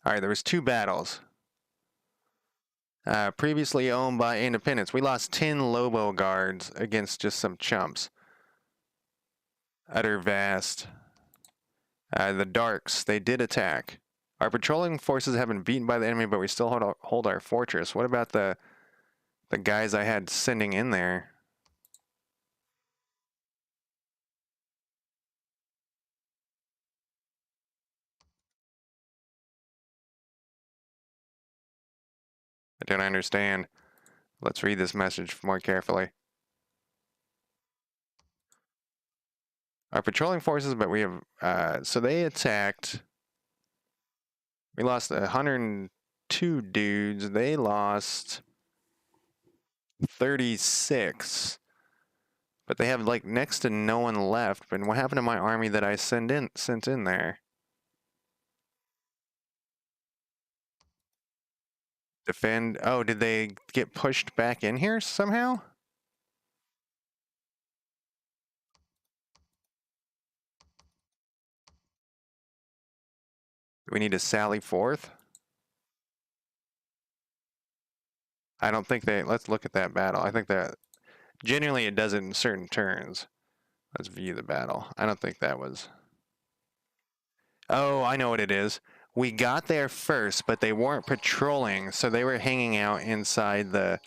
All right, there was 2 battles. Previously owned by Independence. We lost 10 Lobo guards against just some chumps. Utter vast. The Darks, they did attack. Our patrolling forces have been beaten by the enemy, but we still hold our fortress. What about the guys I had sending in there? I don't understand. Let's read this message more carefully. Our patrolling forces, but we have, so they attacked. We lost 102 dudes. They lost 36. But they have like next to no one left. But what happened to my army that I sent in there? Defend. Oh, did they get pushed back in here somehow? Do we need to sally forth? I don't think they... Let's look at that battle. I think that... Generally, it does it in certain turns. Let's view the battle. I don't think that was... Oh, I know what it is. We got there first, but they weren't patrolling, so they were hanging out inside the...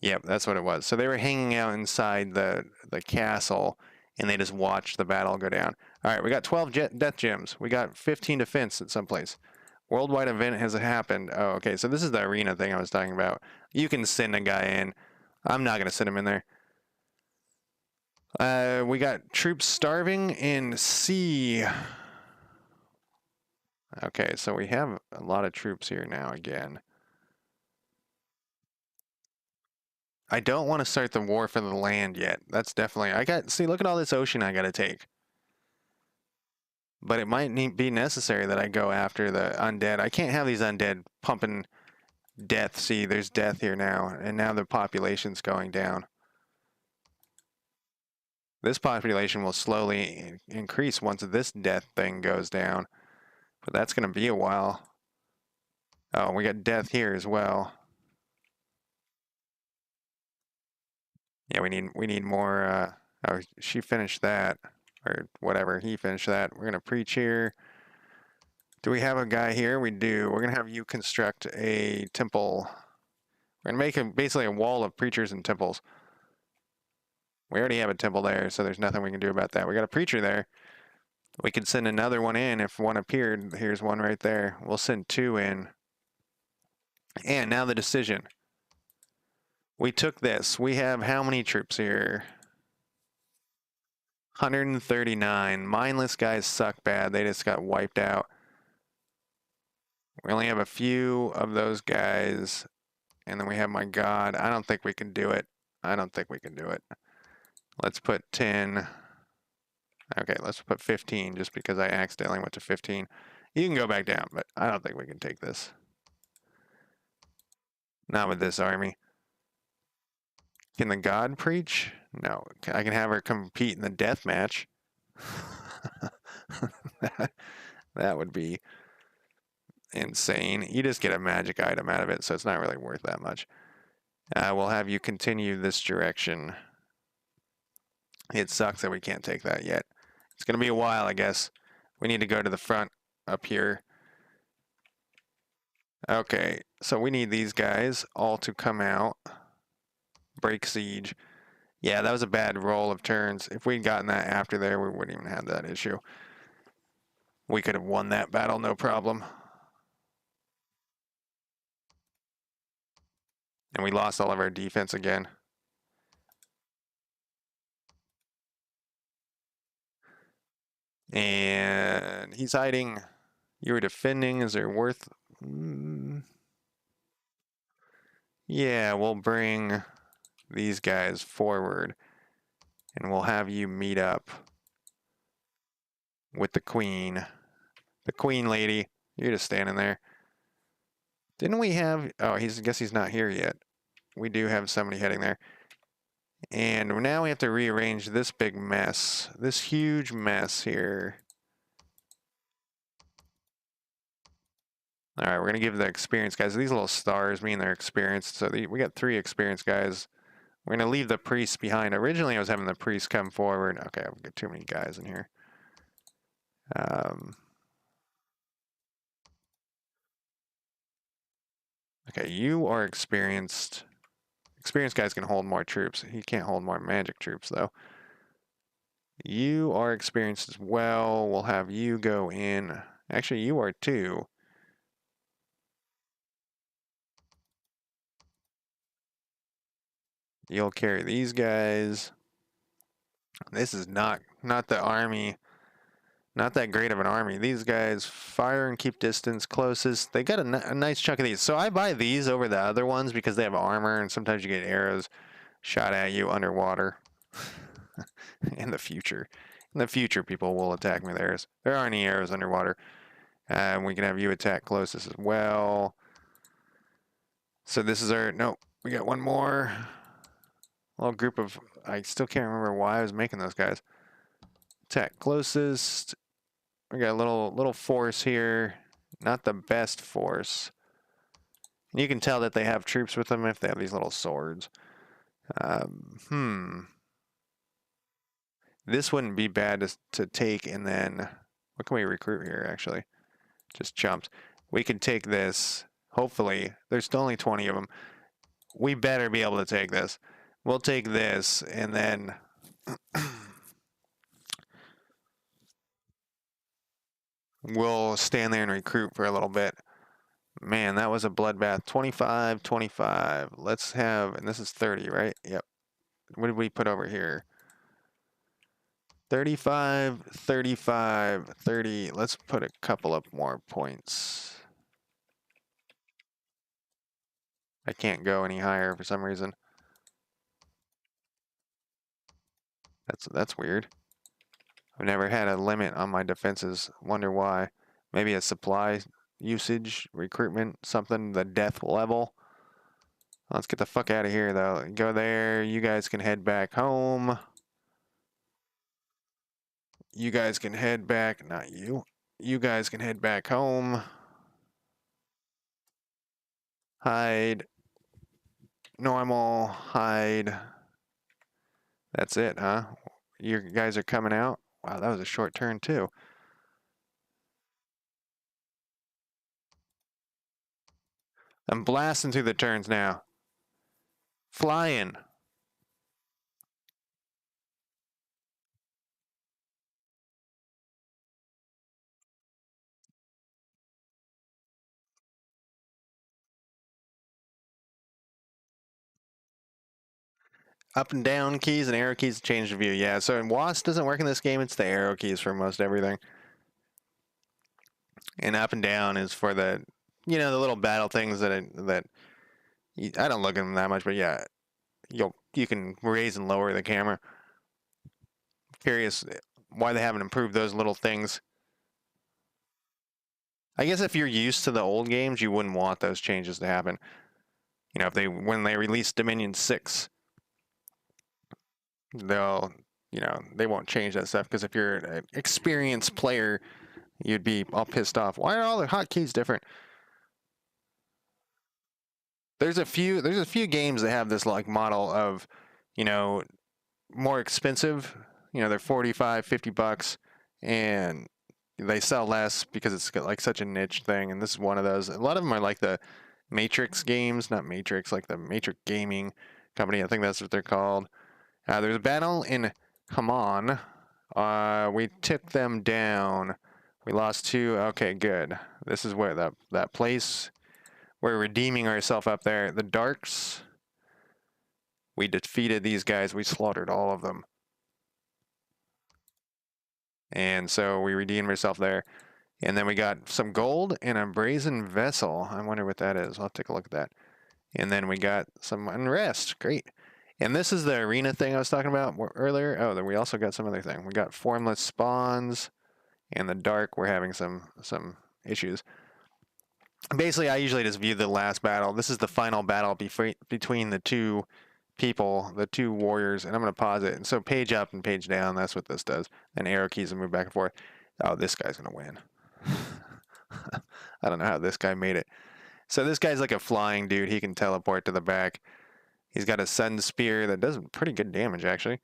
Yep, that's what it was. So they were hanging out inside the castle, and they just watched the battle go down. All right, we got 12 death gems. We got 15 defense at some place. Worldwide event has happened. Oh, okay, so this is the arena thing I was talking about. You can send a guy in. I'm not going to send him in there. We got troops starving in C. Okay, so we have a lot of troops here now again. I don't want to start the war for the land yet. That's definitely... See, look at all this ocean I got to take. But it might be necessary that I go after the undead. I can't have these undead pumping death. See, there's death here now. And now the population's going down. This population will slowly increase once this death thing goes down. But that's going to be a while. Oh, we got death here as well. Yeah, we need more... oh, she finished that. Or whatever, he finished that. We're going to preach here. Do we have a guy here? We do. We're going to have you construct a temple. We're going to make basically a wall of preachers and temples. We already have a temple there, so there's nothing we can do about that. We got a preacher there. We could send another one in if one appeared. Here's one right there. We'll send 2 in. And now the decision. We took this. We have how many troops here? 139. Mindless guys suck bad. They just got wiped out. We only have a few of those guys. And then we have my god. I don't think we can do it. I don't think we can do it. Let's put 10. Okay, let's put 15 just because I accidentally went to 15. You can go back down, but I don't think we can take this. Not with this army. Can the god preach? No. I can have her compete in the death match. That would be insane. You just get a magic item out of it, so it's not really worth that much. We'll have you continue this direction. It sucks that we can't take that yet. It's going to be a while, I guess. We need to go to the front up here. Okay, so we need these guys all to come out. Break siege. Yeah, that was a bad roll of turns. If we'd gotten that after there, we wouldn't even have that issue. We could have won that battle, no problem. And we lost all of our defense again. And he's hiding. You were defending. Is there worth... Yeah, we'll bring these guys forward. And we'll have you meet up with the queen. The queen lady. You're just standing there. Didn't we have... Oh, I guess he's not here yet. We do have somebody heading there. And now we have to rearrange this big mess. This huge mess here. Alright, we're going to give the experienced guys. These little stars mean they're experienced. So we got 3 experienced guys. We're going to leave the priests behind. Originally, I was having the priests come forward. Okay, I've got too many guys in here. Okay, you are experienced. Experienced guys can hold more troops. He can't hold more magic troops, though. You are experienced as well. We'll have you go in. Actually, you are too. You'll carry these guys. This is not the army. Not that great of an army. These guys fire and keep distance closest. They got a nice chunk of these. So I buy these over the other ones because they have armor and sometimes you get arrows shot at you underwater. In the future. In the future, people will attack me there. There aren't any arrows underwater. We can have you attack closest as well. So this is our... No, we got one more. Little group of... I still can't remember why I was making those guys. Attack closest. We got a little force here. Not the best force. You can tell that they have troops with them if they have these little swords. This wouldn't be bad to take, and then... What can we recruit here, actually? Just chumps. We can take this. Hopefully. There's still only 20 of them. We better be able to take this. We'll take this, and then... we'll stand there and recruit for a little bit. Man, that was a bloodbath. 25, 25. Let's have... And this is 30, right? Yep. What did we put over here? 35, 35, 30. Let's put a couple of more points. I can't go any higher for some reason. That's weird. I've never had a limit on my defenses. Wonder why. Maybe a supply usage, recruitment, something, the death level. Let's get the fuck out of here, though. Go there. You guys can head back home. You guys can head back. Not you. You guys can head back home. Hide. Normal. Hide. That's it, huh? You guys are coming out? Wow, that was a short turn, too. I'm blasting through the turns now. Flying. Up and down keys and arrow keys change the view. Yeah, so WASD doesn't work in this game. It's the arrow keys for most everything. And up and down is for the, the little battle things that I don't look at them that much, but yeah, you can raise and lower the camera. Curious why they haven't improved those little things. I guess if you're used to the old games, you wouldn't want those changes to happen. You know, when they release Dominion 6, they'll, they won't change that stuff, because if you're an experienced player, you'd be all pissed off. Why are all the hotkeys different? There's a few games that have this like model of, more expensive. They're 45, $50, and they sell less because it's like such a niche thing. And this is one of those. A lot of them are like the Matrix games, not Matrix, like the Matrix Gaming Company. I think that's what they're called. There's a battle in Haman. We took them down. We lost 2. Okay, good. This is where that place. We're redeeming ourselves up there. The Darks. We defeated these guys. We slaughtered all of them. And so we redeemed ourselves there. And then we got some gold and a brazen vessel. I wonder what that is. I'll take a look at that. And then we got some unrest. Great. And this is the arena thing I was talking about earlier. Oh, then we also got some other thing. We got formless spawns. And the dark, we're having some issues. Basically, I usually just view the last battle. This is the final battle between the two people, the two warriors. And I'm going to pause it. And so page up and page down, that's what this does. And arrow keys and move back and forth. Oh, this guy's going to win. I don't know how this guy made it. So this guy's like a flying dude. He can teleport to the back. He's got a sun spear that does pretty good damage, actually.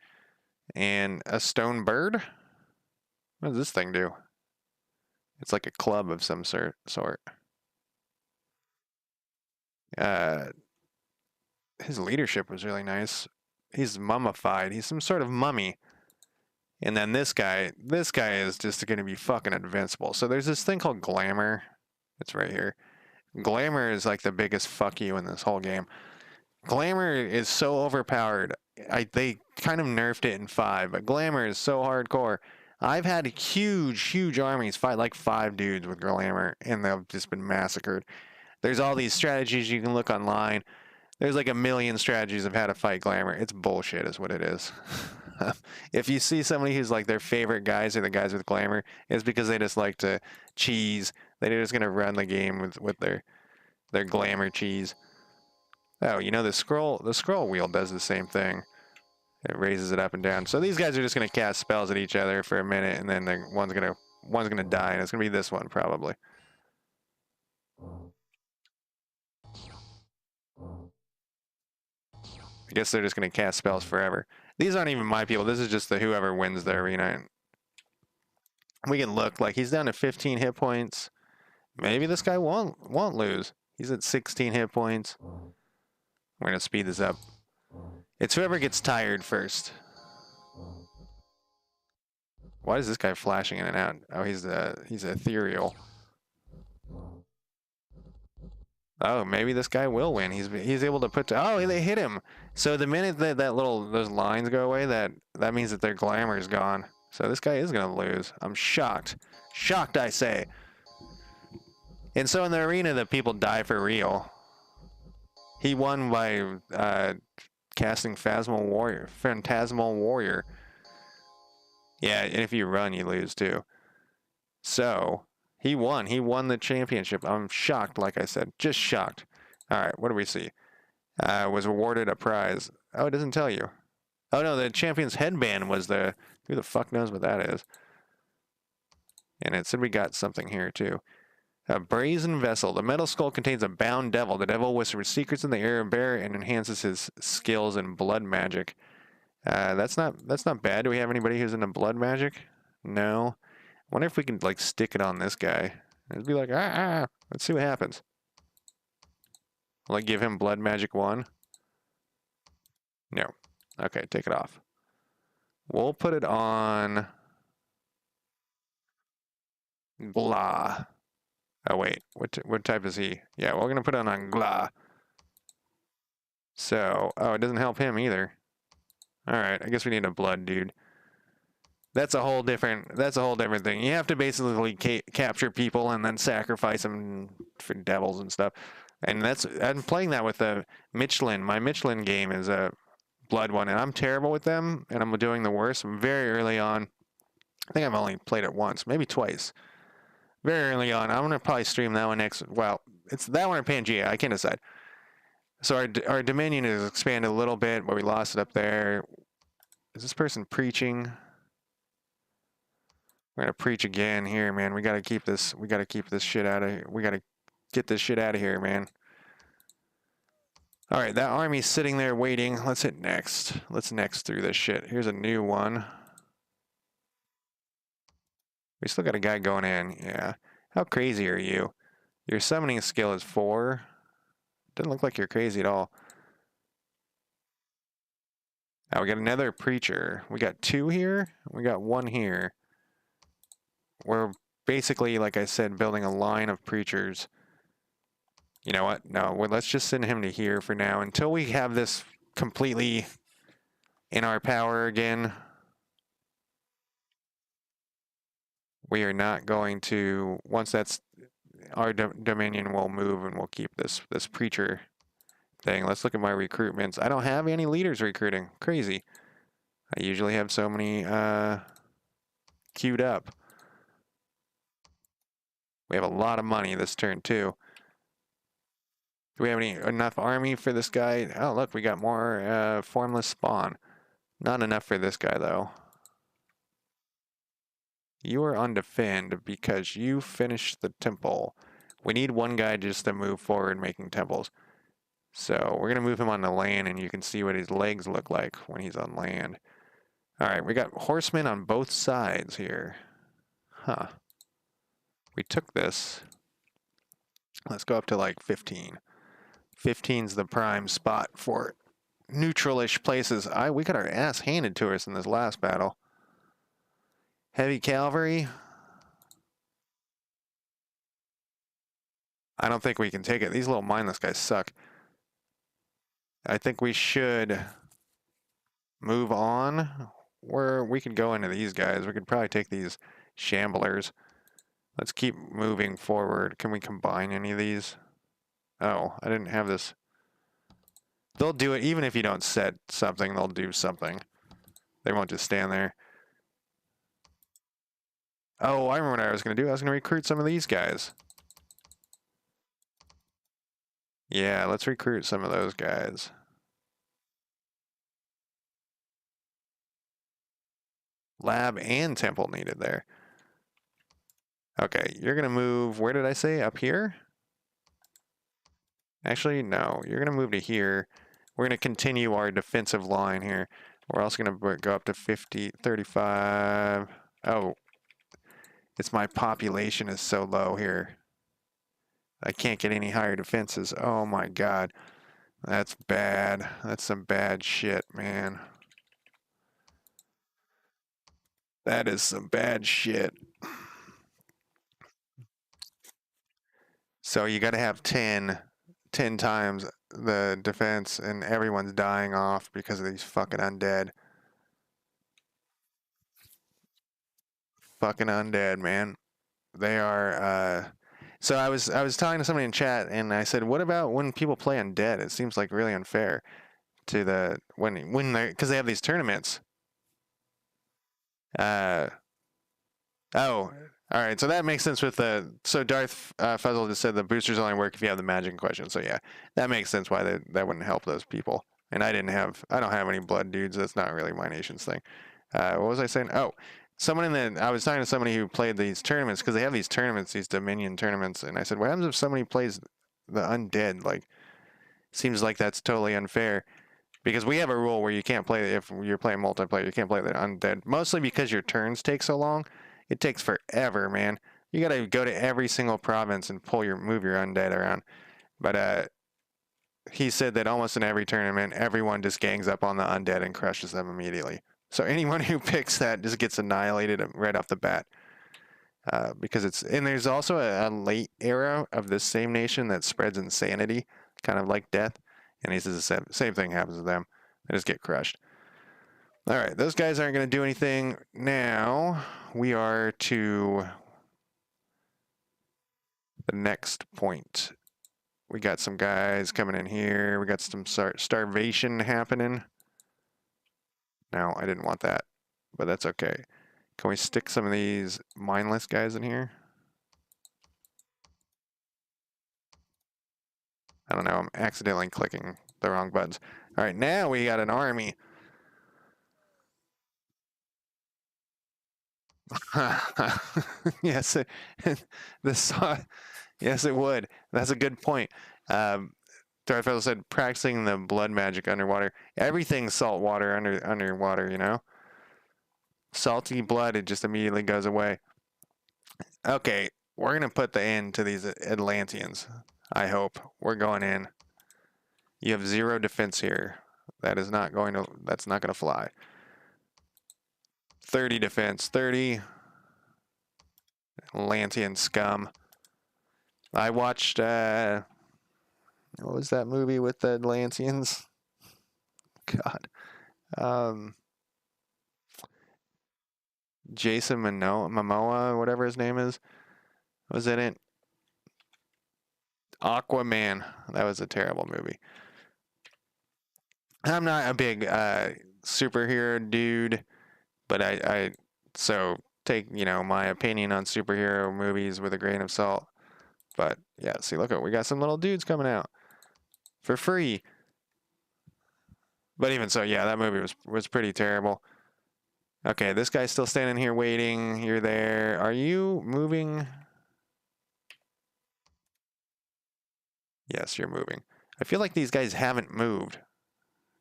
And a stone bird. What does this thing do? It's like a club of some sort. His leadership was really nice. He's mummified. He's some sort of mummy. And then this guy is just going to be fucking invincible. So there's this thing called Glamour. It's right here. Glamour is like the biggest fuck you in this whole game. Glamour is so overpowered. They kind of nerfed it in 5, but Glamour is so hardcore. I've had huge armies fight like 5 dudes with Glamour, and they've just been massacred. There's all these strategies you can look online. There's like a million strategies of how to fight Glamour. It's bullshit is what it is. If you see somebody who's like their favorite guys are the guys with Glamour, it's because they just like to cheese. They're just going to run the game with their Glamour cheese. Oh, the scroll wheel does the same thing. It raises it up and down. So these guys are just going to cast spells at each other for a minute, and then one's going to die, and it's going to be this one probably. I guess they're just going to cast spells forever. These aren't even my people. This is just whoever wins the arena. We can look like he's down to 15 hit points. Maybe this guy won't lose. He's at 16 hit points. We're going to speed this up. It's whoever gets tired first. Why is this guy flashing in and out? Oh, he's ethereal. Oh, maybe this guy will win. He's able to oh, they hit him. So the minute that those lines go away, that means that their glamour is gone. So this guy is gonna lose. I'm shocked. Shocked, I say. And so in the arena, the people die for real. He won by casting Phantasmal Warrior. Yeah, and if you run, you lose too. So he won. He won the championship. I'm shocked, like I said. Just shocked. All right, what do we see? Was awarded a prize. Oh, it doesn't tell you. Oh, no, the champion's headband was the... Who the fuck knows what that is? And it said we got something here, too. A brazen vessel. The metal skull contains a bound devil. The devil whispers secrets in the air and bear and enhances his skills in blood magic. That's not bad. Do we have anybody who's into blood magic? No. Wonder if we can like stick it on this guy. It'd be like, let's see what happens. Will I give him blood magic 1? No. Okay, take it off. We'll put it on Glah. Oh wait, what type is he? Yeah, we're gonna put it on Glah. So, oh, it doesn't help him either. All right, I guess we need a blood dude. That's a whole different thing. You have to basically capture people and then sacrifice them for devils and stuff. And I'm playing that with the Michelin. My Michelin game is a blood one, and I'm terrible with them, and I'm doing the worst. I'm very early on. I think I've only played it once, maybe twice. Very early on. I'm going to probably stream that one next. Well, it's that one or Pangea. I can't decide. So our Dominion has expanded a little bit, but we lost it up there. Is this person preaching? We're going to preach again here, man. We got to keep this. We got to keep this shit out of here. We got to get this shit out of here, man. All right, that army's sitting there waiting. Let's hit next. Let's next through this shit. Here's a new one. We still got a guy going in. Yeah. How crazy are you? Your summoning skill is 4. Doesn't look like you're crazy at all. Now we got another preacher. We got 2 here. We got 1 here. We're basically, like I said, building a line of preachers. You know what? No, let's just send him to here for now until we have this completely in our power again. We are not going to, once that's our Dominion, will move and we'll keep this preacher thing. Let's look at my recruitments. I don't have any leaders recruiting. Crazy. I usually have so many queued up. We have a lot of money this turn too. Do we have enough army for this guy? Oh, look, we got more formless spawn. Not enough for this guy, though. You are on defend because you finished the temple. We need one guy just to move forward making temples. So we're going to move him on the land, and you can see what his legs look like when he's on land. All right, we got horsemen on both sides here. Huh. We took this. Let's go up to like 15. 15's the prime spot for neutral-ish places. We got our ass handed to us in this last battle. Heavy cavalry. I don't think we can take it. These little mindless guys suck. I think we should move on. Where we could go into these guys. We could probably take these shamblers. Let's keep moving forward. Can we combine any of these? Oh, I didn't have this. They'll do it. Even if you don't set something, they'll do something. They won't just stand there. Oh, I remember what I was going to do. I was going to recruit some of these guys. Yeah, let's recruit some of those guys. Lab and temple needed there. Okay, you're going to move, where did I say? Up here? Actually, no. You're going to move to here. We're going to continue our defensive line here. We're also going to go up to 50, 35. Oh, it's my population is so low here. I can't get any higher defenses. Oh my God. That's bad. That's some bad shit, man. That is some bad shit. So you got to have 10 times the defense, and everyone's dying off because of these fucking undead. Fucking undead, man. They are, so I was talking to somebody in chat, and I said, what about when people play undead? It seems like really unfair to the, when they, because they have these tournaments. Oh, all right. So that makes sense with the. So Darth Fuzzle just said the boosters only work if you have the magic in question. So yeah, that makes sense why that wouldn't help those people. And I don't have any blood dudes. That's not really my nation's thing. What was I saying? Oh, I was talking to somebody who played these tournaments because they have these tournaments, these Dominion tournaments, and I said, what happens if somebody plays the undead? Like, seems like that's totally unfair. Because we have a rule where you can't play, if you're playing multiplayer, you can't play the undead. Mostly because your turns take so long. It takes forever, man. You gotta go to every single province and move your undead around. But he said that almost in every tournament, everyone just gangs up on the undead and crushes them immediately. So anyone who picks that just gets annihilated right off the bat. Because and there's also a late era of this same nation that spreads insanity, kind of like death. And he says the same thing happens to them. They just get crushed. All right, those guys aren't going to do anything now. We are to the next point. We got some guys coming in here. We got some starvation happening. No, I didn't want that, but that's okay. Can we stick some of these mindless guys in here? I don't know. I'm accidentally clicking the wrong buttons. All right, now we got an army. Yes, yes, it would. That's a good point. Darth said practicing the blood magic underwater. Everything's salt water underwater, you know? Salty blood, it just immediately goes away. Okay, we're gonna put the end to these Atlanteans. I hope. We're going in. You have 0 defense here. That's not gonna fly. 30 defense, 30. Atlantean scum. I watched what was that movie with the Atlanteans? God. Jason Momoa, whatever his name is, was in it. Aquaman. That was a terrible movie. I'm not a big superhero dude, but I so take, you know, my opinion on superhero movies with a grain of salt. But yeah, see, look at, we got some little dudes coming out for free. But even so, yeah, that movie was pretty terrible. Okay, this guy's still standing here waiting. You're there. Are you moving? Yes, you're moving. I feel like these guys haven't moved.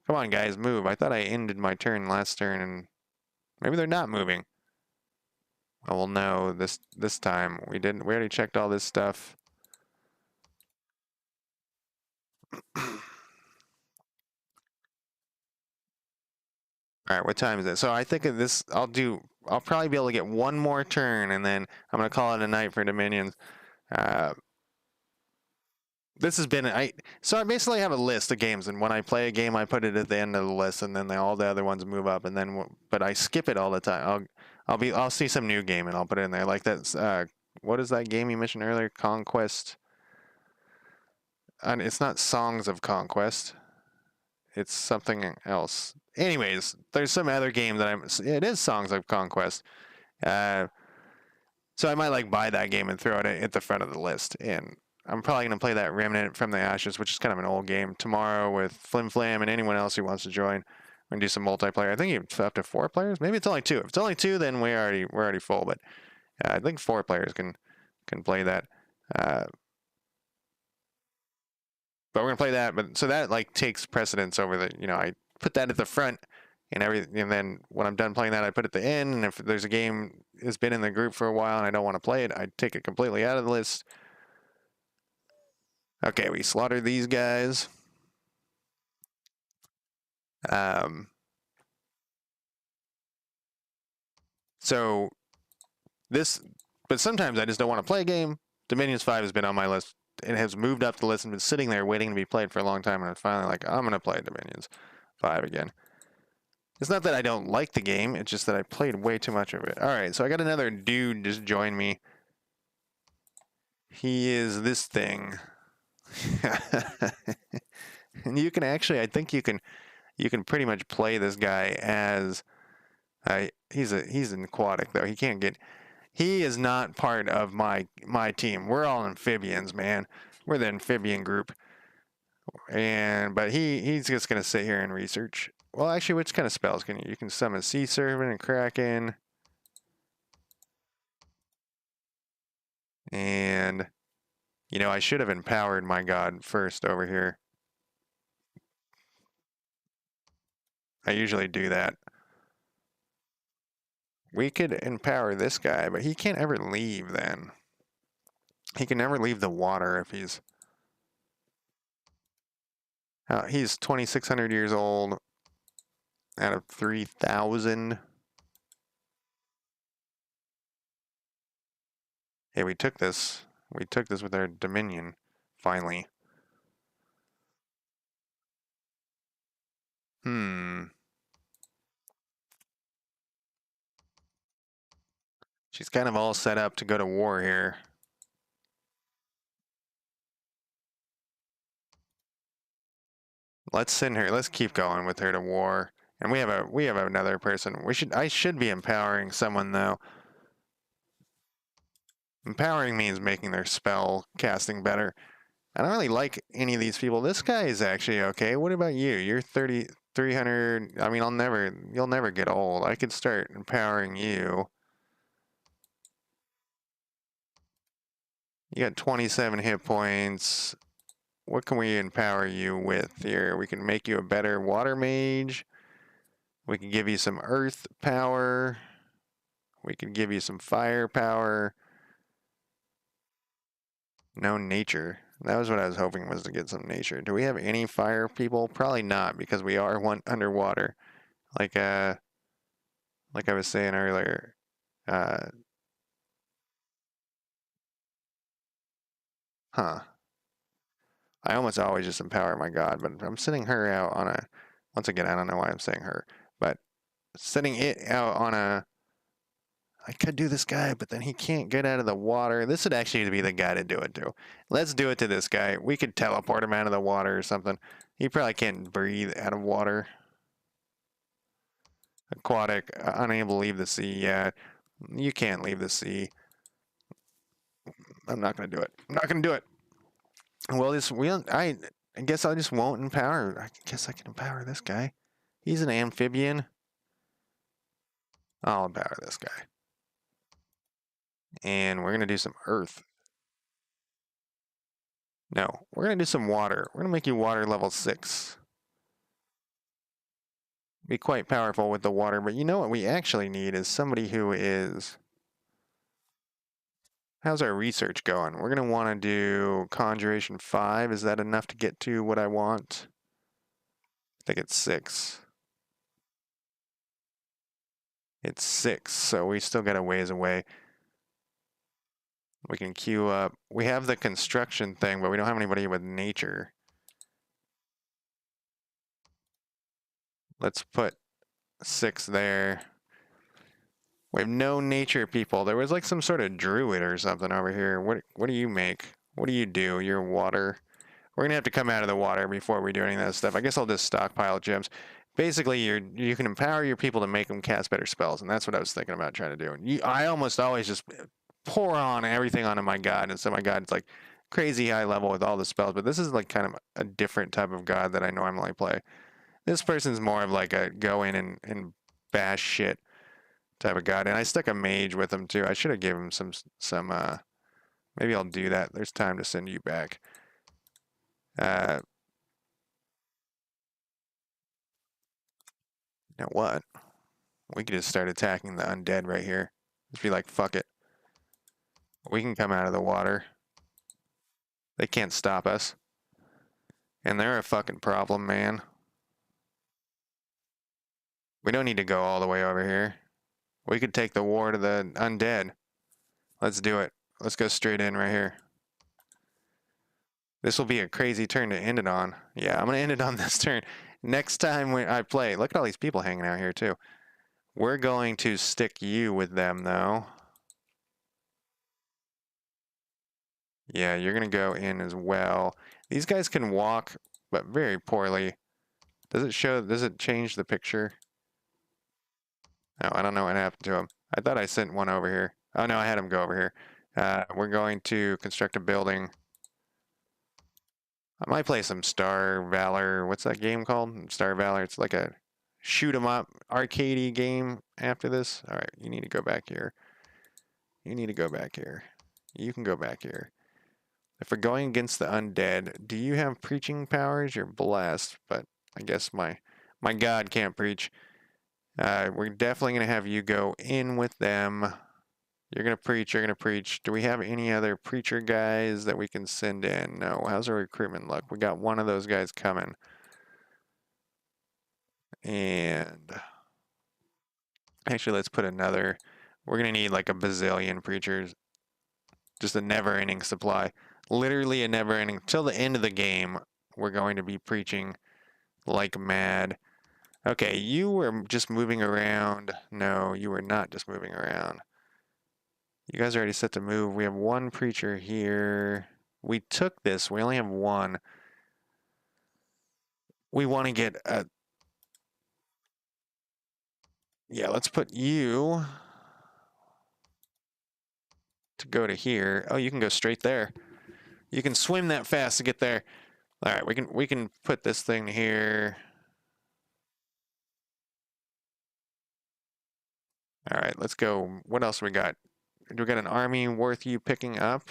Come on, guys, move. I thought I ended my turn last turn, and maybe they're not moving. Oh, well, no, this time we didn't. We already checked all this stuff. All right, what time is it? So I think of this. I'll probably be able to get one more turn, and then I'm gonna call it a night for Dominions. This has been so I basically have a list of games, and when I play a game, I put it at the end of the list, and then all the other ones move up, and then but I skip it all the time. I'll see some new game and I'll put it in there. Like that's what is that game you mentioned earlier? Conquest. And it's not Songs of Conquest. It's something else. Anyways, there's some other game that it is Songs of Conquest. So I might like buy that game and throw it at the front of the list. And I'm probably going to play that Remnant from the Ashes, which is kind of an old game, tomorrow with Flim Flam and anyone else who wants to join. I'm going to do some multiplayer. I think it's up to 4 players. Maybe it's only 2. If it's only 2, then we're already full. But I think 4 players can play that. But we're going to play that. But so that like takes precedence over the, you know, I put that at the front and everything. And then when I'm done playing that, I put it at the end. And if there's a game has been in the group for a while and I don't want to play it, I take it completely out of the list. Okay, we slaughtered these guys. So this, but sometimes I just don't want to play a game. Dominions 5 has been on my list. It has moved up the list and been sitting there waiting to be played for a long time. And I'm finally like, I'm going to play Dominions 5 again. It's not that I don't like the game. It's just that I played way too much of it. All right, so I got another dude just join me. He is this thing. And you can actually, I think you can pretty much play this guy as he's an aquatic though. He is not part of my team. We're all amphibians, man. We're the amphibian group. But he's just gonna sit here and research. Well, actually, which kind of spells can you can summon Sea Serpent and Kraken. And you know, I should have empowered my god first over here. I usually do that. We could empower this guy, but he can't ever leave then. He can never leave the water if he's... he's 2,600 years old out of 3,000. Hey, we took this. We took this with our Dominion, finally. She's kind of all set up to go to war here. Let's send her. Let's keep going with her to war. And we have another person. I should be empowering someone though. Empowering means making their spell casting better. I don't really like any of these people. This guy is actually okay. What about you? You're 300. I mean, you'll never get old. I could start empowering you. You got 27 hit points. What can we empower you with here? We can make you a better water mage. We can give you some earth power. We can give you some fire power. No nature. That was what I was hoping, was to get some nature. Do we have any fire people? Probably not, because we are one underwater. Like I was saying earlier. Uh huh. I almost always just empower my god, but I'm sending her out on a, once again, I don't know why I'm saying her, but sending it out on a, I could do this guy, but then he can't get out of the water. This would actually be the guy to do it to. Let's do it to this guy. We could teleport him out of the water or something. He probably can't breathe out of water. Aquatic, unable to leave the sea. Yeah, you can't leave the sea. I'm not gonna do it. I'm not gonna do it. Well, I guess I just won't empower. I guess I can empower this guy. He's an amphibian. I'll empower this guy. And we're gonna do some earth. No, we're gonna do some water. We're gonna make you water level 6. Be quite powerful with the water, but you know what we actually need is somebody who is... How's our research going? We're gonna want to do Conjuration 5. Is that enough to get to what I want? I think it's 6. It's 6, so we still got a ways away. We can queue up. We have the construction thing, but we don't have anybody with nature. Let's put 6 there. We have no nature people. There was like some sort of druid or something over here. What do you make? What do you do? You're water. We're gonna have to come out of the water before we do any of that stuff. I guess I'll just stockpile gems. Basically, you can empower your people to make them cast better spells, and that's what I was thinking about trying to do. I almost always just pour on everything onto my god, and so my god's like crazy high level with all the spells. But this is like kind of a different type of god that I normally play. This person's more of like a go in and bash shit type of god, and I stuck a mage with him too. I should have given him some. Maybe I'll do that. There's time to send you back. Now what? We could just start attacking the undead right here. Just be like, fuck it. We can come out of the water. They can't stop us. And they're a fucking problem, man. We don't need to go all the way over here. We could take the war to the undead. Let's do it. Let's go straight in right here. This will be a crazy turn to end it on. Yeah, I'm going to end it on this turn. Next time when I play, look at all these people hanging out here too. We're going to stick you with them though. Yeah, you're going to go in as well. These guys can walk, but very poorly. Does it change the picture? No, I don't know what happened to him. I thought I sent one over here. Oh no, I had him go over here. We're going to construct a building. I might play some Star Valor. What's that game called? Star Valor. It's like a shoot 'em up arcadey game after this. All right, you need to go back here. You need to go back here. You can go back here. If we're going against the undead, do you have preaching powers? You're blessed, but I guess my god can't preach. We're definitely going to have you go in with them. You're going to preach, you're going to preach. Do we have any other preacher guys that we can send in? No. How's our recruitment look? We got one of those guys coming. And actually, let's put another. We're going to need like a bazillion preachers. Just a never-ending supply. Literally a never-ending. Till the end of the game, we're going to be preaching like mad. Okay, you were just moving around. No, you were not just moving around. You guys are already set to move. We have one preacher here. We took this. We only have one. We want to get a... Yeah, let's put you to go to here. Oh, you can go straight there. You can swim that fast to get there. All right, we can put this thing here. All right, let's go. What else we got? Do we got an army worth you picking up?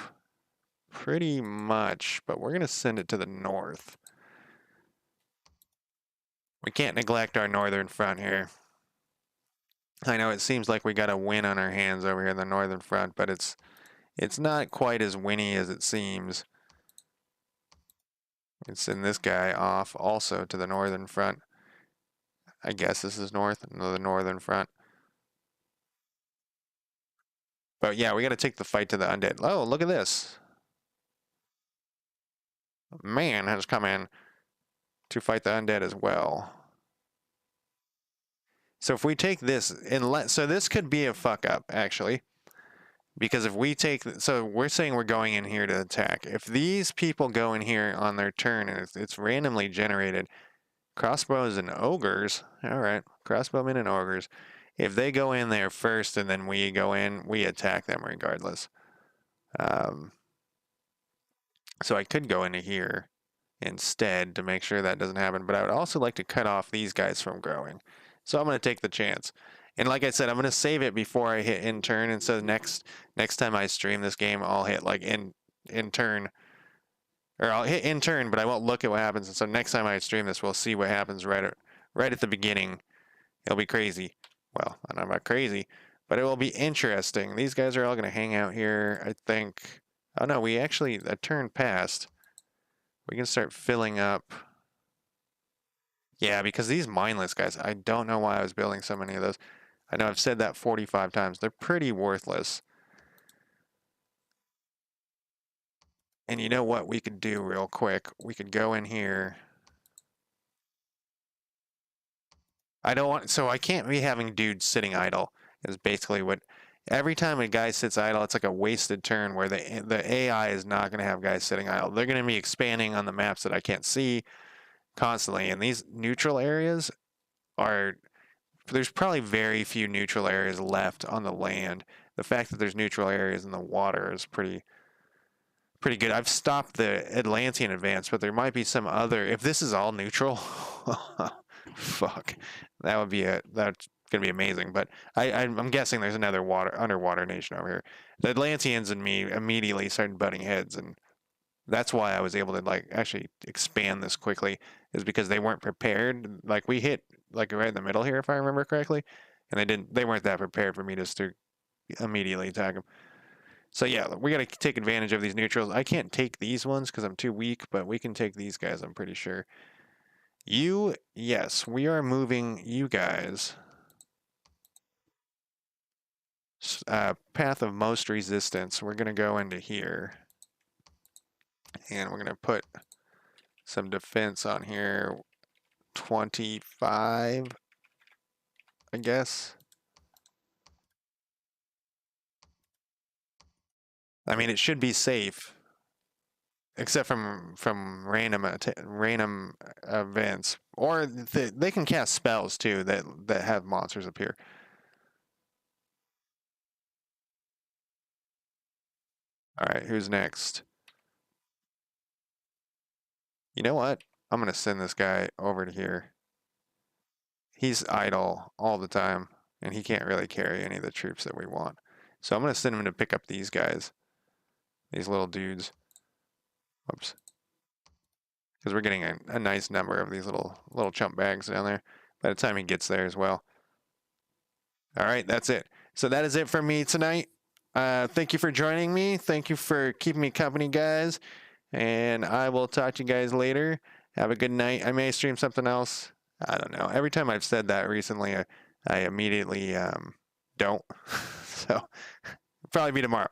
Pretty much, but we're gonna send it to the north. We can't neglect our northern front here. I know it seems like we got a win on our hands over here in the northern front, but it's not quite as winny as it seems. We can send this guy off also to the northern front. I guess this is north, no, the northern front. But yeah, we got to take the fight to the undead. Oh, look at this. Man has come in to fight the undead as well. So if we take this, so this could be a fuck up, actually. Because if we take, so we're saying we're going in here to attack. If these people go in here on their turn and it's randomly generated, crossbows and ogres, all right, crossbowmen and ogres, if they go in there first and then we go in, we attack them regardless. So I could go into here instead to make sure that doesn't happen, but I would also like to cut off these guys from growing. So I'm going to take the chance. And like I said, I'm going to save it before I hit in turn, and so next time I stream this game, I'll hit like in turn, or I'll hit in turn, but I won't look at what happens. And so next time I stream this, we'll see what happens right at the beginning. It'll be crazy. Well, I don't know about crazy, but it will be interesting. These guys are all going to hang out here, I think. Oh no, we actually, a turn passed. We can start filling up. Yeah, because these mindless guys, I don't know why I was building so many of those. I know I've said that 45 times. They're pretty worthless. And you know what we could do real quick? We could go in here. I don't want, so I can't be having dudes sitting idle is basically what, every time a guy sits idle, it's like a wasted turn where the AI is not going to have guys sitting idle. They're going to be expanding on the maps that I can't see constantly. And these neutral areas are, there's probably very few neutral areas left on the land. The fact that there's neutral areas in the water is pretty good. I've stopped the Atlantean advance, but there might be some other. If this is all neutral, fuck, that's gonna be amazing. But I'm guessing there's another underwater nation over here. The Atlanteans and me immediately started butting heads, and that's why I was able to like actually expand this quickly, is because they weren't prepared. Like we hit like right in the middle here, if I remember correctly, and they weren't that prepared for me just to immediately attack them. So yeah, we got to take advantage of these neutrals. I can't take these ones because I'm too weak, but we can take these guys, I'm pretty sure. Yes, we are moving you guys. Path of most resistance. We're going to go into here. And we're going to put some defense on here. 25, I guess. I mean, it should be safe, except from random events, or they can cast spells too that have monsters appear. All right, who's next? You know what? I'm gonna send this guy over to here. He's idle all the time, and he can't really carry any of the troops that we want. So I'm gonna send him to pick up these guys, these little dudes. Oops. Because we're getting a nice number of these little chump bags down there by the time he gets there as well. All right, that's it. So that is it for me tonight. Thank you for joining me. Thank you for keeping me company, guys. And I will talk to you guys later. Have a good night. I may stream something else. I don't know. Every time I've said that recently, I immediately don't. So probably be tomorrow.